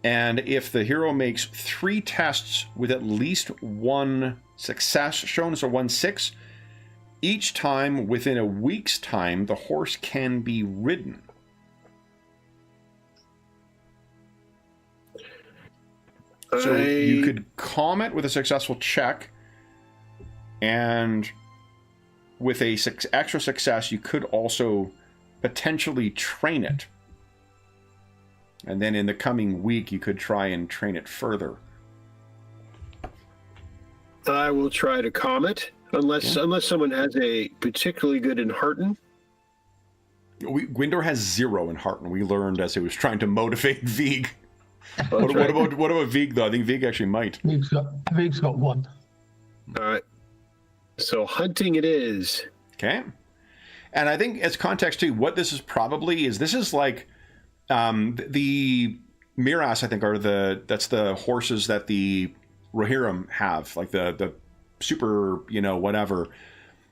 and if the hero makes 3 tests with at least 1 success, shown as a 1-6, each time within a week's time, the horse can be ridden. So you could calm it with a successful check, and with a extra success, you could also potentially train it. And then in the coming week, you could try and train it further. I will try to calm it, unless someone has a particularly good enhearten. Gwindor has 0 in Hearten. We learned as he was trying to motivate Vig. Oh, what about Vig, though? I think Vig actually might. Vig's got 1. All right. So hunting it is. Okay. And I think as context too, what this is probably is, this is like the Miras, I think, that's the horses that the Rohirrim have, like the super, whatever.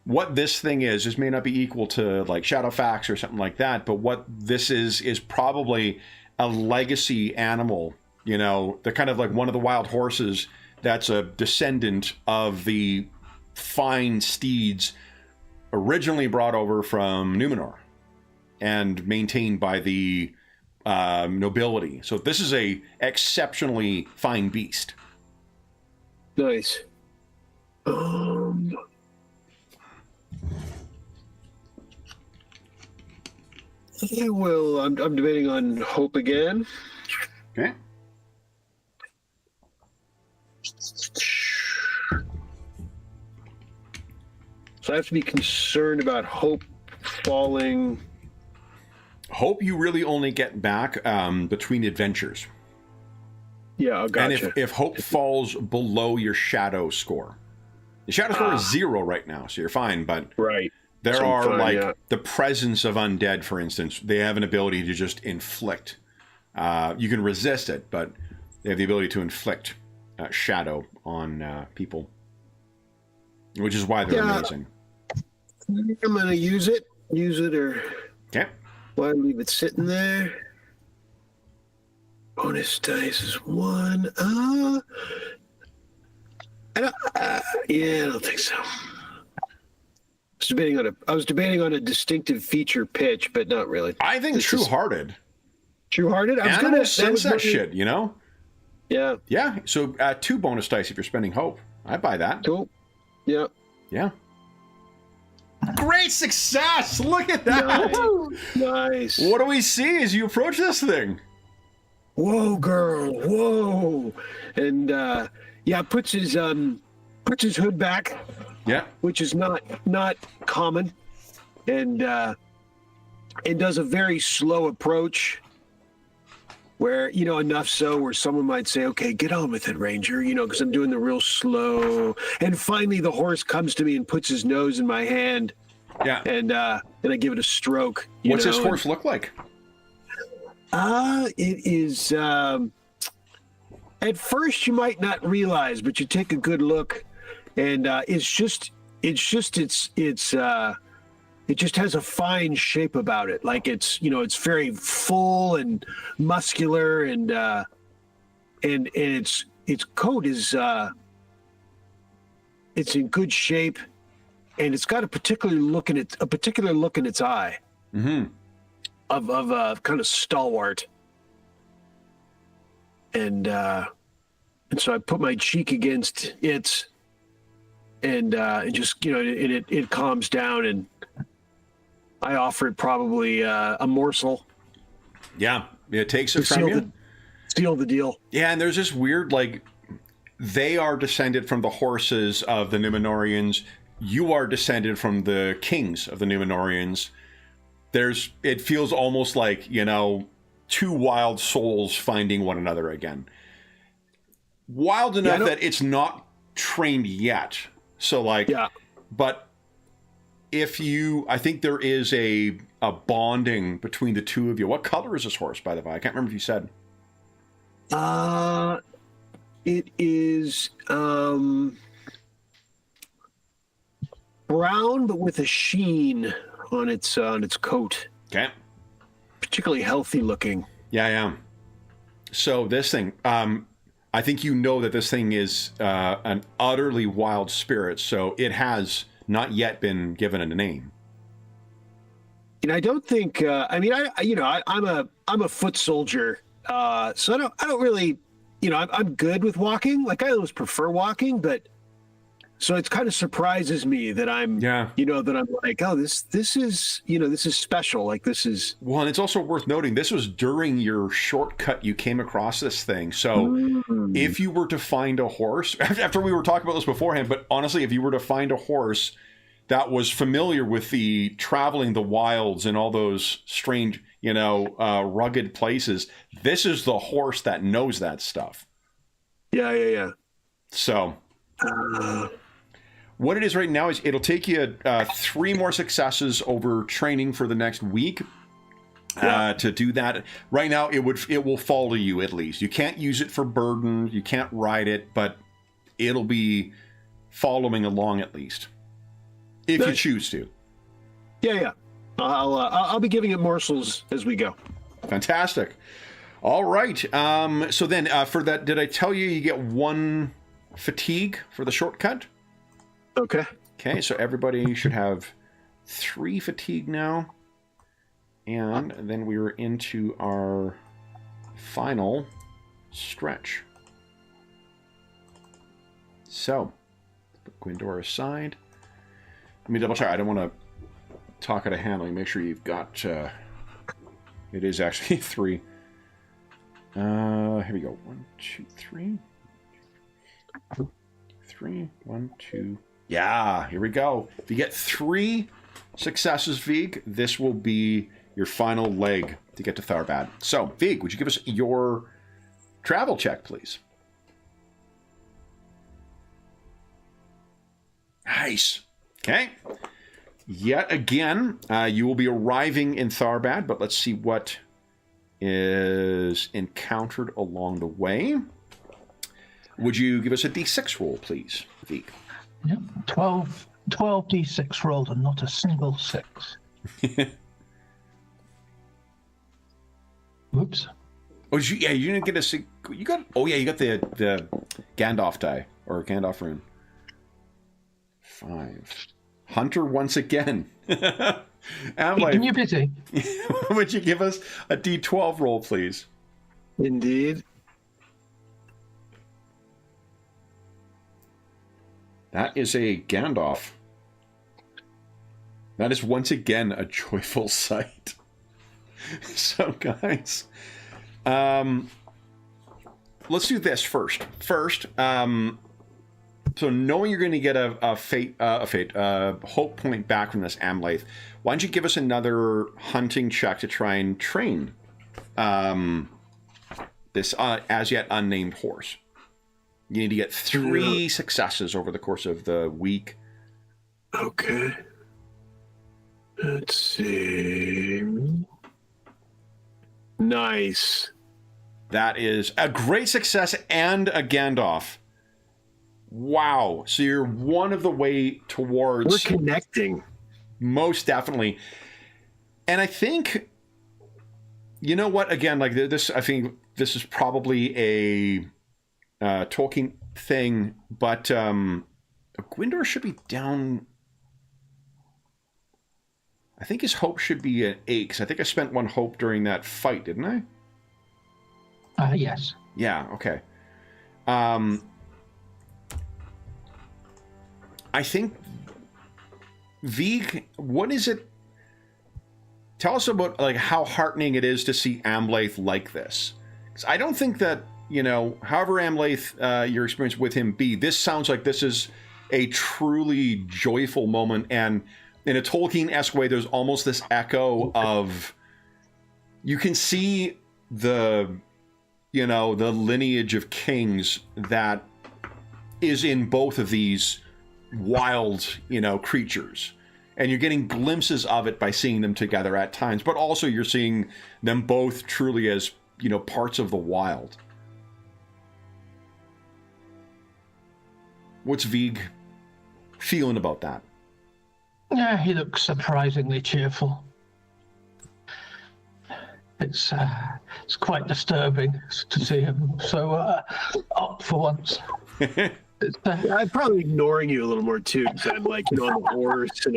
What this thing is may not be equal to like Shadowfax or something like that, but what this is probably a legacy animal, they're kind of like one of the wild horses that's a descendant of the fine steeds originally brought over from Numenor and maintained by the nobility. So this is a exceptionally fine beast. Nice. I'm debating on hope again. Okay. So I have to be concerned about hope falling. Hope you really only get back between adventures. Yeah, I gotcha. And if hope falls below your shadow score, the shadow score is 0 right now, so you're fine. But right. there So are fine, like yeah. the presence of undead, for instance. They have an ability to just inflict. You can resist it, but they have the ability to inflict shadow on people, which is why they're amazing. I'm gonna use it, or Okay. why leave it sitting there? Bonus dice is 1. I don't think so. I was debating on a distinctive feature pitch, but not really. I think True-Hearted. True-Hearted? I was Animal gonna sense that shit, Yeah. Yeah. So 2 bonus dice if you're spending hope. I buy that. Cool. Yeah. Yeah. Great success! Look at that! Nice. What do we see as you approach this thing? Whoa, girl! Whoa! And puts his hood back, Yeah. which is not common, and does a very slow approach, where enough so where someone might say, "Okay, get on with it, Ranger," because I'm doing the real slow. And finally, the horse comes to me and puts his nose in my hand, Yeah. and I give it a stroke. What's this horse look like? It is. At first, you might not realize, but you take a good look, and it just has a fine shape about it. Like it's very full and muscular, and its coat is it's in good shape, and it's got a particular look in its eye. Mm-hmm. of kind of stalwart, and so I put my cheek against it, and just it calms down, and I offer it probably a morsel. Yeah, it takes it from you. Seal the deal. Yeah, and there's this weird, like, they are descended from the horses of the Numenorians. You are descended from the kings of the Numenorians. It feels almost like, two wild souls finding one another again. Wild enough that it's not trained yet. So, like, but I think there is a bonding between the two of you. What color is this horse, by the way? I can't remember if you said. It is brown, but with a sheen on its coat. Okay. Particularly healthy looking. Yeah. So this thing, I think that this thing is an utterly wild spirit. So it has not yet been given a name. And I don't think. I'm a foot soldier, so I don't really. I'm good with walking. Like, I always prefer walking, but so it kind of surprises me that I'm, that I'm like, oh, this is special. Like, this is. Well, and it's also worth noting, this was during your shortcut you came across this thing. So if you were to find a horse, after we were talking about this beforehand, but honestly, if you were to find a horse that was familiar with the traveling the wilds and all those strange, rugged places, this is the horse that knows that stuff. Yeah. So what it is right now is it'll take you 3 more successes over training for the next week to do that. Right now, it will follow you at least. You can't use it for burden. You can't ride it, but it'll be following along at least. If you choose to. Yeah. I'll be giving it morsels as we go. Fantastic. All right. So then for that, did I tell you get 1 fatigue for the shortcut? Okay. Okay, so everybody should have 3 fatigue now. And then we are into our final stretch. So, put Gwendor aside. Let me double check. I don't want to talk out of hand. Let me make sure you've got... it is actually 3. Here we go. 1, 2, 3. 3. 1, 2. Yeah, here we go. If you get 3 successes, Vig, this will be your final leg to get to Tharbad. So, Vig, would you give us your travel check, please? Nice. Okay. Yet again, you will be arriving in Tharbad, but let's see what is encountered along the way. Would you give us a d6 roll, please, Vig? Yep. 12 d6 rolled and not a single 6. Whoops. Oh, you didn't get a... You got the Gandalf die, or Gandalf rune. 5. Hunter once again. I'm like, you busy? would you give us a d12 roll, please? Indeed. That is a Gandalf. That is once again a joyful sight. So, guys, let's do this first. So knowing you're going to get a hope point back from this Amlath, why don't you give us another hunting check to try and train this as yet unnamed horse? You need to get 3 successes over the course of the week. Okay. Let's see. Nice. That is a great success and a Gandalf. Wow. So you're one of the way towards... We're connecting. Most definitely. And I think, you know what, again, like this, I think this is probably a Tolkien thing, but Gwendor should be down... I think his hope should be an 8, because I think I spent 1 hope during that fight, didn't I? Yes. Yeah, okay. I think, Vig, what is it? Tell us about like how heartening it is to see Amlath like this. Because I don't think that, you know, however Amlath, your experience with him be, this sounds like this is a truly joyful moment. And in a Tolkien-esque way, there's almost this echo of, you can see the, you know, the lineage of kings that is in both of these wild, you know, creatures. And you're getting glimpses of it by seeing them together at times, but also you're seeing them both truly as, you know, parts of the wild. What's Vig feeling about that? Yeah, he looks surprisingly cheerful. It's quite disturbing to see him so up for once. I'm probably ignoring you a little more too, because I'm like, you know, on the horse,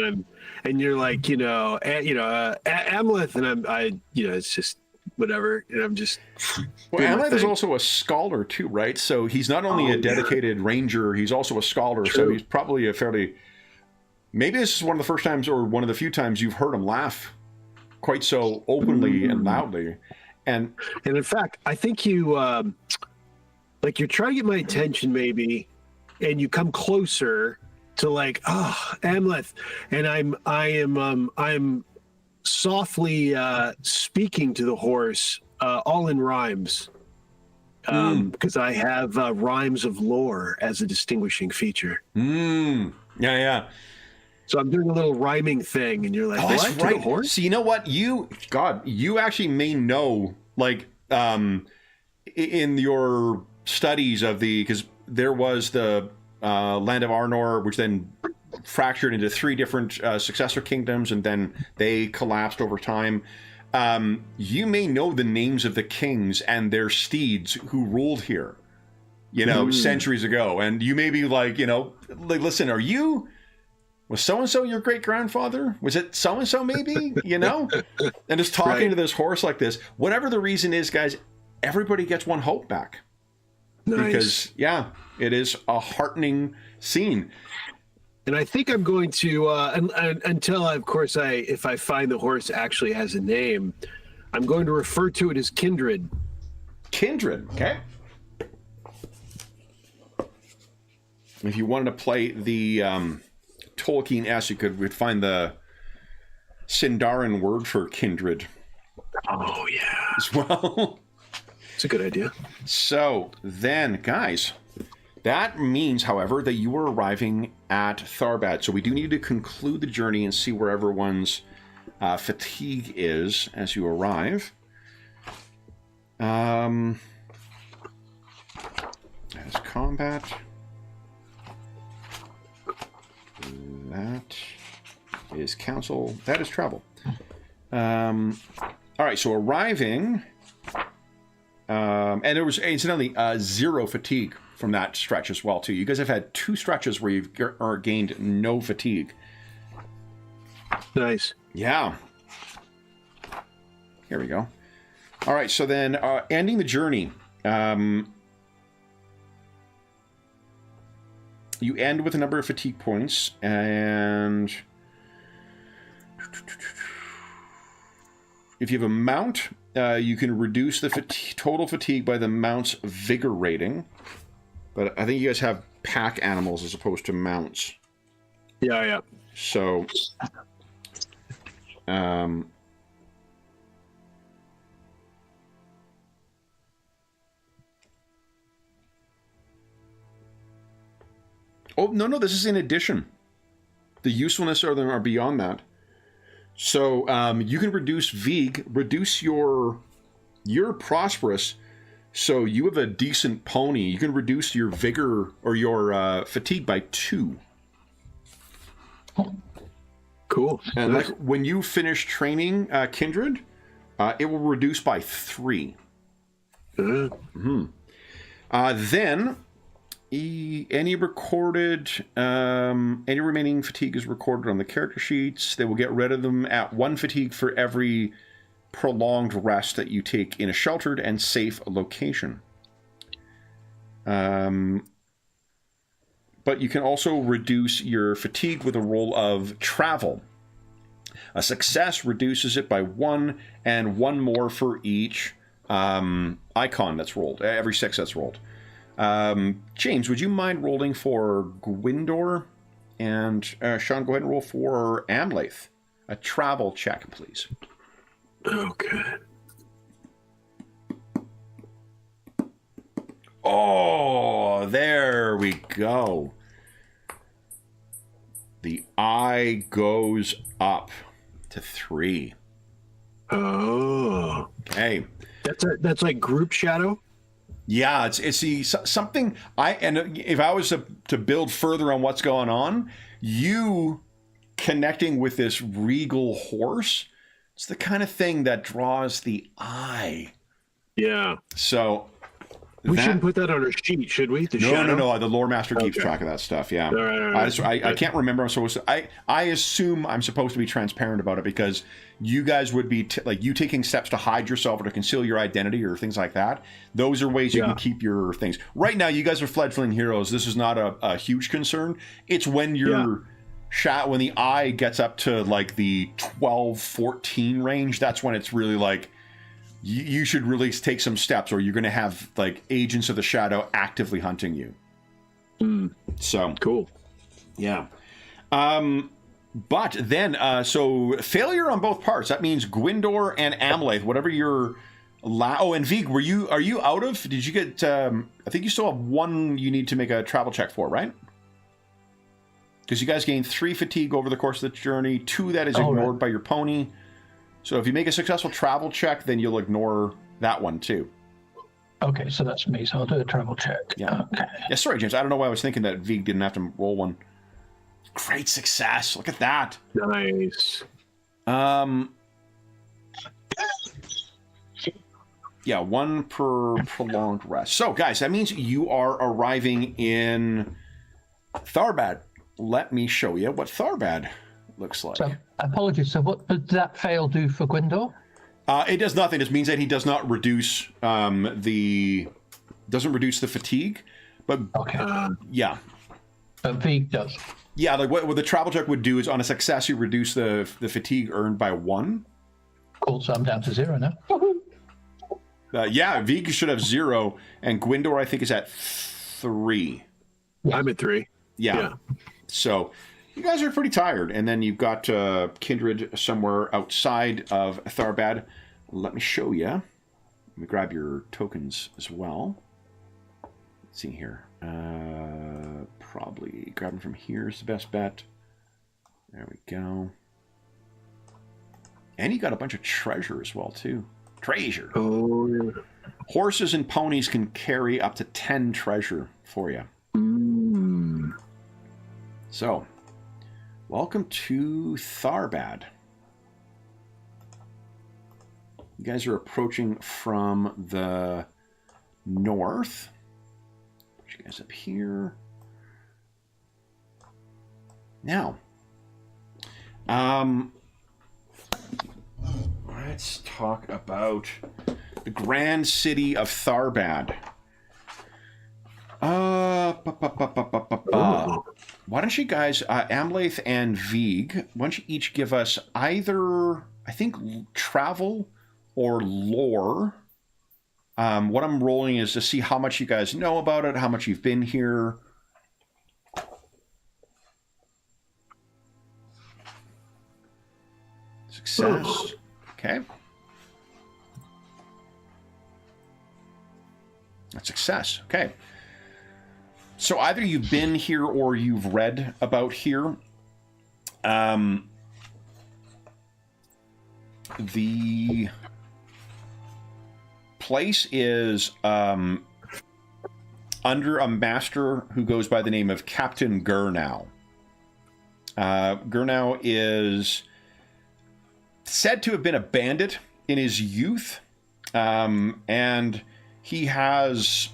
and you're like, Amleth, and you know, it's just whatever, and I'm just. Well, Amleth is also a scholar too, right? So he's not only a dedicated ranger, he's also a scholar. True. So he's probably a fairly. Maybe this is one of the first times, or one of the few times, you've heard him laugh quite so openly and loudly, and in fact, I think you, like, you're trying to get my attention, maybe. And you come closer to like, Amleth, and I'm softly speaking to the horse, all in rhymes, because I have rhymes of lore as a distinguishing feature. Yeah. So I'm doing a little rhyming thing, and you're like, that's what? right. To the horse? So you know what? You actually may know, like, in your studies of because there was the land of Arnor, which then fractured into 3 different successor kingdoms, and then they collapsed over time. You may know the names of the kings and their steeds who ruled here, you know, centuries ago. And you may be like, you know, like, listen, was so-and-so your great-grandfather? Was it so-and-so maybe, you know? And just talking to this horse like this, whatever the reason is, guys, everybody gets 1 hope back. Nice. Because, yeah, it is a heartening scene. And I think I'm going to, until, of course, if I find the horse actually has a name, I'm going to refer to it as Kindred. Kindred, okay. If you wanted to play the Tolkien-esque, you could find the Sindarin word for kindred. Oh, yeah. As well. It's a good idea. So then, guys, that means, however, that you are arriving at Tharbad. So we do need to conclude the journey and see where everyone's fatigue is as you arrive. That is combat. That is council. That is travel. All right, so arriving... and there was, incidentally, 0 fatigue from that stretch as well, too. You guys have had 2 stretches where you've gained no fatigue. Nice. Yeah. Here we go. All right, so then ending the journey. You end with a number of fatigue points, and if you have a mount... you can reduce the total fatigue by the mount's vigor rating. But I think you guys have pack animals as opposed to mounts. Yeah. So... Oh, no, this is in addition. The usefulness of them are beyond that. So you can reduce reduce you're prosperous, so you have a decent pony. You can reduce your vigor or your fatigue by 2. Cool. And like when you finish training Kindred, it will reduce by 3. Then Any remaining fatigue is recorded on the character sheets. They will get rid of them at 1 fatigue for every prolonged rest that you take in a sheltered and safe location. But you can also reduce your fatigue with a roll of travel. A success reduces it by 1, and 1 more for each icon that's rolled, every 6 that's rolled. James, would you mind rolling for Gwindor? And Sean, go ahead and roll for Amlath. A travel check, please. Okay. Oh, there we go. The eye goes up to 3. Oh. Okay. That's like group shadow. Yeah, it's something. If I was to build further on what's going on, you connecting with this regal horse, it's the kind of thing that draws the eye. Yeah. So we shouldn't put that on our sheet, should we? No. The lore master keeps track of that stuff. Yeah. All right. I can't remember. I assume I'm supposed to be transparent about it because you guys would be like you taking steps to hide yourself or to conceal your identity or things like that. Those are ways you can keep your things. Right now, you guys are fledgling heroes. This is not a huge concern. It's when you're when the eye gets up to like the 12, 14 range. That's when it's really like. You should really take some steps, or you're going to have like agents of the shadow actively hunting you. So cool, yeah. But then, so failure on both parts. That means Gwindor and Amlath, whatever your. And Vig, are you out of? Did you get? I think you still have 1 you need to make a travel check for, right? Because you guys gained 3 fatigue over the course of the journey. 2 that is ignored by your pony. So if you make a successful travel check, then you'll ignore that one too. Okay, so that's me. So I'll do a travel check. Yeah. Okay. Yeah. Sorry, James. I don't know why I was thinking that Vig didn't have to roll one. Great success. Look at that. Nice. Yeah, 1 per prolonged rest. So, guys, that means you are arriving in Tharbad. Let me show you what Tharbad looks like. So, apologies. So, what does that fail do for Gwindor? It does nothing. It means that he does not reduce the fatigue, but yeah. But Vig does. Yeah, like what the travel check would do is on a success you reduce the fatigue earned by 1. Cool. So I'm down to 0 now. Yeah, Vig should have 0, and Gwindor I think is at 3. Yeah. I'm at 3. Yeah. So. You guys are pretty tired, and then you've got Kindred somewhere outside of Tharbad. Let me show you. Let me grab your tokens as well. Let's see here. Probably grab them from here is the best bet. There we go. And you got a bunch of treasure as well, too. Treasure. Oh, yeah. Horses and ponies can carry up to 10 treasure for you. So... welcome to Tharbad. You guys are approaching from the north. Put you guys up here. Now, let's talk about the grand city of Tharbad. Why don't you guys, Amlath and Vig, why don't you each give us either, I think, travel or lore. What I'm rolling is to see how much you guys know about it, how much you've been here. Success. Okay. That's success. Okay. So either you've been here or you've read about here. The place is under a master who goes by the name of Captain Gurnow. Gurnow is said to have been a bandit in his youth, and he has,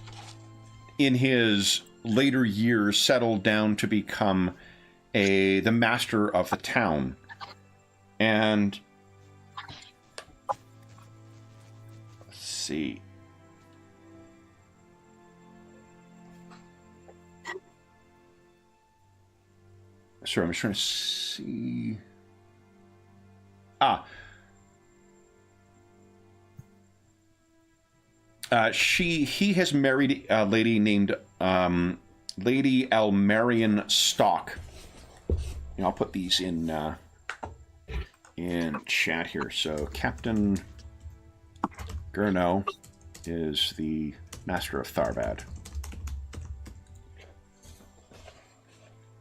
in his later years settled down to become the master of the town. And let's see. Sorry, I'm just trying to see. He has married a lady named Lady Elmarian Stock. And I'll put these in chat here. So Captain Gurno is the master of Tharbad.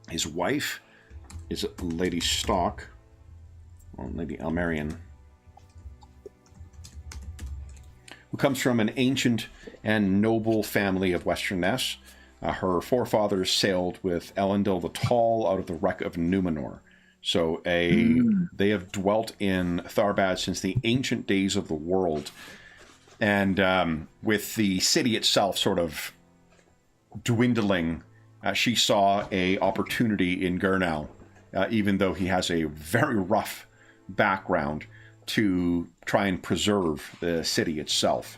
His wife is Lady Stock, or Lady Elmarian, who comes from an ancient and noble family of Western Ness. Her forefathers sailed with Elendil the Tall out of the wreck of Numenor. So they have dwelt in Tharbad since the ancient days of the world. And with the city itself sort of dwindling, she saw a opportunity in Gurnau, even though he has a very rough background, to try and preserve the city itself.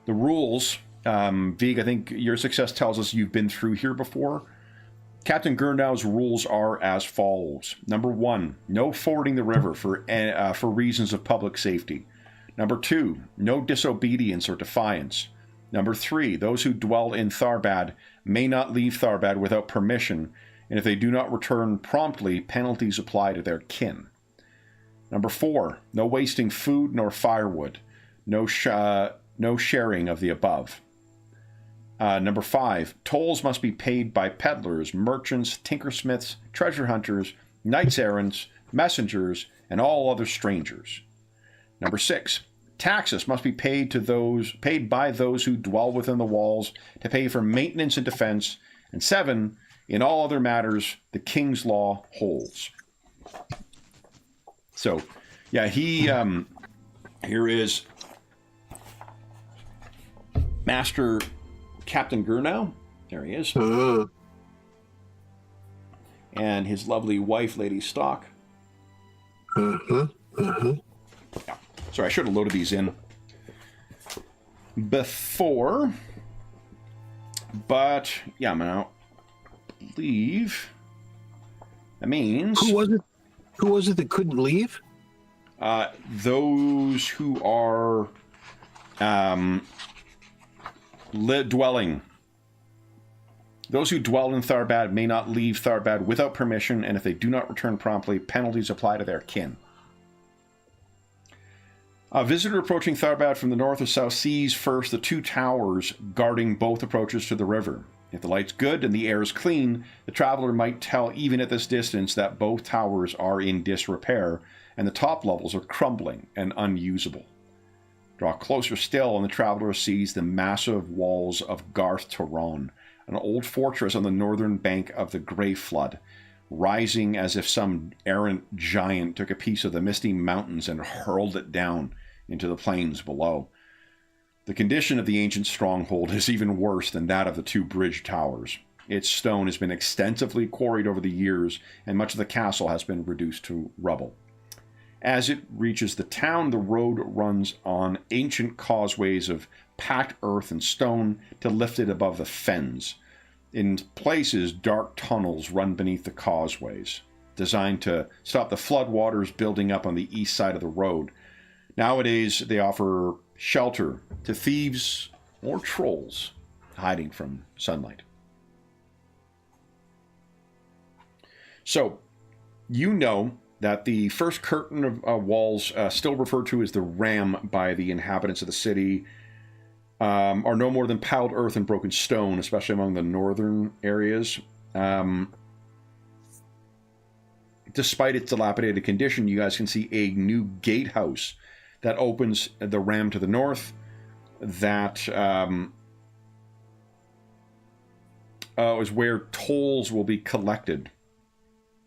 The rules, Vig, I think your success tells us you've been through here before. Captain Gurnau's rules are as follows. Number 1, no fording the river for reasons of public safety. Number 2, no disobedience or defiance. Number 3, those who dwell in Tharbad may not leave Tharbad without permission, and if they do not return promptly, penalties apply to their kin. Number 4, no wasting food nor firewood, no sharing of the above. Number 5, tolls must be paid by peddlers, merchants, tinkersmiths, treasure hunters, knights errants, messengers, and all other strangers. Number 6, taxes must be paid by those who dwell within the walls to pay for maintenance and defense. And 7, in all other matters, the king's law holds. So, yeah, here is Master Captain Gurnau. There he is. And his lovely wife, Lady Stock. Yeah. Sorry, I should have loaded these in before. But, yeah, I'm going to leave. That means... Who was it that couldn't leave? Those who are dwelling. Those who dwell in Tharbad may not leave Tharbad without permission, and if they do not return promptly, penalties apply to their kin. A visitor approaching Tharbad from the north or south sees first the 2 towers guarding both approaches to the river. If the light's good and the air is clean, the traveler might tell even at this distance that both towers are in disrepair and the top levels are crumbling and unusable. Draw closer still and the traveler sees the massive walls of Garth Turon, an old fortress on the northern bank of the Grey Flood, rising as if some errant giant took a piece of the misty mountains and hurled it down into the plains below. The condition of the ancient stronghold is even worse than that of the 2 bridge towers. Its stone has been extensively quarried over the years, and much of the castle has been reduced to rubble. As it reaches the town, the road runs on ancient causeways of packed earth and stone to lift it above the fens. In places, dark tunnels run beneath the causeways, designed to stop the floodwaters building up on the east side of the road. Nowadays, they offer shelter to thieves or trolls hiding from sunlight. So, you know that the first curtain of walls, still referred to as the Ram by the inhabitants of the city, are no more than piled earth and broken stone, especially among the northern areas. Despite its dilapidated condition, you guys can see a new gatehouse that opens the Ram to the north, that is where tolls will be collected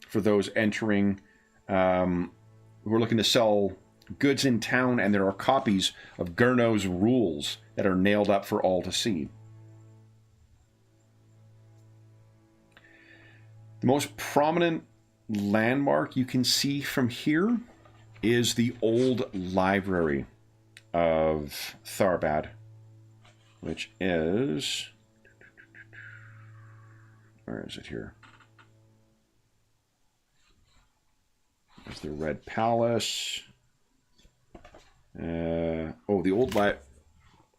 for those entering who are looking to sell goods in town, and there are copies of Gurnau's rules that are nailed up for all to see. The most prominent landmark you can see from here is the old library of Tharbad, which is... Where is it here? There's the Red Palace. The old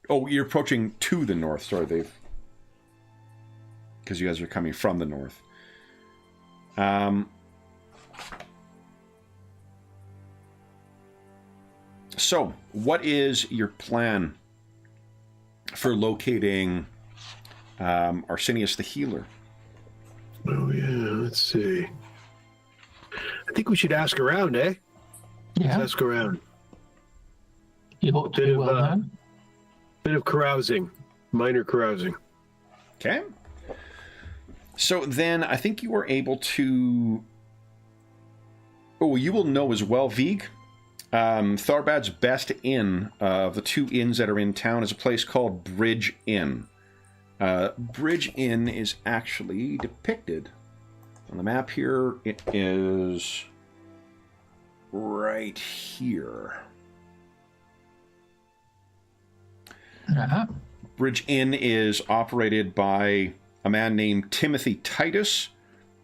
Oh, you're approaching to the north. Sorry, because you guys are coming from the north. So, what is your plan for locating Arsenius the Healer? Oh, yeah, let's see. I think we should ask around, eh? Yeah. Let's ask around. You ought to be well known. Bit of carousing. Minor carousing. Okay. So then I think you are able to... Oh, you will know as well, Vig. Tharbad's best inn of the two inns that are in town is a place called Bridge Inn. Bridge Inn is actually depicted on the map here. It is right here. Uh-huh. Bridge Inn is operated by a man named Timothy Titus,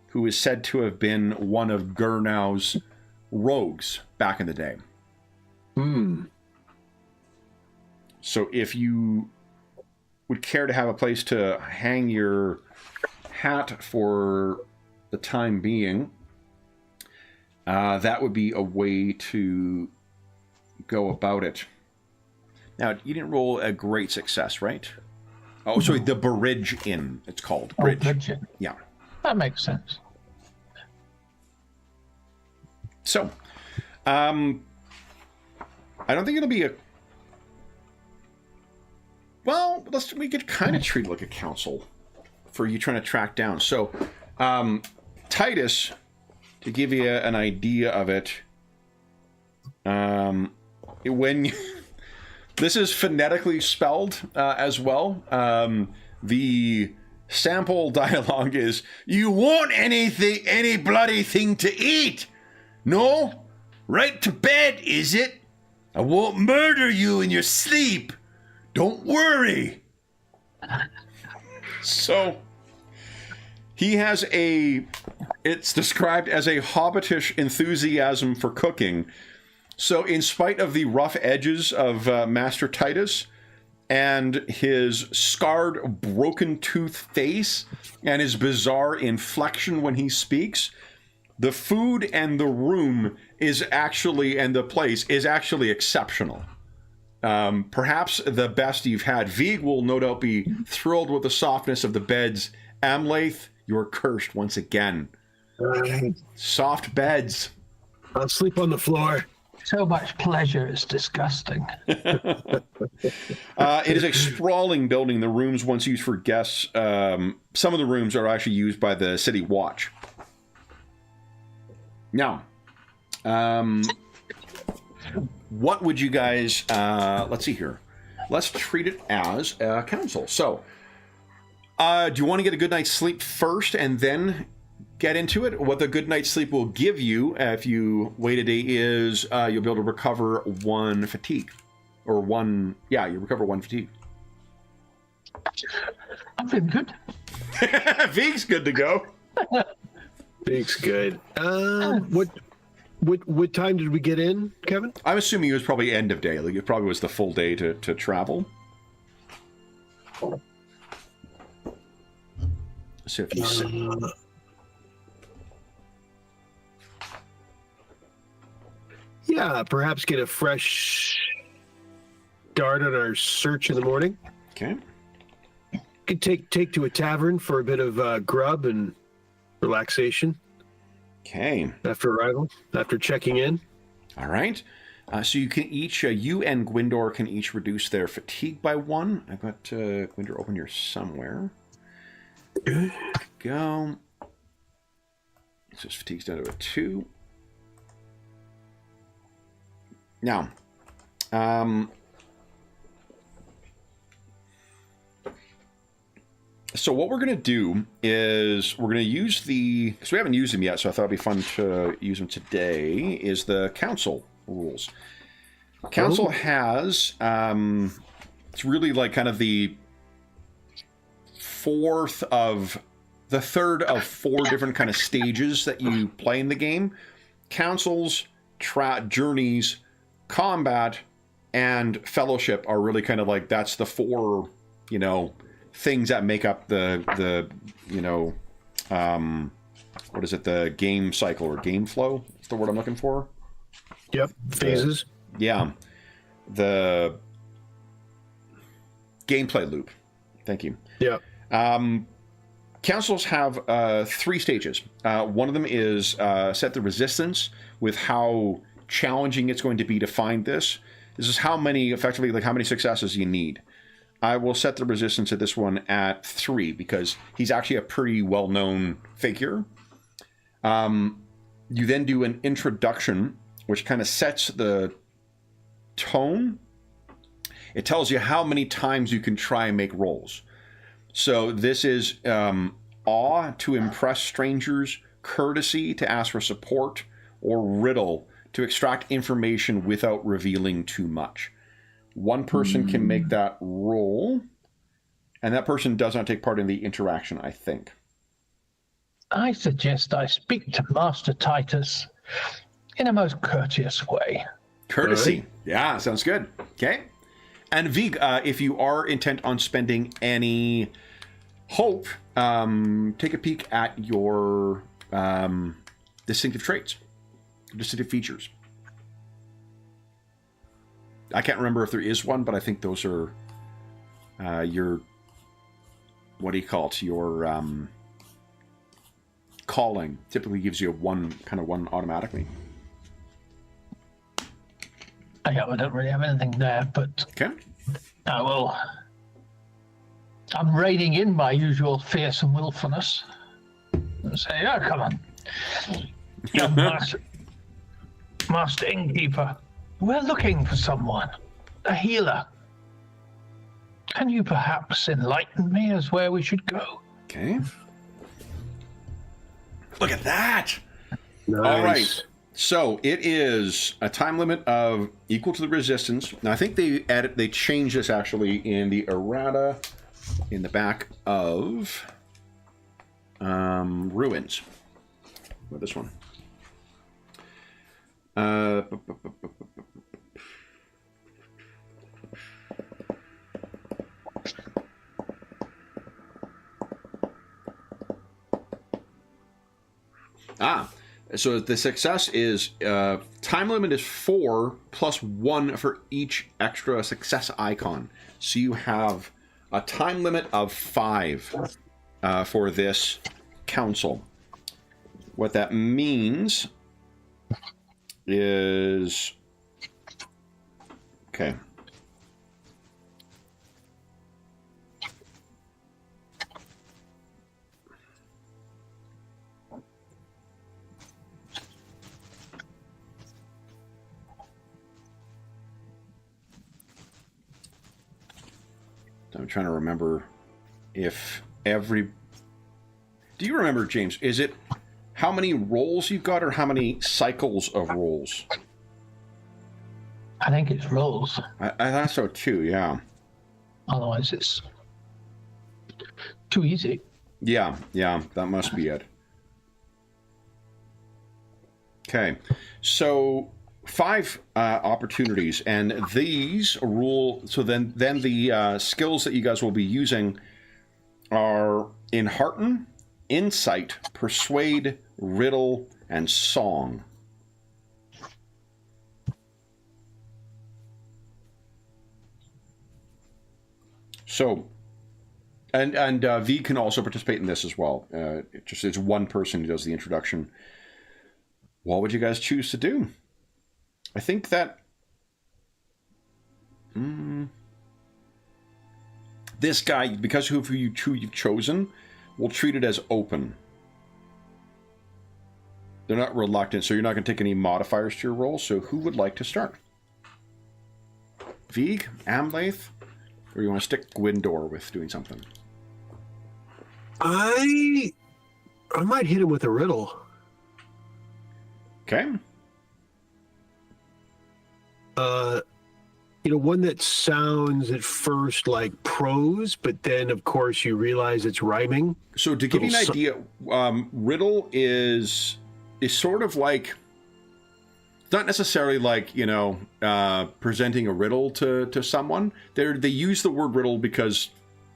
who is said to have been one of Gurnau's rogues back in the day. So if you would care to have a place to hang your hat for the time being, that would be a way to go about it. Now, you didn't roll a great success, right? Oh, sorry, the Bridge Inn, it's called. Bridge. Oh, Bridge Inn. Yeah. That makes sense. So, I don't think it'll be a... Well, we could kind of treat it like a council for you trying to track down. So, Titus, to give you an idea of it, when... This is phonetically spelled as well. The sample dialogue is, "You want anything, any bloody thing to eat? No? Right to bed, is it? I won't murder you in your sleep. Don't worry." So, he has it's described as a hobbitish enthusiasm for cooking. So, in spite of the rough edges of Master Titus and his scarred, broken-tooth face and his bizarre inflection when he speaks, the food and the room and the place is actually exceptional. Perhaps the best you've had. Vig will no doubt be thrilled with the softness of the beds. Amlath, you're cursed once again. Soft beds. I'll sleep on the floor. So much pleasure, it's disgusting. It is a sprawling building. The rooms once used for guests. Some of the rooms are actually used by the city watch. Now, what would you guys... let's see here. Let's treat it as a council. So, do you want to get a good night's sleep first and then... get into it? What the good night's sleep will give you if you wait a day is you'll be able to recover 1 fatigue. Or 1... Yeah, you recover 1 fatigue. I'm feeling good. Vig's good to go. Vig's good. What time did we get in, Kevin? I'm assuming it was probably end of day. Like it probably was the full day to travel. So if you... Yeah, perhaps get a fresh start on our search in the morning. Okay. Could take to a tavern for a bit of grub and relaxation. Okay. After arrival, after checking in. All right. So you can each, you and Gwyndor can each reduce their fatigue by 1. I've got Gwyndor open here somewhere. Go. So his fatigue's down to a 2. Now, So what we're going to do is we're going to use because we haven't used them yet, so I thought it'd be fun to use them today, is the council rules. Council has, it's really like kind of the third of four different kind of stages that you play in the game. Councils, journeys, combat, and fellowship are really kind of like, that's the four, things that make up the what is it, the game cycle or game flow? That's the word I'm looking for. Yep, phases. Yeah. The gameplay loop. Thank you. Yeah. Councils have 3 stages. One of them is set the resistance, with how challenging it's going to be to find this. This is how many successes you need. I will set the resistance at this one at 3 because he's actually a pretty well-known figure. You then do an introduction, which kind of sets the tone. It tells you how many times you can try and make rolls. So this is awe to impress strangers, courtesy to ask for support, or riddle to extract information without revealing too much. One person can make that roll, and that person does not take part in the interaction, I think. I suggest I speak to Master Titus in a most courteous way. Courtesy. Right. Yeah, sounds good. Okay. And Vig, if you are intent on spending any hope, take a peek at your distinctive traits, distinctive features. I can't remember if there is one, but I think those are your, what do you call it? Your calling typically gives you one automatically. Yeah, I don't really have anything there, but Okay. I'm reining in my usual fearsome willfulness. And say, oh, come on. Young Master Innkeeper, we're looking for someone, a healer. Can you perhaps enlighten me as where we should go? Okay. Look at that. Nice. All right. So it is a time limit of equal to the resistance. Now I think they changed this actually in the errata in the back of Ruins. What this one? So the success is time limit is 4 plus 1 for each extra success icon. So you have a time limit of 5 for this council. What that means is, okay. I'm trying to remember if every... Do you remember, James? Is it how many rolls you've got or how many cycles of rolls? I think it's rolls. I thought so too, yeah. Otherwise, it's too easy. Yeah, that must be it. Okay, so 5 opportunities, and these rule. So then the skills that you guys will be using are Enhearten, Insight, Persuade, Riddle, and Song. So, and V can also participate in this as well. It's one person who does the introduction. What would you guys choose to do? I think that this guy, because who you've chosen, will treat it as open. They're not reluctant, so you're not going to take any modifiers to your roll. So who would like to start? Vig, Amlath, or you want to stick Gwindor with doing something? I might hit him with a riddle. Okay. One that sounds at first like prose, but then of course you realize it's rhyming. So to give you an idea, riddle is sort of like, not necessarily like, presenting a riddle to someone. They use the word riddle because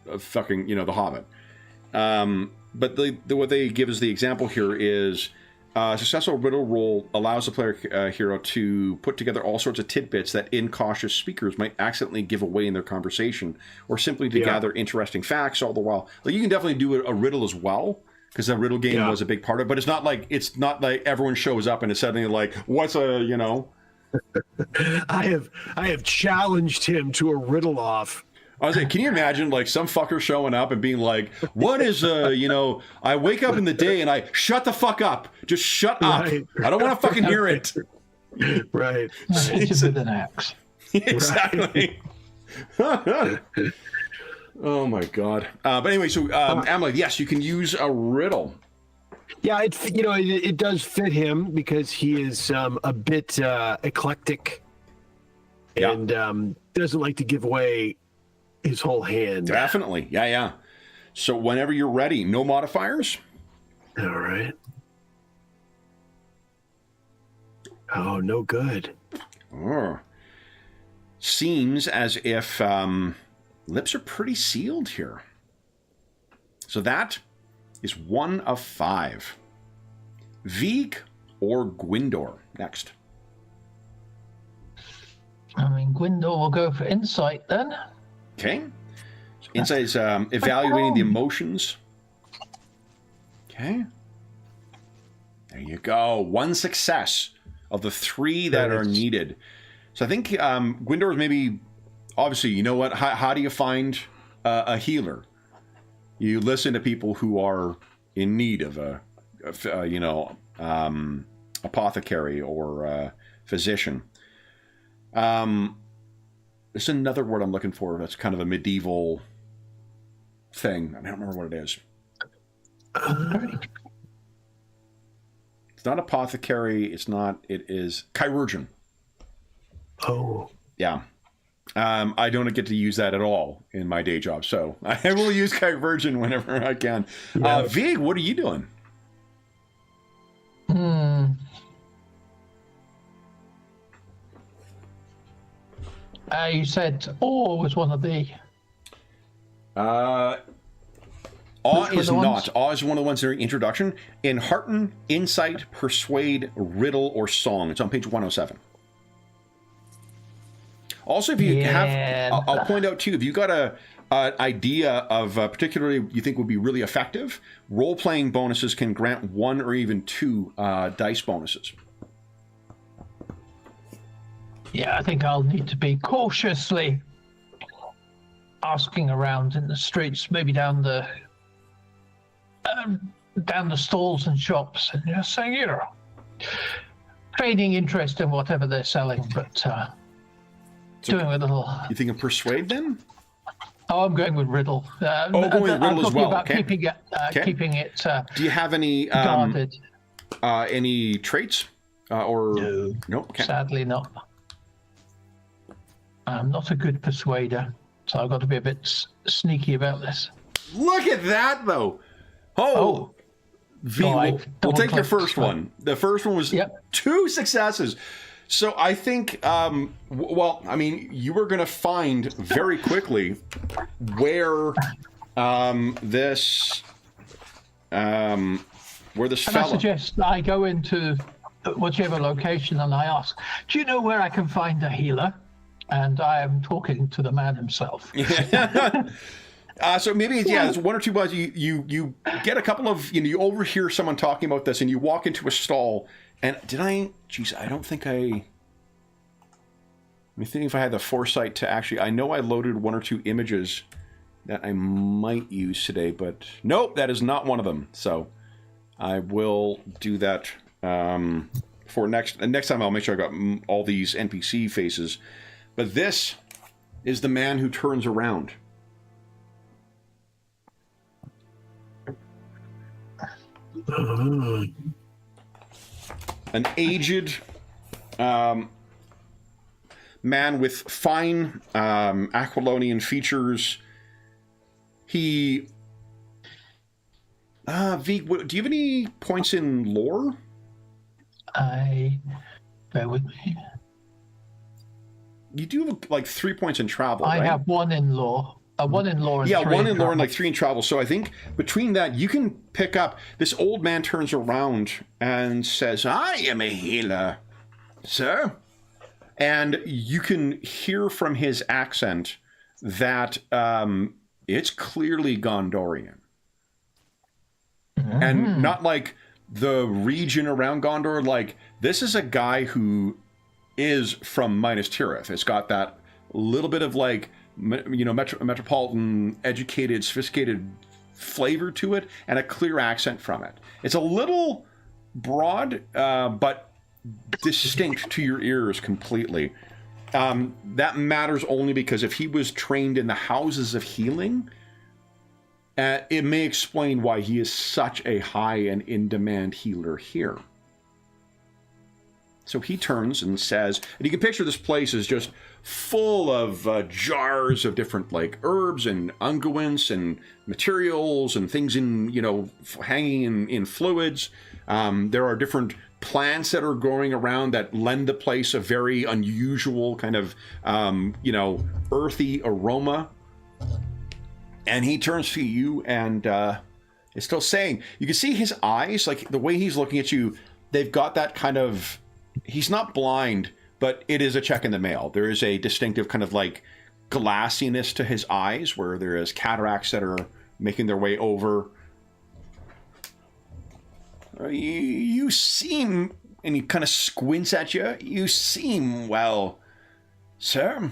of fucking, The Hobbit. But what they give as the example here is a successful riddle roll allows the player hero to put together all sorts of tidbits that incautious speakers might accidentally give away in their conversation, or simply to gather interesting facts all the while. Like, you can definitely do a riddle as well, because the riddle game was a big part of it, but it's not like everyone shows up and it's suddenly like, what's a, I have challenged him to a riddle off. I was like, can you imagine like some fucker showing up and being like, what is I wake up in the day and I shut the fuck up. Just shut up. Right. I don't want to fucking hear it. Right. Hit him with an axe. Exactly. Oh my god. But anyway, so Amalek, yes, you can use a riddle. Yeah, it does fit him because he is a bit eclectic and doesn't like to give away his whole hand. Definitely. Yeah. So whenever you're ready, no modifiers. All right. Oh, no good. Oh. Seems as if lips are pretty sealed here. So that is 1 of 5. Vieg or Gwindor next. I mean, Gwindor will go for insight then. Okay. So insight is evaluating the emotions. Okay. There you go. 1 success of the 3 that are needed. So I think Gwindor is maybe, obviously, you know what? How do you find a healer? You listen to people who are in need of a apothecary or a physician. There's another word I'm looking for that's kind of a medieval thing. I don't remember what it is. It's not apothecary. It is chirurgeon. Oh. Yeah. I don't get to use that at all in my day job, so I will use chirurgeon whenever I can. Yeah. Vieg, what are you doing? You said awe was one of the... Awe is not. Awe is one of the ones in the introduction. In Hearten, Insight, Persuade, Riddle, or Song. It's on page 107. Also, if you have... I'll point out, too, if you got an idea of particularly you think would be really effective, role-playing bonuses can grant 1 or even 2 dice bonuses. Yeah, I think I'll need to be cautiously asking around in the streets, maybe down the stalls and shops, and just saying, trading interest in whatever they're selling, but doing a little... You think of Persuade, then? Oh, I'm going with Riddle. Going with Riddle as well. About okay. keeping it Do you have any guarded? Any traits? No. Okay. Sadly not. I'm not a good persuader, so I've got to be a bit sneaky about this. Look at that, though. Oh. We'll take your first one. The first one was 2 successes. So I think, you were going to find very quickly where this fella... I suggest I go into whichever location and I ask, do you know where I can find a healer? And I am talking to the man himself. So maybe, it's 1 or 2 buzz. You get a couple of, you overhear someone talking about this, and you walk into a stall. And I don't think let me think if I had the foresight to actually, I know I loaded 1 or 2 images that I might use today, but nope, that is not one of them. So I will do that for next time. I'll make sure I got all these NPC faces. But this is the man who turns around. An aged man with fine Aquilonian features. He... V, do you have any points in lore? Bear with me. You do have like 3 points in travel, I right? have one in lore. One in lore and yeah, three one in lore and travel. like 3 in travel. So I think between that, you can pick up. This old man turns around and says, "I am a healer, sir." And you can hear from his accent that it's clearly Gondorian. And not like the region around Gondor. Like, this is a guy who is from Minas Tirith. It's got that little bit of like, metropolitan, educated, sophisticated flavor to it, and a clear accent from it. It's a little broad, but distinct to your ears completely. That matters only because if he was trained in the houses of healing, it may explain why he is such a high and in-demand healer here. So he turns and says, and you can picture this place is just full of jars of different like herbs and unguents and materials and things in, hanging in fluids. There are different plants that are growing around that lend the place a very unusual kind of, earthy aroma. And he turns to you and is still saying, you can see his eyes, like the way he's looking at you, they've got that kind of, he's not blind, but it is a check in the mail. There is a distinctive kind of like glassiness to his eyes where there is cataracts that are making their way over. You seem, and he kind of squints at you, you seem well, sir.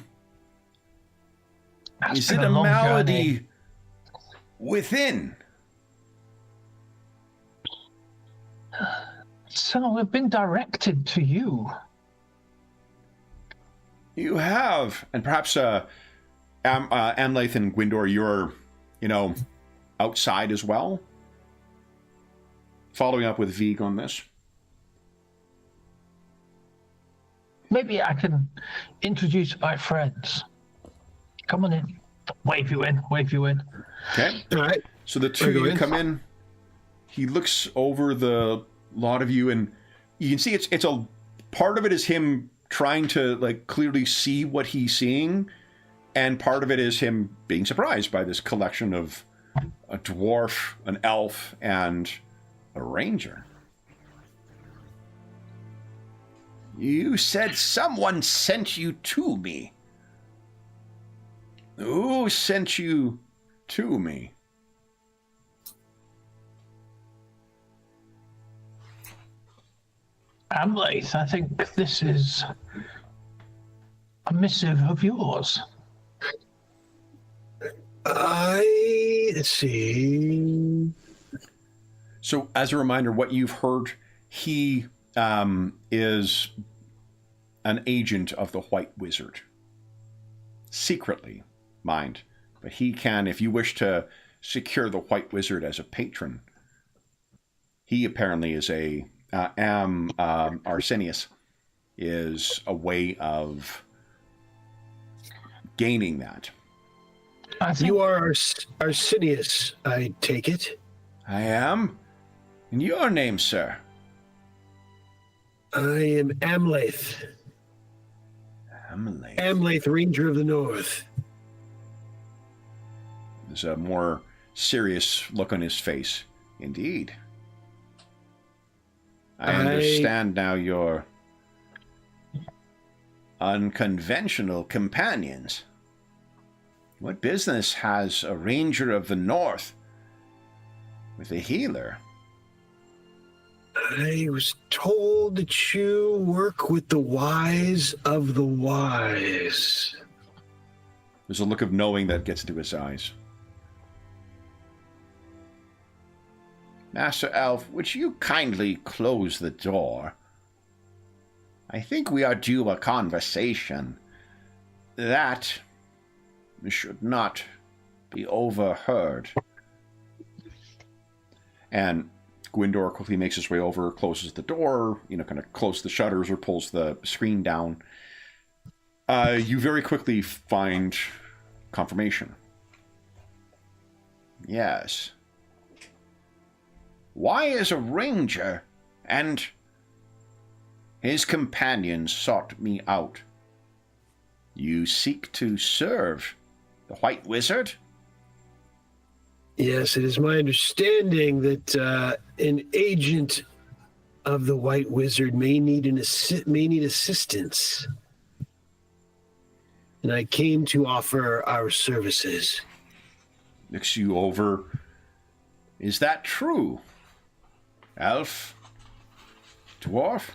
Is it a malady within? So we've been directed to you. You have, and perhaps Amlath and Gwyndor, you're, outside as well. Following up with Vig on this. Maybe I can introduce my friends. Come on in. Wave you in. Okay. All right. So the two of you come in. He looks over the lot of you, and you can see it's a part of it is him trying to like clearly see what he's seeing, and part of it is him being surprised by this collection of a dwarf, an elf, and a ranger. You said someone sent you to me. Who sent you to me? Amlath, I think this is a missive of yours. Let's see. So, as a reminder, what you've heard, he is an agent of the White Wizard. Secretly, mind. But he can, if you wish to secure the White Wizard as a patron, he apparently is Arsenius is a way of gaining that. You are Arsenius, I take it. I am. And your name, sir? I am Amlath. Amlath. Amlath, Ranger of the North. There's a more serious look on his face. Indeed. I understand now your unconventional companions. What business has a Ranger of the North with a healer? I was told that you work with the wise of the wise. There's a look of knowing that gets into his eyes. Master Elf, would you kindly close the door? I think we are due a conversation. That should not be overheard. And Gwindor quickly makes his way over, closes the door, kind of closes the shutters or pulls the screen down. You very quickly find confirmation. Yes. Why is a ranger and his companions sought me out? You seek to serve the White Wizard? Yes, it is my understanding that an agent of the White Wizard may need assistance, and I came to offer our services. Looks you over. Is that true? Elf? Dwarf?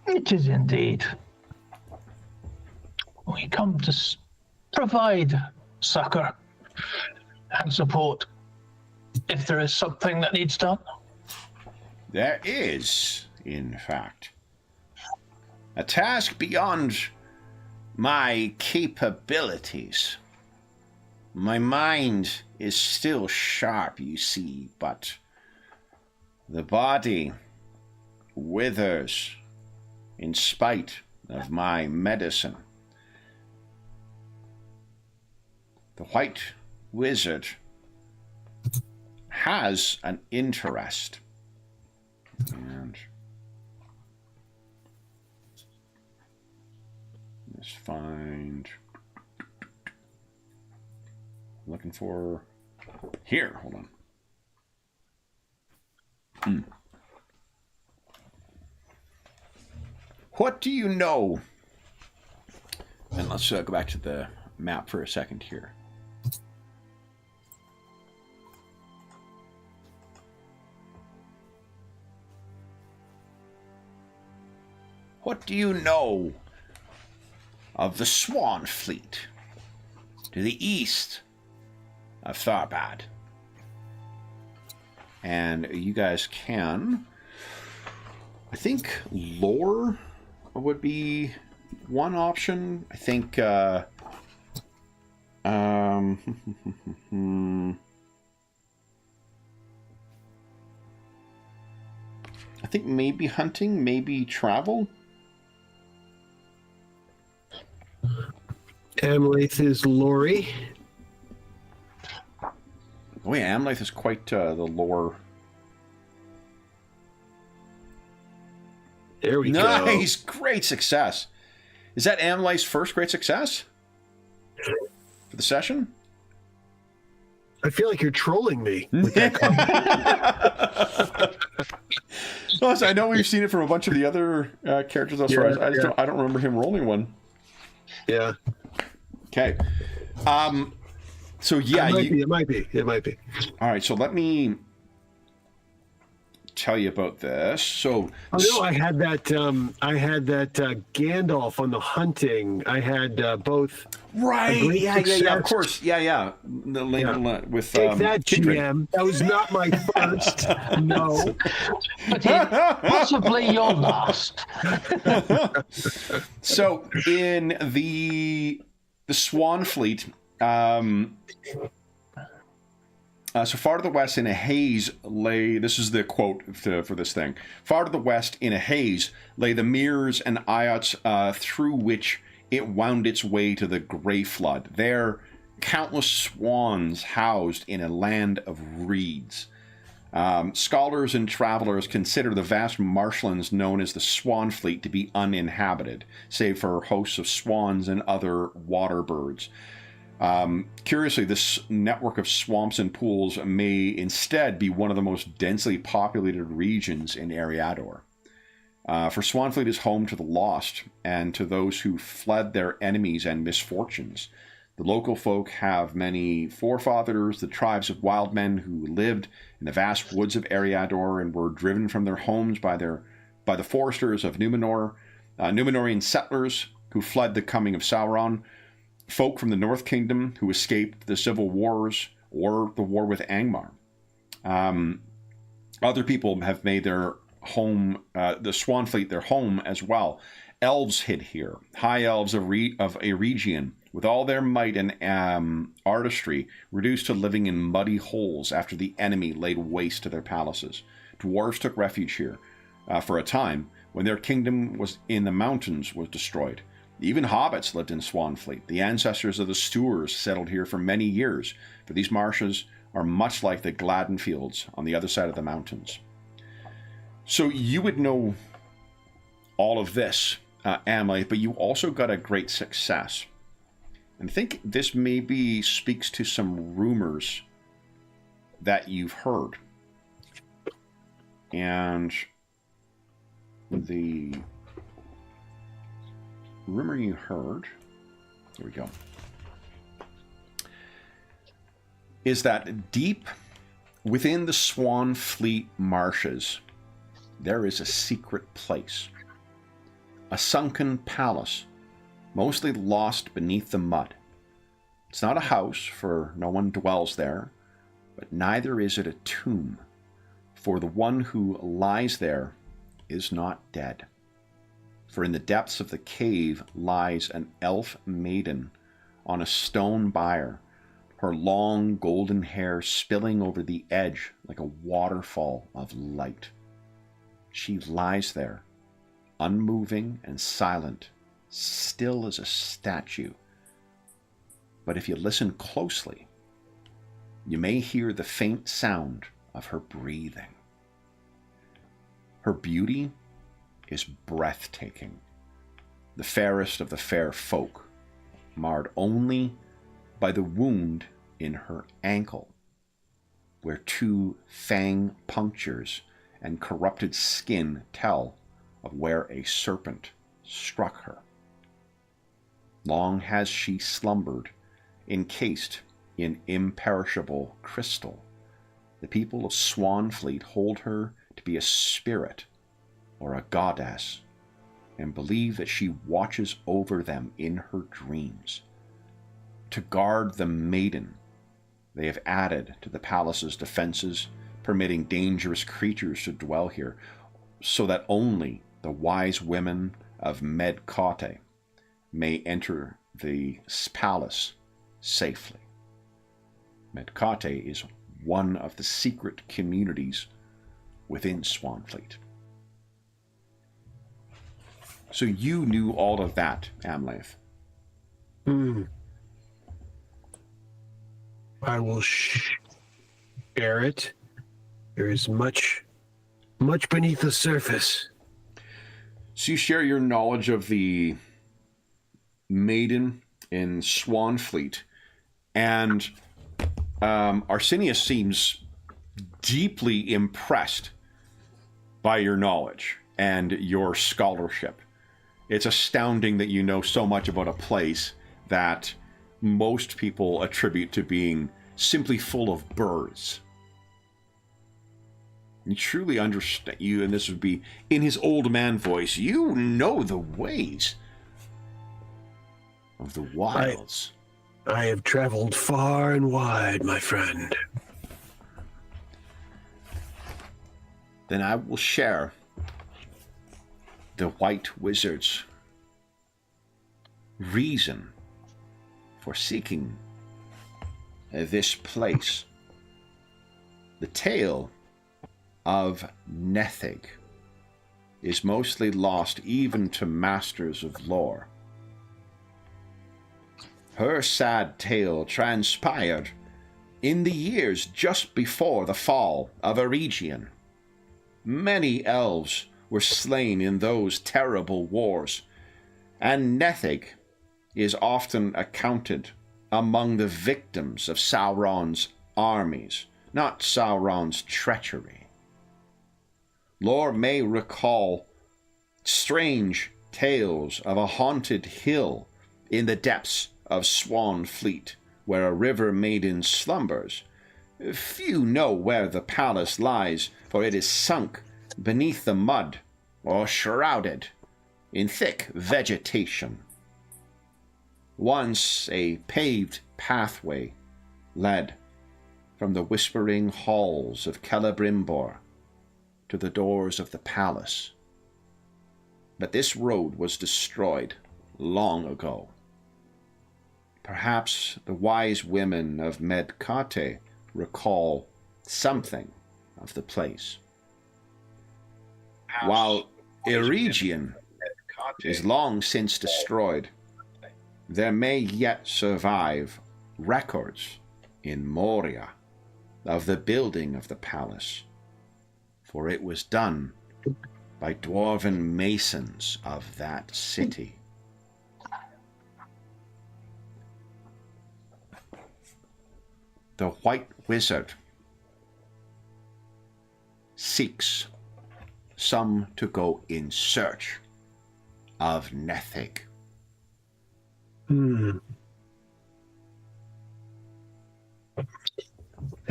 It is indeed. We come to provide succor and support if there is something that needs done. There is, in fact. A task beyond my capabilities. My mind is still sharp, you see, but the body withers in spite of my medicine. The White Wizard has an interest. And let's find... Looking for... Here, hold on. What do you know? And let's go back to the map for a second here. What do you know of the Swan Fleet to the east of Tharbad? And you guys can... I think lore would be one option. I think... I think maybe hunting, maybe travel. Amlath is Lori. Oh yeah, Amlath is quite the lore. There we go. Nice! Great success. Is that Amlath's first great success? For the session? I feel like you're trolling me with that comment. Well, I know we've seen it from a bunch of the other characters thus far. I don't remember him rolling one. Yeah. Okay. So yeah, it might be. All right. So let me tell you about this. So I had that Gandalf on the hunting. I had both. Right. Yeah. Of course. Yeah. With Take that, Kindred. GM. That was not my first. No. But possibly your last. So in the Swan Fleet, so far to the west in a haze lay, this is the quote for this thing, far to the west in a haze lay the mirrors and eyots through which it wound its way to the Grey Flood. There, countless swans housed in a land of reeds. Scholars and travelers consider the vast marshlands known as the Swan Fleet to be uninhabited, save for hosts of swans and other water birds. Curiously, this network of swamps and pools may instead be one of the most densely populated regions in Eriador. For Swanfleet is home to the lost and to those who fled their enemies and misfortunes. The local folk have many forefathers, the tribes of wild men who lived in the vast woods of Eriador and were driven from their homes by the foresters of Numenor, Numenorean settlers who fled the coming of Sauron, folk from the North Kingdom who escaped the civil wars or the war with Angmar. Other people have made their home, the Swan Fleet, their home as well. elves hid here, high elves of a region, with all their might and artistry, reduced to living in muddy holes after the enemy laid waste to their palaces. Dwarves took refuge here for a time when their kingdom was in the mountains was destroyed. Even hobbits lived in Swanfleet. The ancestors of the Stewars settled here for many years, for these marshes are much like the Gladden fields on the other side of the mountains. So you would know all of this, Amleth, but you also got a great success. And I think this maybe speaks to some rumors that you've heard. And the rumor you heard, here we go, is that deep within the Swanfleet marshes, there is a secret place. A sunken palace, mostly lost beneath the mud. It's not a house, for no one dwells there, but neither is it a tomb, for the one who lies there is not dead. For in the depths of the cave lies an elf maiden on a stone bier, her long golden hair spilling over the edge like a waterfall of light. She lies there, unmoving and silent, still as a statue. But if you listen closely, you may hear the faint sound of her breathing. Her beauty is breathtaking, the fairest of the fair folk, marred only by the wound in her ankle, where 2 fang punctures and corrupted skin tell of where a serpent struck her. Long has she slumbered, encased in imperishable crystal. The people of Swanfleet hold her to be a spirit or a goddess, and believe that she watches over them in her dreams. To guard the maiden, they have added to the palace's defenses, permitting dangerous creatures to dwell here, so that only the wise women of MacLeod may enter the palace safely. MacLeod is one of the secret communities within Swanfleet. So you knew all of that, Amleth. I will share it. There is much beneath the surface. So you share your knowledge of the maiden in Swanfleet, and Arsenius seems deeply impressed by your knowledge and your scholarship. It's astounding that you know so much about a place that most people attribute to being simply full of birds. You truly understand you, and this would be in his old man voice. You know the ways of the wilds. I have traveled far and wide, my friend. Then I will share the White Wizard's reason for seeking this place. The tale of Nethig is mostly lost even to masters of lore. Her sad tale transpired in the years just before the fall of Eregion. Many elves were slain in those terrible wars, and Nethig is often accounted among the victims of Sauron's armies, not Sauron's treachery. Lore may recall strange tales of a haunted hill in the depths of Swanfleet, where a river maiden slumbers. Few know where the palace lies, for it is sunk beneath the mud or shrouded in thick vegetation. Once a paved pathway led from the whispering halls of Celebrimbor to the doors of the palace. but this road was destroyed long ago. Perhaps the wise women of Medcate recall something of the place. While Eregion is long since destroyed, there may yet survive records in Moria of the building of the palace, for it was done by dwarven masons of that city. The White Wizard seeks some to go in search of Nethig. And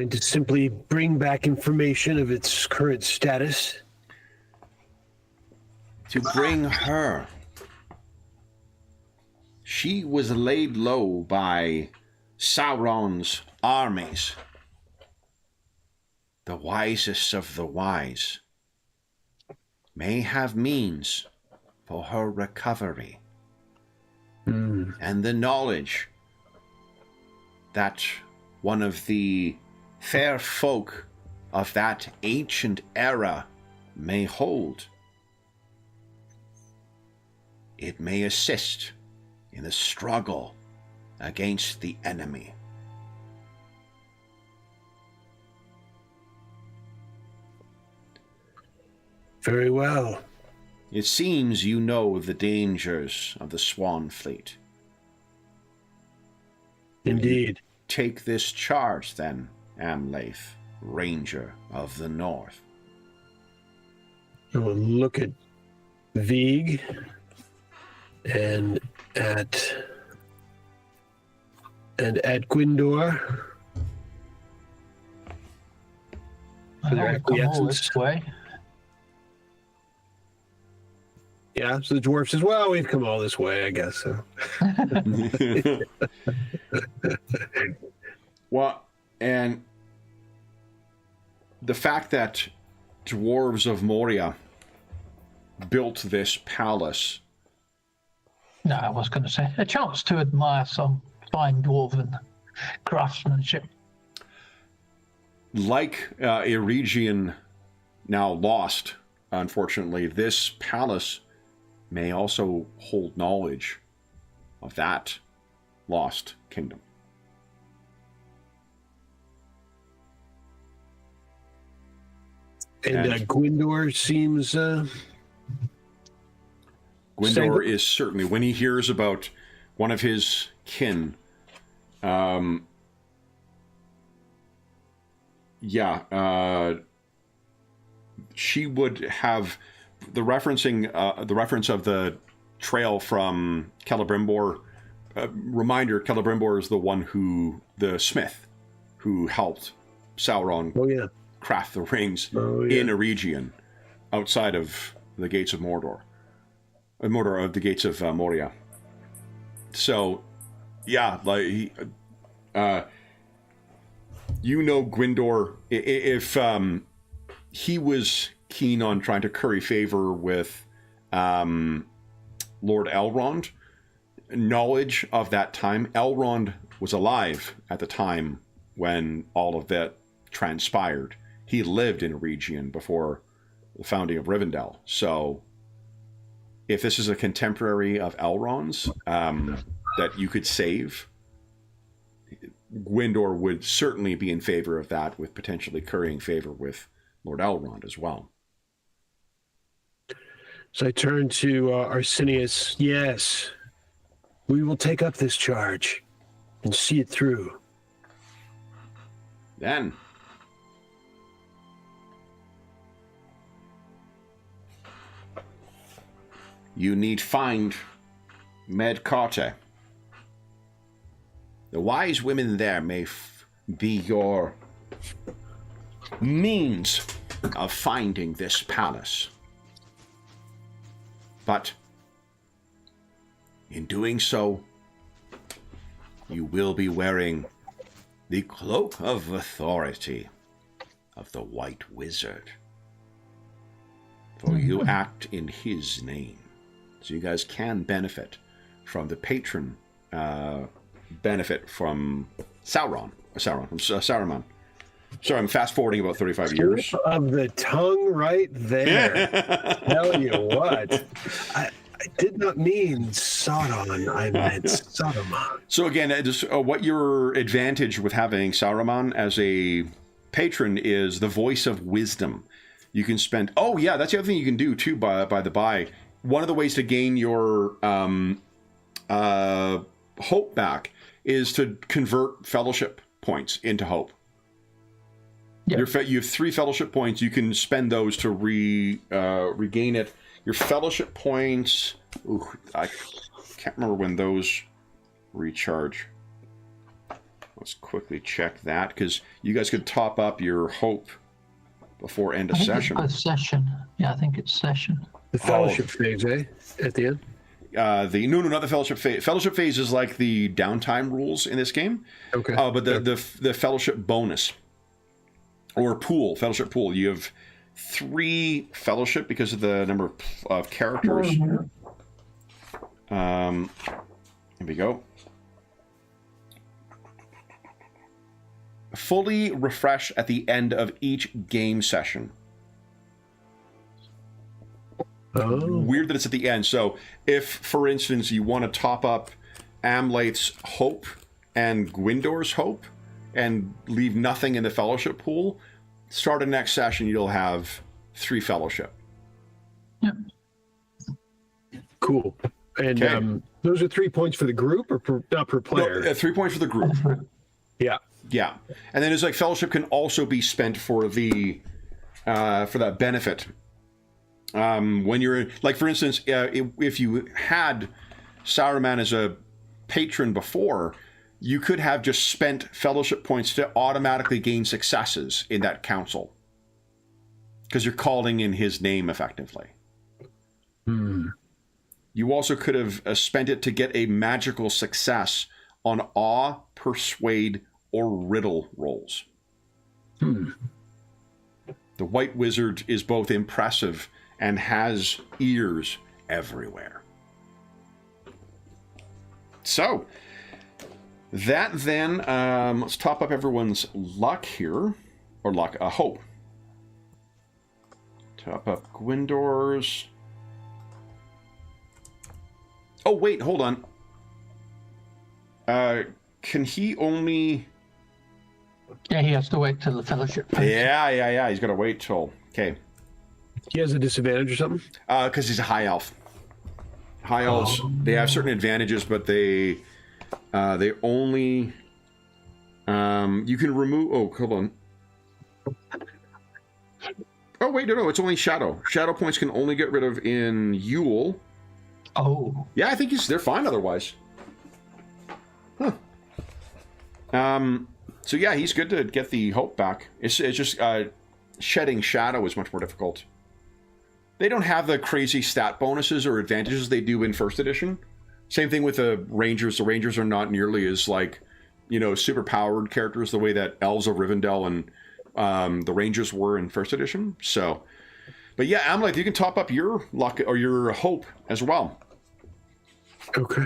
to simply bring back information of its current status. To bring her. She was laid low by Sauron's armies. The wisest of the wise may have means for her recovery. And the knowledge that one of the fair folk of that ancient era may hold, it may assist in the struggle against the enemy. Very well. It seems you know the dangers of the Swan Fleet. Indeed. Take this charge, then, Amlath, Ranger of the North. I will look at Vig and at Gwyndor. I don't come all this way. Yeah, so the dwarf says, well, we've come all this way, I guess so. Well, and the fact that dwarves of Moria built this palace. No, I was going to say a chance to admire some fine dwarven craftsmanship. Like Eregion, now lost, unfortunately, this palace may also hold knowledge of that lost kingdom. And Gwyndor seems... Gwyndor is certainly, when he hears about one of his kin, she would have the reference of the trail from Celebrimbor. Reminder: Celebrimbor is the smith who helped Sauron craft the rings in Eregion, outside of the gates of Mordor. Of the gates of Moria. So, yeah, like Gwyndor, if he was keen on trying to curry favor with Lord Elrond, knowledge of that time, Elrond was alive at the time when all of that transpired. He lived in Eregion before the founding of Rivendell, so if this is a contemporary of Elrond's that you could save, Gwyndor would certainly be in favor of that, with potentially currying favor with Lord Elrond as well. So I turn to Arsenius. Yes, we will take up this charge and see it through. Then you need find Medcate. The wise women there may be your means of finding this palace. But in doing so, you will be wearing the cloak of authority of the White Wizard. For you act in his name. So you guys can benefit from the patron benefit from Sauron. Saruman. Sorry, I'm fast forwarding about 35 years. Slip of the tongue right there. Tell you what. I did not mean Sodom. I meant Sodoma. So again, what your advantage with having Saruman as a patron is the voice of wisdom. You can spend... Oh, yeah, that's the other thing you can do, too, by the by. One of the ways to gain your hope back is to convert fellowship points into hope. Yep. You have 3 fellowship points. You can spend those to regain it. Your fellowship points... Ooh, I can't remember when those recharge. Let's quickly check that, because you guys could top up your hope before end of session. It's session. Yeah, I think it's session. The fellowship phase, eh? At the end? No, not the fellowship phase. Fellowship phase is like the downtime rules in this game. Okay. But the fellowship bonus or pool, fellowship pool, you have 3 fellowship because of the number of characters. Here we go. Fully refresh at the end of each game session. Oh. Weird that it's at the end. So if, for instance, you want to top up Amlaith's hope and Gwyndor's hope and leave nothing in the fellowship pool, start a next session, you'll have 3 fellowship. Yep. Cool. And okay. Those are 3 points for the group or per player? No, 3 points for the group. Yeah. Yeah. And then it's like fellowship can also be spent for the for that benefit. When you're like, for instance, if you had Saruman as a patron before, you could have just spent fellowship points to automatically gain successes in that council because you're calling in his name effectively. You also could have spent it to get a magical success on awe, persuade, or riddle rolls. The White Wizard is both impressive and has ears everywhere. So, that then, let's top up everyone's luck here. Or luck, hope. Top up Gwyndor's. Oh, wait, hold on. Can he only... Yeah, he has to wait till the fellowship phase. Yeah. He's got to wait till... Okay. He has a disadvantage or something? Because he's a high elf. High elves, they have certain advantages, but they only... you can remove... Oh, hold on. Oh, wait, no, it's only Shadow. Shadow points can only get rid of in Yule. Oh. Yeah, I think they're fine otherwise. Huh. So yeah, he's good to get the hope back. It's just shedding Shadow is much more difficult. They don't have the crazy stat bonuses or advantages they do in first edition. Same thing with the Rangers. The Rangers are not nearly as super powered characters the way that Elves of Rivendell and the Rangers were in first edition. So, but yeah, Amlaith, you can top up your luck or your hope as well. Okay.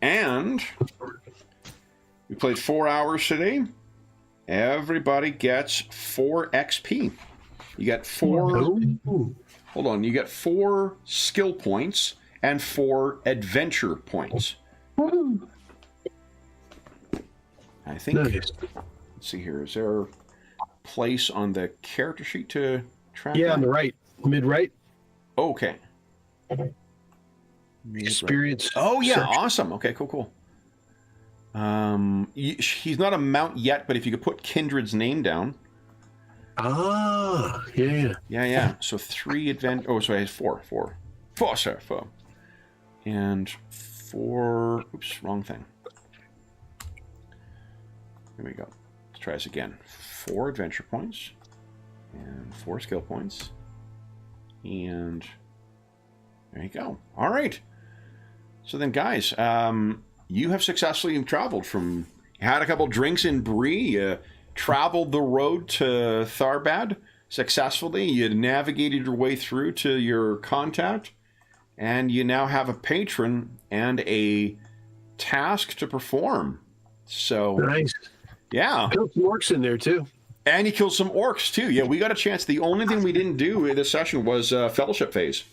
And we played 4 hours today. Everybody gets 4 XP. You get 4... Hold on. You get 4 skill points and 4 adventure points. I think... Nice. Let's see here. Is there a place on the character sheet to track Yeah, that? on the right. Mid-right. Okay. Experience. Oh, yeah. search. Awesome. Okay, cool. He's not a mount yet, but if you could put Kindred's name down. Ah, yeah. Yeah. So 3 advent. Oh, sorry, 4. 4, sorry, 4. And 4. Oops, wrong thing. Here we go. Let's try this again. 4 adventure points and 4 skill points. And there you go. All right. So then, guys, you have successfully traveled from... Had a couple drinks in Bree, traveled the road to Tharbad successfully. You navigated your way through to your contact, and you now have a patron and a task to perform. So Nice. yeah. Killed some orcs in there too. And you killed some orcs too. Yeah, we got a chance. The only thing we didn't do in this session was fellowship phase.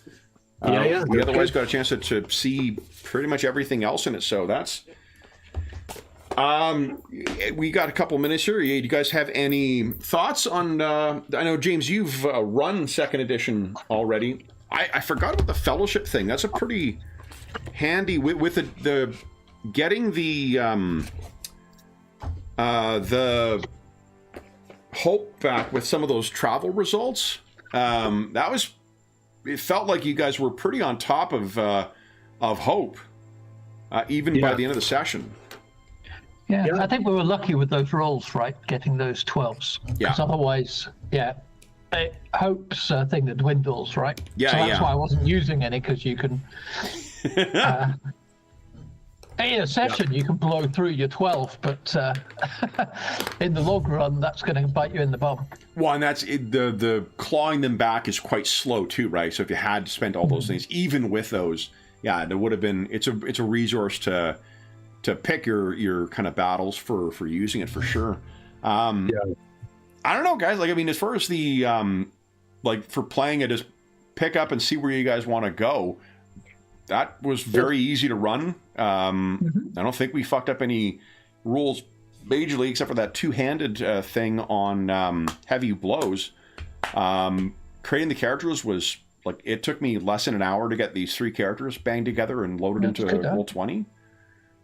Yeah. We otherwise got a chance to see pretty much everything else in it. So that's. We got a couple minutes here. Do you guys have any thoughts on? I know James, you've run second edition already. I forgot about the fellowship thing. That's a pretty handy with the getting the hope back with some of those travel results. That was. It felt like you guys were pretty on top of hope, even by the end of the session. Yeah, I think we were lucky with those rolls, right? Getting those 12s. Yeah. Because otherwise, hope's a thing that dwindles, right? Yeah, so that's why I wasn't using any, because you can... in a session, you can blow through your 12, but in the long run, that's going to bite you in the bum. Well, and that's the clawing them back is quite slow too, right? So if you had spent all those things, even with those, there would have been. It's a resource to pick your kind of battles for using it for sure. I don't know, guys. Like, I mean, as far as the like for playing it, just pick up and see where you guys want to go. That was very easy to run. I don't think we fucked up any rules majorly, except for that two-handed thing on heavy blows. Creating the characters was like, it took me less than an hour to get these 3 characters banged together and loaded into Roll20.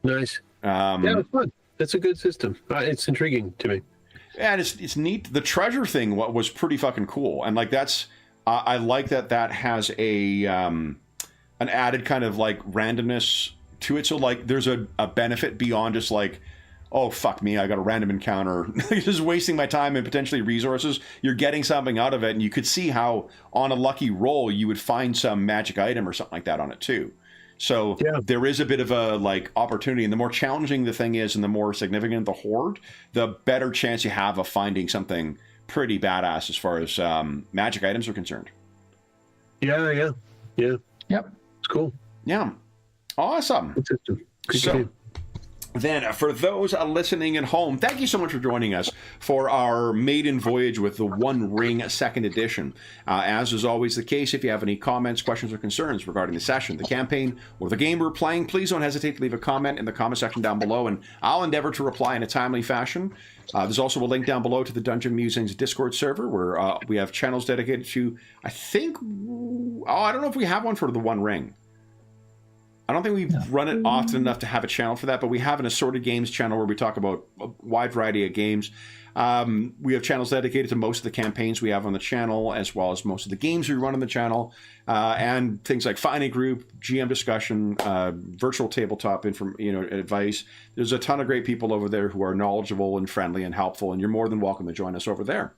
Nice. It's fun. That's a good system. It's intriguing to me. And it's neat. The treasure thing was pretty fucking cool, and like that's I like that has a an added kind of like randomness to it. So like there's a benefit beyond just like, oh fuck me, I got a random encounter, just wasting my time and potentially resources. You're getting something out of it, and you could see how on a lucky roll you would find some magic item or something like that on it too. So there is a bit of a like opportunity, and the more challenging the thing is and the more significant the hoard, the better chance you have of finding something pretty badass as far as magic items are concerned. Yeah. Yep. It's cool. Yeah. Awesome. Good system. So then for those listening at home, thank you so much for joining us for our maiden voyage with the One Ring second edition. As is always the case, if you have any comments, questions, or concerns regarding the session, the campaign, or the game we're playing, please don't hesitate to leave a comment in the comment section down below, and I'll endeavor to reply in a timely fashion. There's also a link down below to the Dungeon Musings Discord server, where we have channels dedicated to, I don't know if we have one for the One Ring. I don't think we've run it often enough to have a channel for that, but we have an assorted games channel where we talk about a wide variety of games. We have channels dedicated to most of the campaigns we have on the channel, as well as most of the games we run on the channel, and things like Finding Group, GM discussion, virtual tabletop advice. There's a ton of great people over there who are knowledgeable and friendly and helpful, and you're more than welcome to join us over there.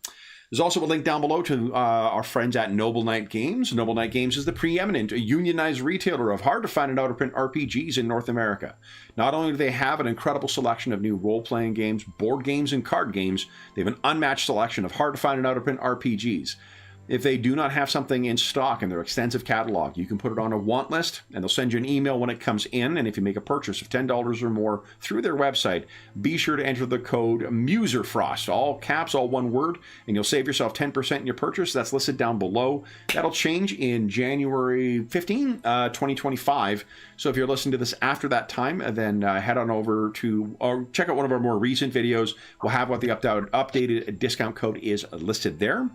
There's also a link down below to our friends at Noble Knight Games. Noble Knight Games is the preeminent unionized retailer of hard-to-find and out-of-print RPGs in North America. Not only do they have an incredible selection of new role-playing games, board games, and card games, they have an unmatched selection of hard-to-find and out-of-print RPGs. If they do not have something in stock in their extensive catalog, you can put it on a want list, and they'll send you an email when it comes in. And if you make a purchase of $10 or more through their website, be sure to enter the code MUSERFROST, all caps, all one word, and you'll save yourself 10% in your purchase. That's listed down below. That'll change in January 15, 2025. So if you're listening to this after that time, then head on over to or check out one of our more recent videos. We'll have what the updated discount code is listed there.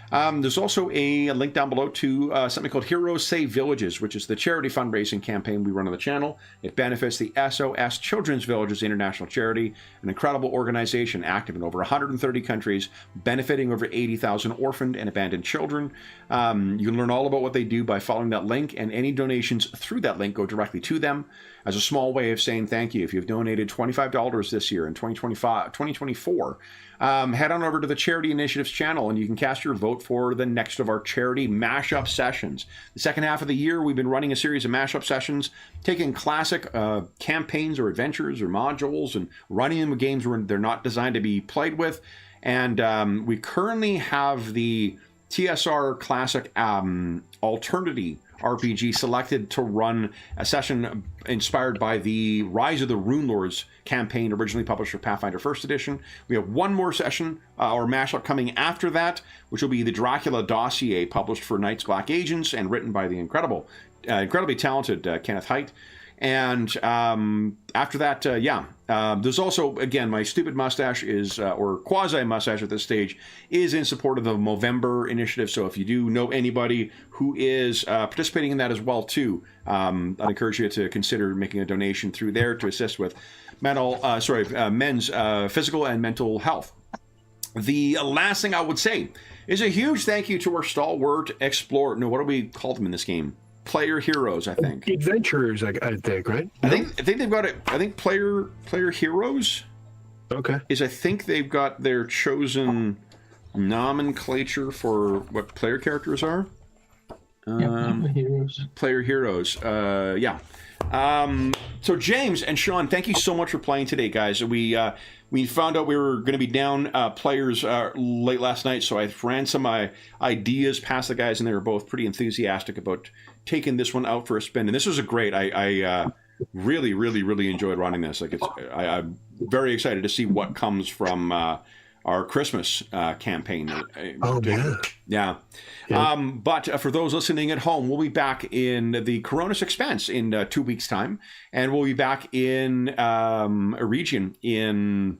There's also a link down below to something called Heroes Save Villages, which is the charity fundraising campaign we run on the channel. It benefits the SOS Children's Villages International Charity, an incredible organization active in over 130 countries, benefiting over 80,000 orphaned and abandoned children. You can learn all about what they do by following that link, and any donations through that link go directly to them. As a small way of saying thank you, if you've donated $25 this year in 2024, head on over to the Charity Initiatives channel and you can cast your vote for the next of our charity mashup sessions. The second half of the year, we've been running a series of mashup sessions, taking classic campaigns or adventures or modules and running them with games where they're not designed to be played with. And we currently have the TSR Classic RPG selected to run a session inspired by the Rise of the Rune Lords campaign originally published for Pathfinder 1st Edition. We have one more session or mashup coming after that, which will be the Dracula dossier published for Night's Black Agents and written by the incredibly talented Kenneth Haidt. And after that, there's also, again, my stupid mustache is, or quasi-mustache at this stage, is in support of the Movember initiative. So if you do know anybody who is participating in that as well, too, I'd encourage you to consider making a donation through there to assist with men's physical and mental health. The last thing I would say is a huge thank you to our stalwart explorer. No, what do we call them in this game? Player heroes, I think. Adventurers, I think, right? I think they've got it. I think player heroes. Okay. I think they've got their chosen nomenclature for what player characters are. Player heroes. Yeah. So James and Sean, thank you so much for playing today, guys. We found out we were going to be down players late last night, so I ran some ideas past the guys, and they were both pretty enthusiastic about taking this one out for a spin. And this was a great. I really, really, really enjoyed running this. Like I'm very excited to see what comes from our Christmas campaign. Oh yeah. But for those listening at home, we'll be back in the Coronis Expanse in 2 weeks' time, and we'll be back in a region in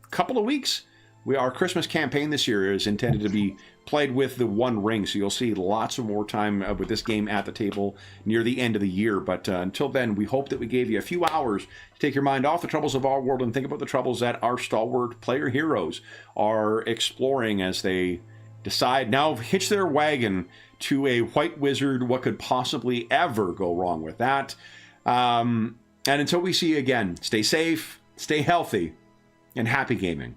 a couple of weeks. Our Christmas campaign this year is intended to be played with the One Ring, so you'll see lots of more time with this game at the table near the end of the year. But until then, we hope that we gave you a few hours to take your mind off the troubles of our world and think about the troubles that our stalwart player heroes are exploring as they decide now hitch their wagon to a white wizard. What could possibly ever go wrong with that? And until we see you again, stay safe, stay healthy, and happy gaming.